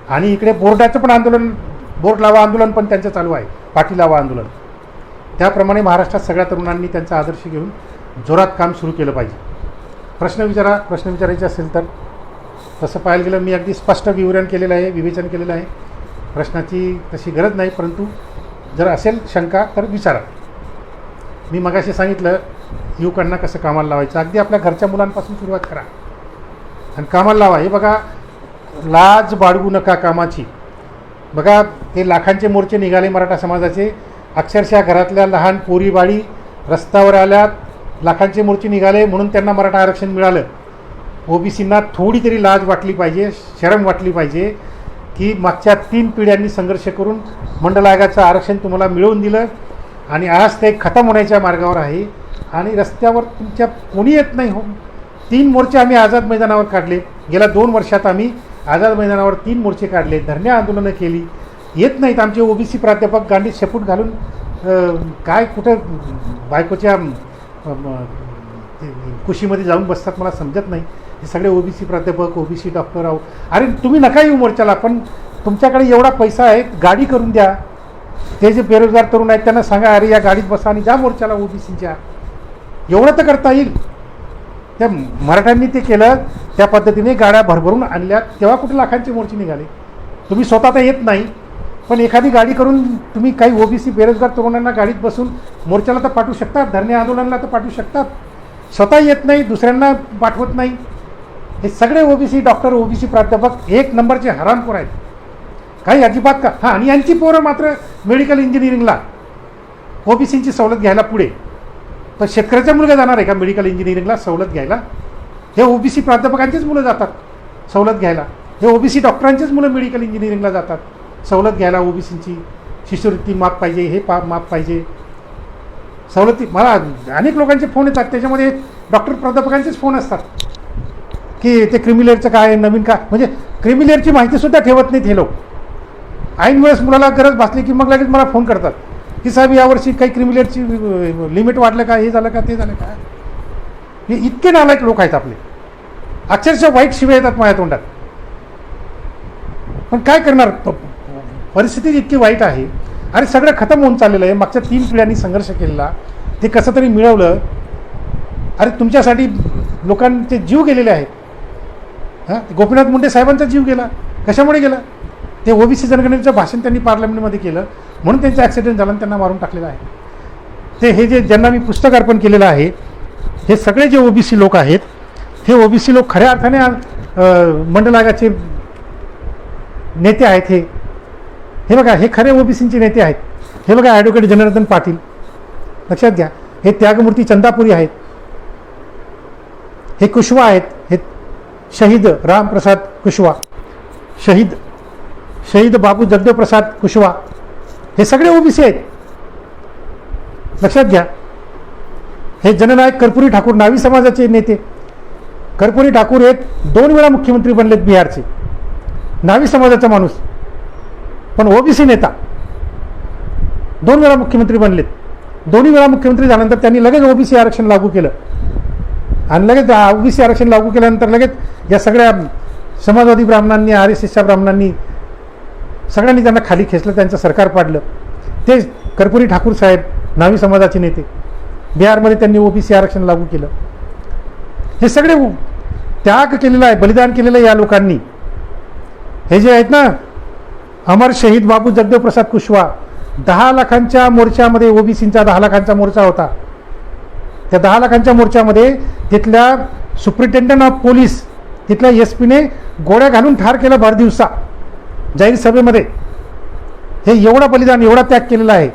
S1: आणि इकडे बोर्डाचं पण आंदोलन, बोर्ड लावा आंदोलन पण त्यांचं चालू आहे, पाठी लावा आंदोलन. त्याप्रमाणे महाराष्ट्रात सगळ्या तरुणांनी त्यांचा आदर्श घेऊन जोरात काम सुरू केलं पाहिजे. प्रश्न विचारायचे असेल तर तसं पाहायला गेलं मी अगदी स्पष्ट विवरण केलेलं आहे, विवेचन केलेलं आहे. प्रश्नाची तशी गरज नाही, परंतु जर असेल शंका तर विचारा. मी मगाशी सांगितलं युवकांना कसं कामाला लावायचं. अगदी आपल्या घरच्या मुलांपासून सुरुवात करा आणि कामाला लावा. हे बघा, लाज बाळगू नका कामाची. बघा, ते लाखांचे मोर्चे निघाले मराठा समाजाचे. अक्षरशः घरातल्या लहान पोरी बाळी रस्त्यावर आल्यात. लाखांचे मोर्चे निघाले म्हणून त्यांना मराठा आरक्षण मिळालं. ओबीसींना थोडी तरी लाज वाटली पाहिजे, शरम वाटली पाहिजे की मागच्या 3 पिढ्यांनी संघर्ष करून मंडल आयोगाचं आरक्षण तुम्हाला मिळवून दिलं आणि आज ते खतम होण्याच्या मार्गावर आहे आणि रस्त्यावर तुमच्या कोणी येत नाही. हो, 3 मोर्चे आम्ही आझाद मैदानावर काढले. गेल्या 2 वर्षात आम्ही आझाद मैदानावर 3 मोर्चे काढले, धरणे आंदोलनं केली. येत नाहीत आमचे ओबीसी प्राध्यापक. गांडीत शेपूट घालून काय कुठं बायकोच्या कुशीमध्ये जाऊन बसतात मला समजत नाही. हे सगळे ओबीसी प्राध्यापक, ओबीसी डॉक्टर आहो. अरे तुम्ही नका येऊ मोर्चाला, पण तुमच्याकडे एवढा पैसा आहे, गाडी करून द्या. ते जे बेरोजगार तरुण आहेत त्यांना सांगा, अरे या गाडीत बसा आणि जा मोर्चाला ओबीसीच्या. एवढं तर करता येईल. त्या मराठ्यांनी ते केलं, त्या पद्धतीने गाड्या भरभरून आणल्या, तेव्हा कुठे लाखांचे मोर्चे निघाले. तुम्ही स्वतः तर येत नाही, पण एखादी गाडी करून तुम्ही काही ओबीसी बेरोजगार तरुणांना गाडीत बसून मोर्चाला तर पाठवू शकतात, धरणे आंदोलनाला तर पाठवू शकतात. स्वतः येत नाही, दुसऱ्यांना पाठवत नाही. हे सगळे ओबीसी डॉक्टर, ओबीसी प्राध्यापक 1 नंबरचे हरामखोर आहेत. काही अजिबात का. हां, आणि यांची पोरं मात्र मेडिकल इंजिनिअरिंगला ओबीसींची सवलत घ्यायला पुढे. तर शेतकऱ्याचा मुलगा जाणार आहे का मेडिकल इंजिनिअरिंगला सवलत घ्यायला? हे ओबीसी प्राध्यापकांचीच मुलं जातात सवलत घ्यायला. हे ओबीसी डॉक्टरांचीच मुलं मेडिकल इंजिनिअरिंगला जातात सवलत घ्यायला ओबीसींची. शिष्यवृत्ती माफ पाहिजे, हे माफ पाहिजे, सवलती. मला अनेक लोकांचे फोन येतात, त्याच्यामध्ये डॉक्टर प्राध्यापकांचेच फोन असतात की ते क्रिमिलेअरचं काय नवीन काय, म्हणजे क्रिमिलेअरची माहितीसुद्धा ठेवत नाहीत हे लोक. ऐन वेळेस मुलाला गरज भासली की मग लगेच मला फोन करतात की साहेब यावर्षी काही क्रिमिलेअरची लिमिट वाढलं का, हे झालं का, ते झालं का. हे इतके नालायक लोक आहेत आपले, अक्षरशः वाईट शिव्या येतात माझ्या तोंडात. पण काय करणार, परिस्थिती इतकी वाईट आहे. अरे सगळं खतम होऊन चाललेलं आहे. मागच्या 3 पिढ्यांनी संघर्ष केलेला, ते कसं तरी मिळवलं. अरे तुमच्यासाठी लोकांचे जीव गेलेले आहेत. हां, गोपीनाथ मुंडे साहेबांचा जीव गेला. कशामुळे गेला? ते ओबीसी जनगणनेचं भाषण त्यांनी पार्लमेंटमध्ये केलं म्हणून त्यांचा ॲक्सिडेंट झाला आणि त्यांना मारून टाकलेलं आहे. ते हे जे ज्यांना मी पुस्तक अर्पण केलेलं आहे, हे सगळे जे ओबीसी लोक आहेत, हे ओबीसी लोक खऱ्या अर्थाने मंडल आयोगाचे नेते आहेत. हे बघा, हे खरे ओबीसींचे नेते आहेत. हे बघा, ॲडव्होकेट जनार्दन पाटील, लक्षात घ्या. हे त्यागमूर्ती चंदापुरी आहेत. हे कुशवा आहेत. हे शहीद रामप्रसाद कुशवा, शहीद बाबू जगदेवप्रसाद कुशवा, हे सगळे ओबीसी आहेत. लक्षात घ्या. हे जननायक कर्पूरी ठाकूर, नावी समाजाचे नेते. कर्पूरी ठाकूर हे 2 वेळा मुख्यमंत्री बनलेत बिहारचे, नावी समाजाचा माणूस, पण ओबीसी नेता. 2 वेळा मुख्यमंत्री बनलेत. 2 वेळा मुख्यमंत्री झाल्यानंतर त्यांनी लगेच ओबीसी आरक्षण लागू केलं आणि लगेच ओबीसी आरक्षण लागू केल्यानंतर लगेच या सगळ्या समाजवादी ब्राह्मणांनी, RSSच्या ब्राह्मणांनी, सगळ्यांनी त्यांना खाली खेचलं, त्यांचं सरकार पाडलं. ते कर्पूरी ठाकूर साहेब, नावी समाजाचे नेते, बिहारमध्ये त्यांनी ओबीसी आरक्षण लागू केलं. हे सगळे त्याग केलेला आहे, बलिदान केलेलं आहे या लोकांनी. हे जे आहेत ना, अमर शहीद बाबू जगदेवप्रसाद कुशवा, 10 लाखांच्या मोर्चामध्ये, ओबीसींचा 10 लाखांचा मोर्चा होता. त्या 10 लाखांच्या मोर्चामध्ये तिथल्या सुप्रिटेंडंट ऑफ पोलीस, तिथल्या SP ने गोळ्या घालून ठार केलं भर दिवसा जाहीर सभेमध्ये. हे एवढं बलिदान, एवढा त्याग केलेला आहे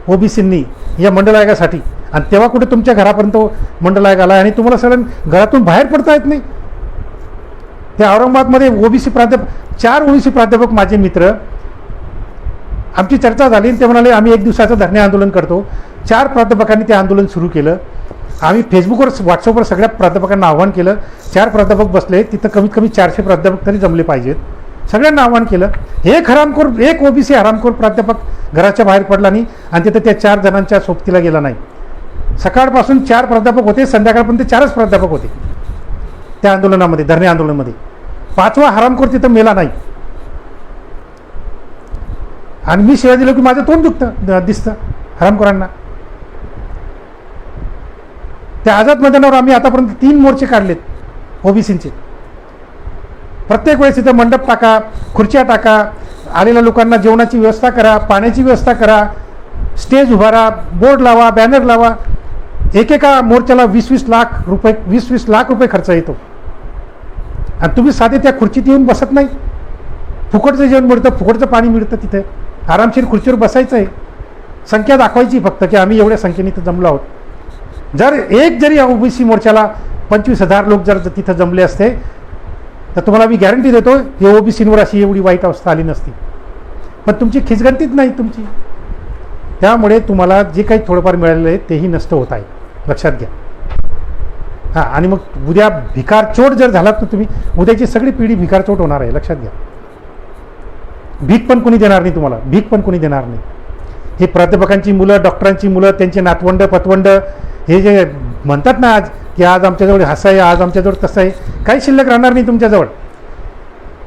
S1: ओबीसींनी या मंडल आयोगासाठी. आणि तेव्हा कुठे तुमच्या घरापर्यंत मंडल आयोग आला आणि तुम्हाला सगळं घरातून बाहेर पडता येत नाही. त्या औरंगाबादमध्ये ओबीसी प्राध्यापक, 4 ओबीसी प्राध्यापक माझे मित्र, आमची चर्चा झाली. ते म्हणाले आम्ही 1 दिवसाचं धरणे आंदोलन करतो. 4 प्राध्यापकांनी ते आंदोलन सुरू केलं. आम्ही फेसबुकवर, व्हॉट्सअपवर सगळ्या प्राध्यापकांना आव्हान केलं. 4 प्राध्यापक बसले तिथं, कमीत कमी 400 प्राध्यापक तरी जमले पाहिजेत. सगळ्यांना आव्हान केलं. एक ओबीसी हरामखोर प्राध्यापक घराच्या बाहेर पडला नाही आणि तिथं त्या 4 जणांच्या सोबतीला गेला नाही. सकाळपासून 4 प्राध्यापक होते, संध्याकाळपर्यंत 4च प्राध्यापक होते त्या आंदोलनामध्ये, धरणे आंदोलनामध्ये. 5वा हरामखोर तिथं मेला नाही. आणि मी शिवाय दिलो की माझं तोंड दिसतं हरामखोरांना. त्या आझाद मैदानावर आम्ही आतापर्यंत 3 मोर्चे काढलेत ओबीसींचे. प्रत्येक वेळेस इथं मंडप टाका, खुर्च्या टाका, आलेल्या लोकांना जेवणाची व्यवस्था करा, पाण्याची व्यवस्था करा, स्टेज उभारा, बोर्ड लावा, बॅनर लावा. एकेका मोर्चाला 20-20 लाख रुपये खर्च येतो. आणि तुम्ही साधे त्या खुर्चीत येऊन बसत नाही. फुकटचं जेवण मिळतं, फुकटचं पाणी मिळतं. तिथे आरामशीर खुर्चीवर बसायचं आहे. संख्या दाखवायची फक्त की आम्ही एवढ्या संख्येने इथं जमलो आहोत. जरी ओबीसी मोर्चाला 25,000 लोक जर तिथं जमले असते तर तुम्हाला मी गॅरंटी देतो हे ओबीसींवर अशी एवढी वाईट अवस्था आली नसती. पण तुमची खिचगंतीच नाही तुमची. त्यामुळे तुम्हाला जे काही थोडंफार मिळालेलं आहे तेही नष्ट होत आहे, लक्षात घ्या. हां, आणि मग उद्या भिकारचोट जर झालात तर तुम्ही, उद्याची सगळी पिढी भिकारचोट होणार आहे, लक्षात घ्या. भीक पण कोणी देणार नाही तुम्हाला, भीक पण कोणी देणार नाही. हे प्राध्यापकांची मुलं, डॉक्टरांची मुलं, त्यांचे नातवंड पतवंड, हे जे म्हणतात ना आज की आज आमच्याजवळ असं आहे, आज आमच्याजवळ तसं आहे, काही शिल्लक राहणार नाही तुमच्याजवळ.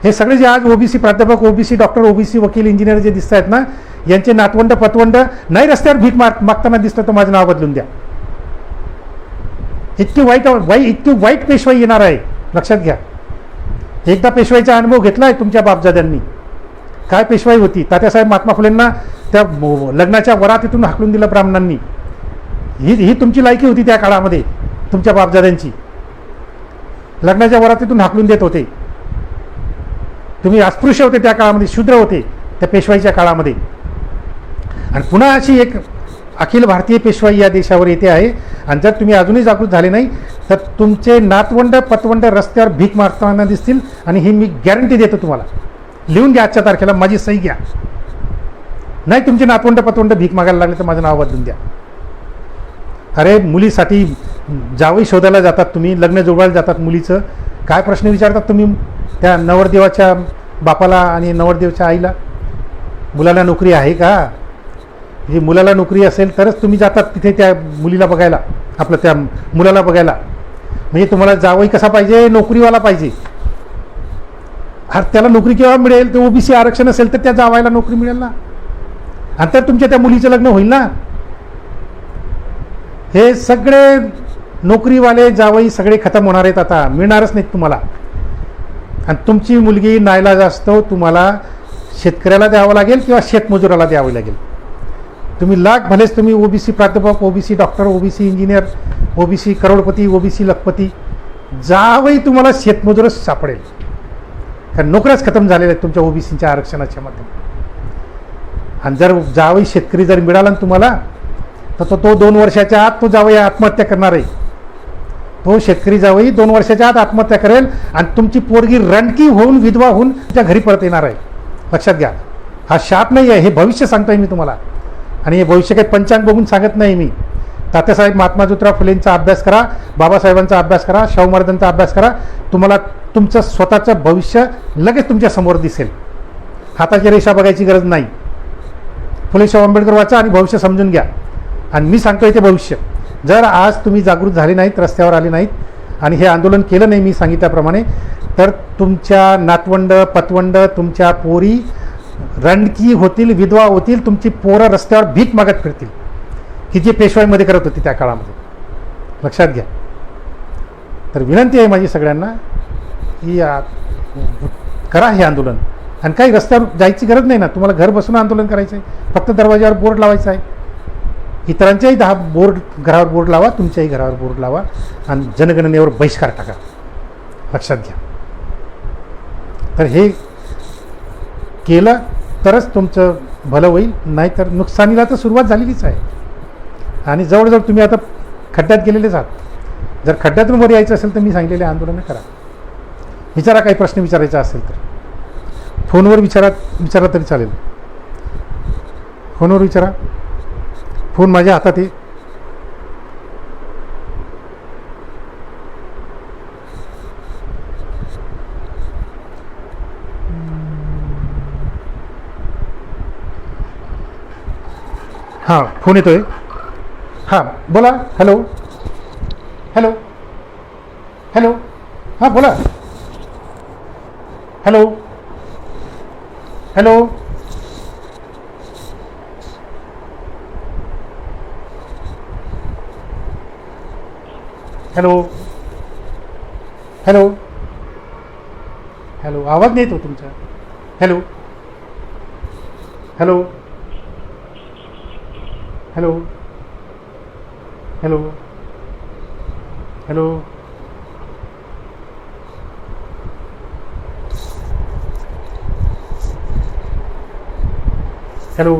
S1: हे सगळे जे आज ओबीसी प्राध्यापक, ओबीसी डॉक्टर, ओबीसी वकील, इंजिनियर जे दिसत आहेत ना, यांचे नातवंड पतवंड नाही रस्त्यावर भीक मागताना दिसतं तर माझं नाव बदलून द्या. इतकी वाईट पेशवाई येणार आहे, लक्षात घ्या. एकदा पेशवाईचा अनुभव घेतला आहे तुमच्या बापजाद्यांनी. काय पेशवाई होती. तात्यासाहेब महात्मा फुलेंना त्या लग्नाच्या वरातीतून हाकलून दिलं ब्राह्मणांनी. ही तुमची लायकी होती त्या काळामध्ये, तुमच्या बापजाद्यांची. लग्नाच्या वरातीतून हाकलून देत होते. तुम्ही अस्पृश्य होते त्या काळामध्ये, शूद्र होते त्या पेशवाईच्या काळामध्ये. आणि पुन्हा अशी एक अखिल भारतीय पेशवाई या देशावर येते आहे. आणि जर तुम्ही अजूनही जागृत झाले नाही तर तुमचे नातवंड पतवंड रस्त्यावर भीक मागताना दिसतील. आणि ही मी गॅरंटी देतो तुम्हाला. लिहून घ्या आजच्या तारखेला, माझी सही घ्या. नाही तुमचे नातवंड पतवंड भीक मागायला लागले तर माझं नाव बदलून द्या. अरे मुलीसाठी जावई शोधायला जातात तुम्ही, लग्न जोडायला जातात मुलीचं, काय प्रश्न विचारतात तुम्ही त्या नवरदेवाच्या बापाला आणि नवरदेवाच्या आईला? मुलाला नोकरी आहे का? म्हणजे मुलाला नोकरी असेल तरच तुम्ही जातात तिथे त्या मुलीला बघायला, आपलं त्या मुलाला बघायला. म्हणजे तुम्हाला जावई कसा पाहिजे? नोकरीवाला पाहिजे. त्याला नोकरी केव्हा मिळेल? तर ओबीसी आरक्षण असेल तर त्या जावायला नोकरी मिळेल ना, आणि तर तुमच्या त्या मुलीचं लग्न होईल ना. हे सगळे नोकरीवाले जावई सगळे खतम होणार आहेत, आता मिळणारच नाहीत तुम्हाला. आणि तुमची मुलगी नाईलाज असतो तुम्हाला शेतकऱ्याला द्यावं लागेल किंवा शेतमजुराला द्यावं लागेल. तुम्ही लाख भलेच तुम्ही ओबीसी प्राध्यापक, OBC doctor, OBC engineer, OBC करोडपती, ओबीसी लखपती, जावई तुम्हाला शेतमजूरच सापडेल. कारण नोकऱ्याच खतम झालेल्या आहेत तुमच्या ओबीसीच्या आरक्षणाच्या माध्यमातून. आणि जर जावई शेतकरी जर मिळाला ना तुम्हाला, तर तो 2 वर्षाच्या आत तो जावई आत्महत्या करणार आहे. तो शेतकरी जावई 2 वर्षाच्या आत आत्महत्या करेल आणि तुमची पोरगी रणकी होऊन विधवा होऊन त्या घरी परत येणार आहे. लक्षात घ्या, हा शाप नाही आहे, हे भविष्य सांगतोय मी तुम्हाला. आणि हे भविष्य काही पंचांग बघून सांगत नाही मी. तात्यासाहेब महात्मा ज्योतिराव फुलेंचा अभ्यास करा, बाबासाहेबांचा अभ्यास करा, शाहू महाराजांचा अभ्यास करा, तुम्हाला तुमचं स्वतःचं भविष्य लगेच तुमच्या समोर दिसेल. हाताची रेषा बघायची गरज नाही. फुले शाहू आंबेडकर वाचा आणि भविष्य समजून घ्या. आणि मी सांगतोय ते भविष्य. जर आज तुम्ही जागृत झाले नाहीत, रस्त्यावर आले नाहीत आणि हे आंदोलन केलं नाही मी सांगितल्याप्रमाणे, तर तुमच्या नातवंड पतवंड, तुमच्या पोरी रणकी होतील, विधवा होतील, तुमची पोरं रस्त्यावर भीक मागत फिरतील, की जे पेशवाईमध्ये करत होती त्या काळामध्ये. लक्षात घ्या. तर विनंती आहे माझी सगळ्यांना की करा हे आंदोलन. आणि काही रस्त्यावर जायची गरज नाही ना, तुम्हाला घर बसून आंदोलन करायचं आहे. फक्त दरवाज्यावर बोर्ड लावायचा आहे. इतरांच्याही 10 बोर्ड घरावर बोर्ड लावा, तुमच्याही घरावर बोर्ड लावा आणि जनगणनेवर बहिष्कार टाका. लक्षात घ्या. तर हे केलं तरच तुमचं भलं होईल, नाहीतर नुकसानीला तर सुरुवात झालेलीच आहे. आणि जवळजवळ तुम्ही आता खड्ड्यात गेलेलेच आहात. जर खड्ड्यातून वर यायचं असेल तर मी सांगितलेले आंदोलनं करा. विचारा, काही प्रश्न विचारायचा असेल तर फोनवर विचारा तरी चालेल. फोनवर विचारा. फोन माझ्या हातात आहे. हां, फोन येतोय. हां बोला. Hello hello hello. हां बोला. Hello hello. Hello hello hello. आवाज नाही येतो तुमचा. Hello hello hello hello hello. Hello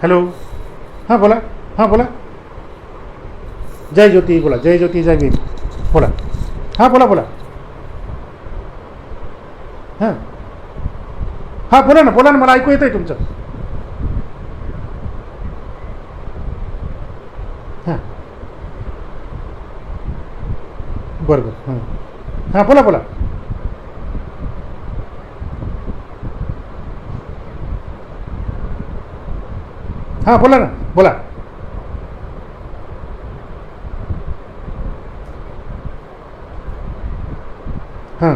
S1: hello. हां बोला. हां बोला. जय ज्योती बोला. जय ज्योती जय भीम बोला. हां बोला बोला. हां हां बोला ना, बोला ना, मला ऐकू येतं आहे तुमचं. हां बरं बरं. हां हां बोला बोला. हां बोला ना, बोला. हां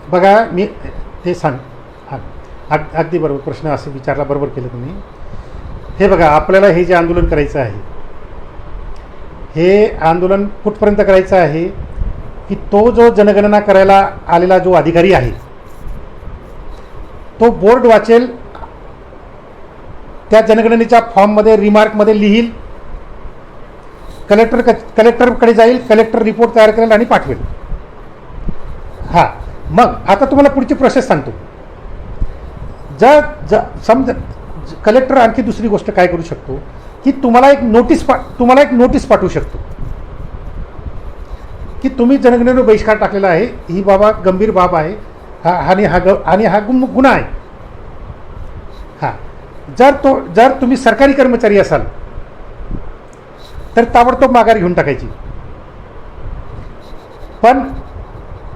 S1: बघा, मी ते सांग. हां अगदी बरोबर प्रश्न असं विचारला, बरोबर केलं तुम्ही. हे बघा, आपल्याला हे जे आंदोलन करायचं आहे, हे आंदोलन कुठपर्यंत करायचं आहे की तो जो जनगणना करायला आलेला जो अधिकारी आहे तो बोर्ड वाचेल, त्या जनगणनेच्या फॉर्ममध्ये रिमार्कमध्ये लिहील, कलेक्टरकडे जाईल, कलेक्टर रिपोर्ट तयार करेल आणि पाठवेल. हां मग आता तुम्हाला पुढची प्रोसेस सांगतो. जर समजा कलेक्टर आणखी दुसरी गोष्ट काय करू शकतो की तुम्हाला एक नोटीस पाठवू शकतो की तुम्ही जनगणनेवर बहिष्कार टाकलेला आहे, ही बाबा गंभीर बाब आहे, आणि हा गुन्हा आहे. हां, जर तुम्ही सरकारी कर्मचारी असाल तर ताबडतोब माघार घेऊन टाकायची. पण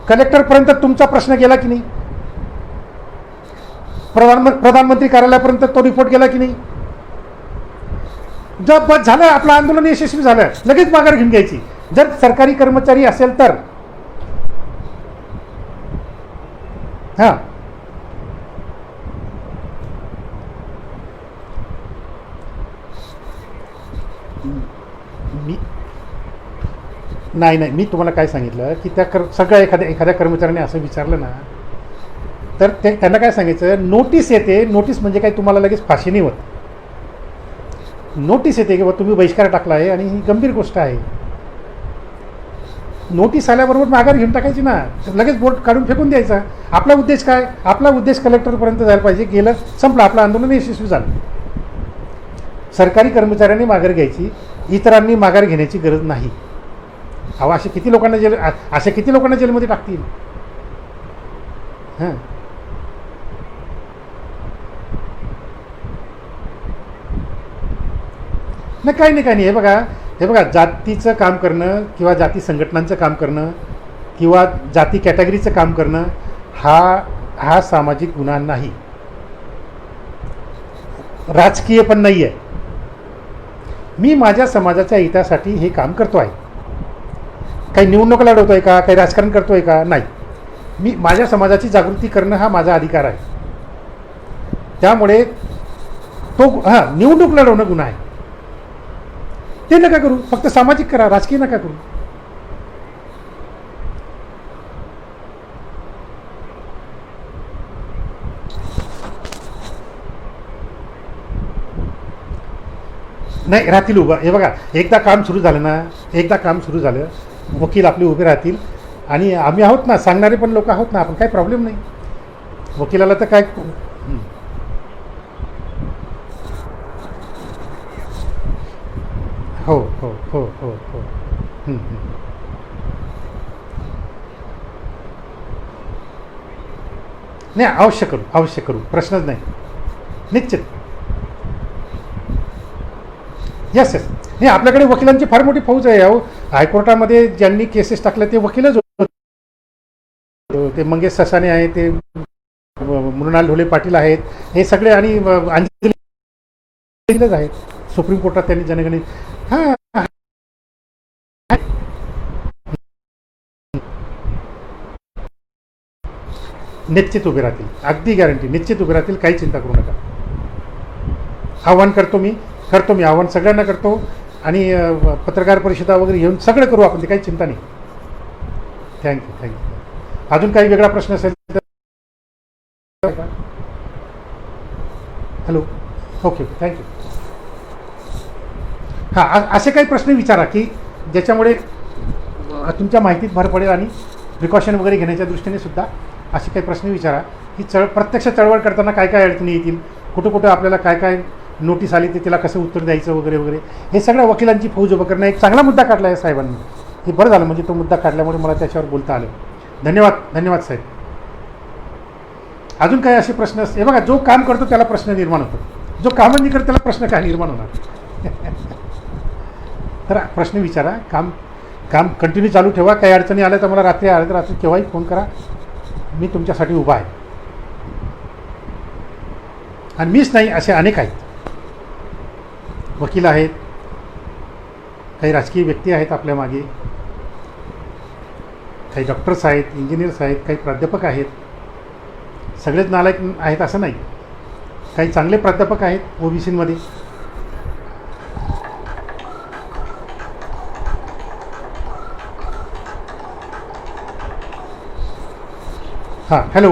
S1: कलेक्टरपर्यंत तुमचा प्रश्न गेला की नाही, प्रधानमंत्री कार्यालयापर्यंत तो रिपोर्ट गेला की नाही, जर बस झालं आपलं आंदोलन यशस्वी झालं लगेच माघार घेऊन घ्यायची. जर सरकारी कर्मचारी असेल तर हां, मी नाही मी तुम्हाला काय सांगितलं की सगळ्या एखाद्या कर्मचाऱ्याने असं विचारलं ना तर त्यांना काय सांगायचं, नोटीस येते. नोटीस म्हणजे काय, तुम्हाला लगेच फाशी नाही होत. नोटीस येते की बा तुम्ही बहिष्कार टाकला आहे आणि ही गंभीर गोष्ट आहे. नोटीस आल्याबरोबर माघार घेऊन टाकायची ना, लगेच बोर्ड काढून फेकून द्यायचा. आपला उद्देश काय, आपला उद्देश कलेक्टरपर्यंत जायला पाहिजे. गेलं, संपलं, आपलं आंदोलन यशस्वी झालं. सरकारी कर्मचाऱ्यांनी माघार घ्यायची, इतरांनी माघार घेण्याची गरज नाही. अहो, असे किती लोकांना जेलमध्ये टाकतील. हां, नाही काही नाही. हे बघा जातीचं काम करणं किंवा जाती संघटनांचं काम करणं किंवा जाती कॅटेगरीचं काम करणं हा सामाजिक गुन्हा नाही, राजकीय पण नाही आहे. मी माझ्या समाजाच्या हितासाठी हे काम करतो आहे. काही निवडणूक लढवतो आहे का, काही राजकारण करतो आहे का, नाही. मी माझ्या समाजाची जागृती करणं हा माझा अधिकार आहे. त्यामुळे निवडणूक लढवणं गुन्हा आहे, ते नका करू. फक्त सामाजिक करा, राजकीय नका करू. नाही राहतील उभं. हे बघा, एकदा काम सुरू झालं, वकील आपले उभे राहतील आणि आम्ही आहोत ना, सांगणारे पण लोक आहोत ना आपण, काही प्रॉब्लेम नाही. वकिलाला तर काय, हो हो हो हो हो नाही, अवश्य करू, प्रश्नच नाही, निश्चित. येस. नाही, आपल्याकडे वकिलांची फार मोठी फौज आहे. अहो, हायकोर्टामध्ये ज्यांनी केसेस टाकल्या ते वकीलच होते. ते मंगेश ससाने आहे, ते मृणाल ढोले पाटील आहेत, हे सगळे, आणि अंजलीच आहेत. सुप्रीम कोर्टात त्यांनी जनगणित निश्चित उभे राहतील, अगदी गॅरंटी, निश्चित उभे राहतील. काही चिंता करू नका. आव्हान करतो मी आव्हान सगळ्यांना करतो. आणि पत्रकार परिषदा वगैरे घेऊन सगळं करू आपण, ते काही चिंता नाही. थँक्यू. अजून काही वेगळा प्रश्न असेल तर, हॅलो, ओके, थँक्यू. हां, असे काही प्रश्न विचारा की ज्याच्यामुळे तुमच्या माहितीत भर पडेल आणि प्रिकॉशन वगैरे घेण्याच्या दृष्टीने सुद्धा असे काही प्रश्न विचारा की प्रत्यक्ष चळवळ करताना काय काय अडचणी येतील, कुठं आपल्याला काय नोटीस आली ते तिला कसं उत्तर द्यायचं वगैरे. हे सगळ्या वकिलांची फौज उभं करणं. एक चांगला मुद्दा काढला आहे साहेबांनी, हे बरं झालं. म्हणजे तो मुद्दा काढल्यामुळे मला त्याच्यावर बोलता आलं. धन्यवाद साहेब. अजून काही असे प्रश्न हे बघा, जो काम करतो त्याला प्रश्न निर्माण होतो, जो कामच नाही करतो त्याला प्रश्न काय निर्माण होणार. तर प्रश्न विचारा, काम कंटिन्यू चालू ठेवा. काही अडचणी आल्या तर मला रात्री केव्हाही फोन करा, मी तुमच्यासाठी उभा आहे. आणि मीच नाही, असे अनेक आहेत. वकील आहेत, काही राजकीय व्यक्ती आहेत आपल्या मागे, काही डॉक्टर्स आहेत, इंजिनियर्स आहेत, काही प्राध्यापक आहेत. सगळेच नालायक आहेत असं नाही, काही चांगले प्राध्यापक आहेत ओबीसीमध्ये. हां, हॅलो,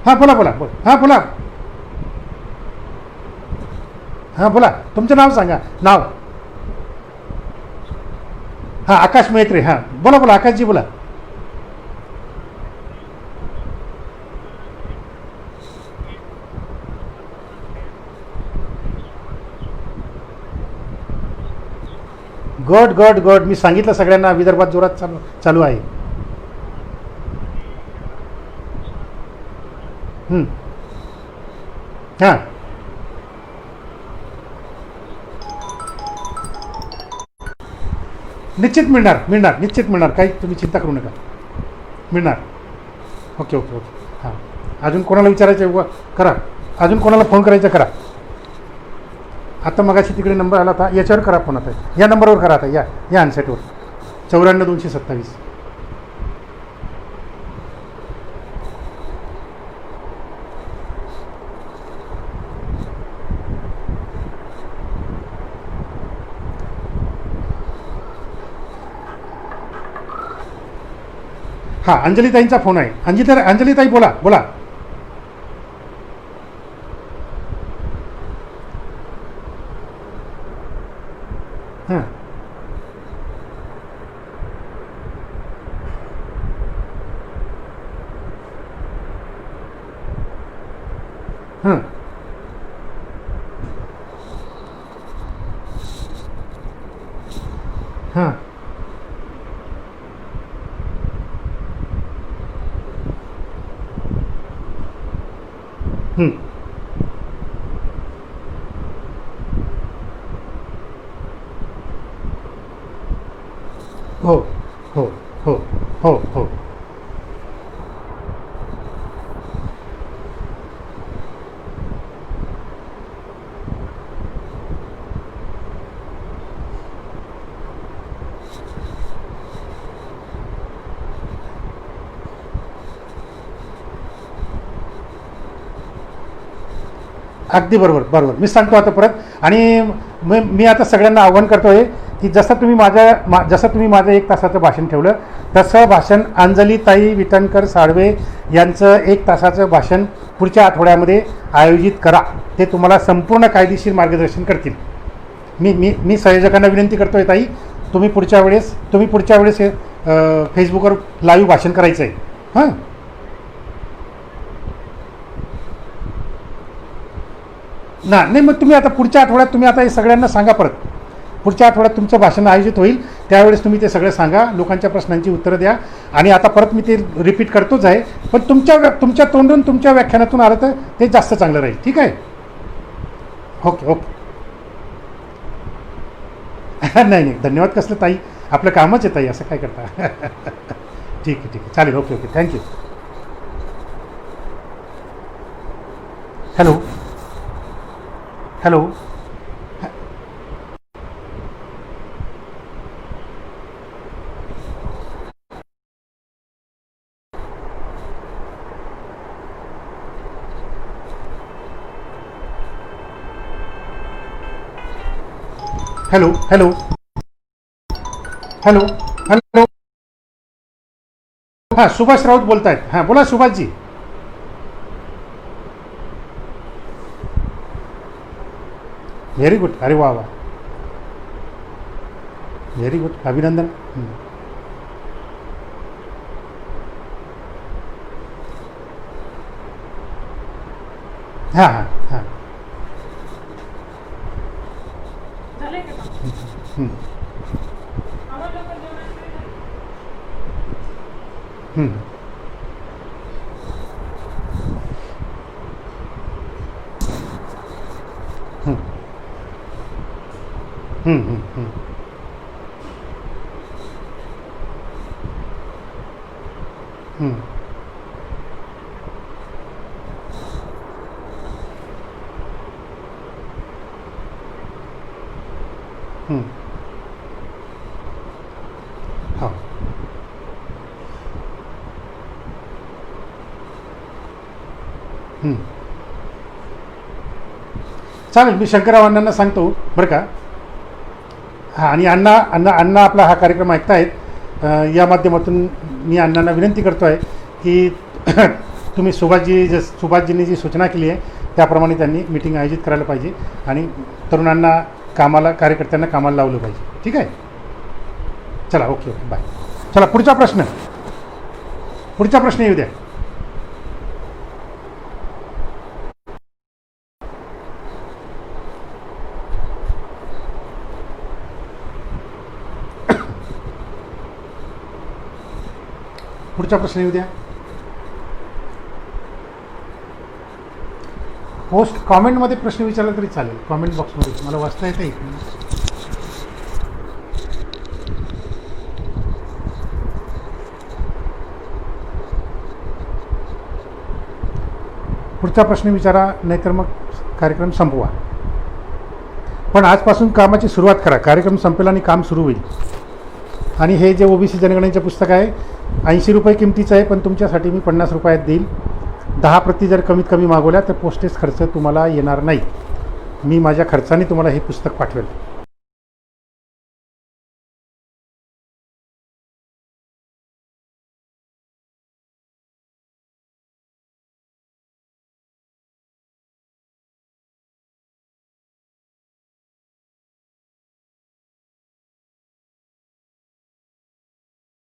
S1: हां बोला. हां बोला, तुमचं नाव सांगा. नाव? हां, आकाश मैत्रे. हां, बोला आकाशजी, बोला. गड मी सांगितलं सगळ्यांना, विदर्भात जोरात चालू आहे. हं. हां. निश्चित मिळणार, मिळणार, निश्चित मिळणार, काही तुम्ही चिंता करू नका, मिळणार. Okay okay okay. हां. अजून कोणाला विचारायचं आहे करा, अजून कोणाला फोन करायचा करा. आता मगाशी तिकडे नंबर आला होता, याच्यावर करा फोन, आता या नंबरवर करा, आता या अनसेटवर 94-227. हां, अंजलीताईंचा फोन आहे. अंजलीताई बोला बोला. हां. हां. हां. हं. हो हो हो हो हो. अगदी बरोबर बरोबर, मी सांगतो आता परत. आणि मी आता सगळ्यांना आव्हान करतो आहे की जसं तुम्ही माझं 1 तासाचं भाषण ठेवलं, तसं भाषण अंजलीताई विटणकर साळवे यांचं 1 तासाचं भाषण पुढच्या आठवड्यामध्ये आयोजित करा. ते तुम्हाला संपूर्ण कायदेशीर मार्गदर्शन करतील. मी संयोजकांना विनंती करतो आहे, ताई तुम्ही पुढच्या वेळेस फेसबुकवर लाईव्ह भाषण करायचं आहे. हां. नाही, मग तुम्ही आता पुढच्या आठवड्यात तुम्ही आता हे सगळ्यांना सांगा परत. पुढच्या आठवड्यात तुमचं भाषण आयोजित होईल, त्यावेळेस तुम्ही ते सगळं सांगा, लोकांच्या प्रश्नांची उत्तरं द्या. आणि आता परत मी ते रिपीट करतोच आहे, पण तुमच्या तोंडून तुमच्या व्याख्यानातून आलं तर ते जास्त चांगलं राहील. ठीक आहे. Okay okay. नाही, धन्यवाद कसलं ताई, आपलं कामच आहे ताई, असं काय करता. ठीक आहे, चालेल. Okay okay, thank you. Hello hello. Hello hello hello hello. हां, सुभाष राऊत बोलत आहेत. हां, बोला सुभाषजी. Very good. अरे वा वा, व्हेरी गुड, अभिनंदन. हां हां हां. हं. हं. हं. हं. हं. हं. हं. हं. हो. हं. चालेल, मी शंकरराव अण्णांना सांगतो बरं का. हां, आणि अण्णा आपला हा कार्यक्रम ऐकतायत. या माध्यमातून मी अण्णांना विनंती करतो आहे की तुम्ही सुभाषजींनी जी सूचना केली आहे त्याप्रमाणे त्यांनी मीटिंग आयोजित करायला पाहिजे आणि तरुणांना कार्यकर्त्यांना कामाला लावलं पाहिजे. ठीक आहे. चला, ओके ओके, बाय. चला, पुढचा प्रश्न येऊ द्या. पुढचा प्रश्न येऊ द्या. पोस्ट कॉमेंटमध्ये प्रश्न विचारला तरी चालेल, कॉमेंट बॉक्समध्ये मला वाचता येतं इथे. पुढचा प्रश्न विचारा, नाहीतर मग कार्यक्रम संपवा. पण आजपासून कामाची सुरुवात करा, कार्यक्रम संपेल आणि काम सुरू होईल. आणि हे जे ओबीसी जनगणनेचे पुस्तक आहे 80 रुपये किमतीचं आहे, पण तुमच्यासाठी मी 50 रुपयात देईल. 10 प्रती जर कमीत कमी मागवल्या तर पोस्टेज खर्च तुम्हाला येणार नाही. मी माझ्या खर्चाने तुम्हाला हे पुस्तक पाठवेल.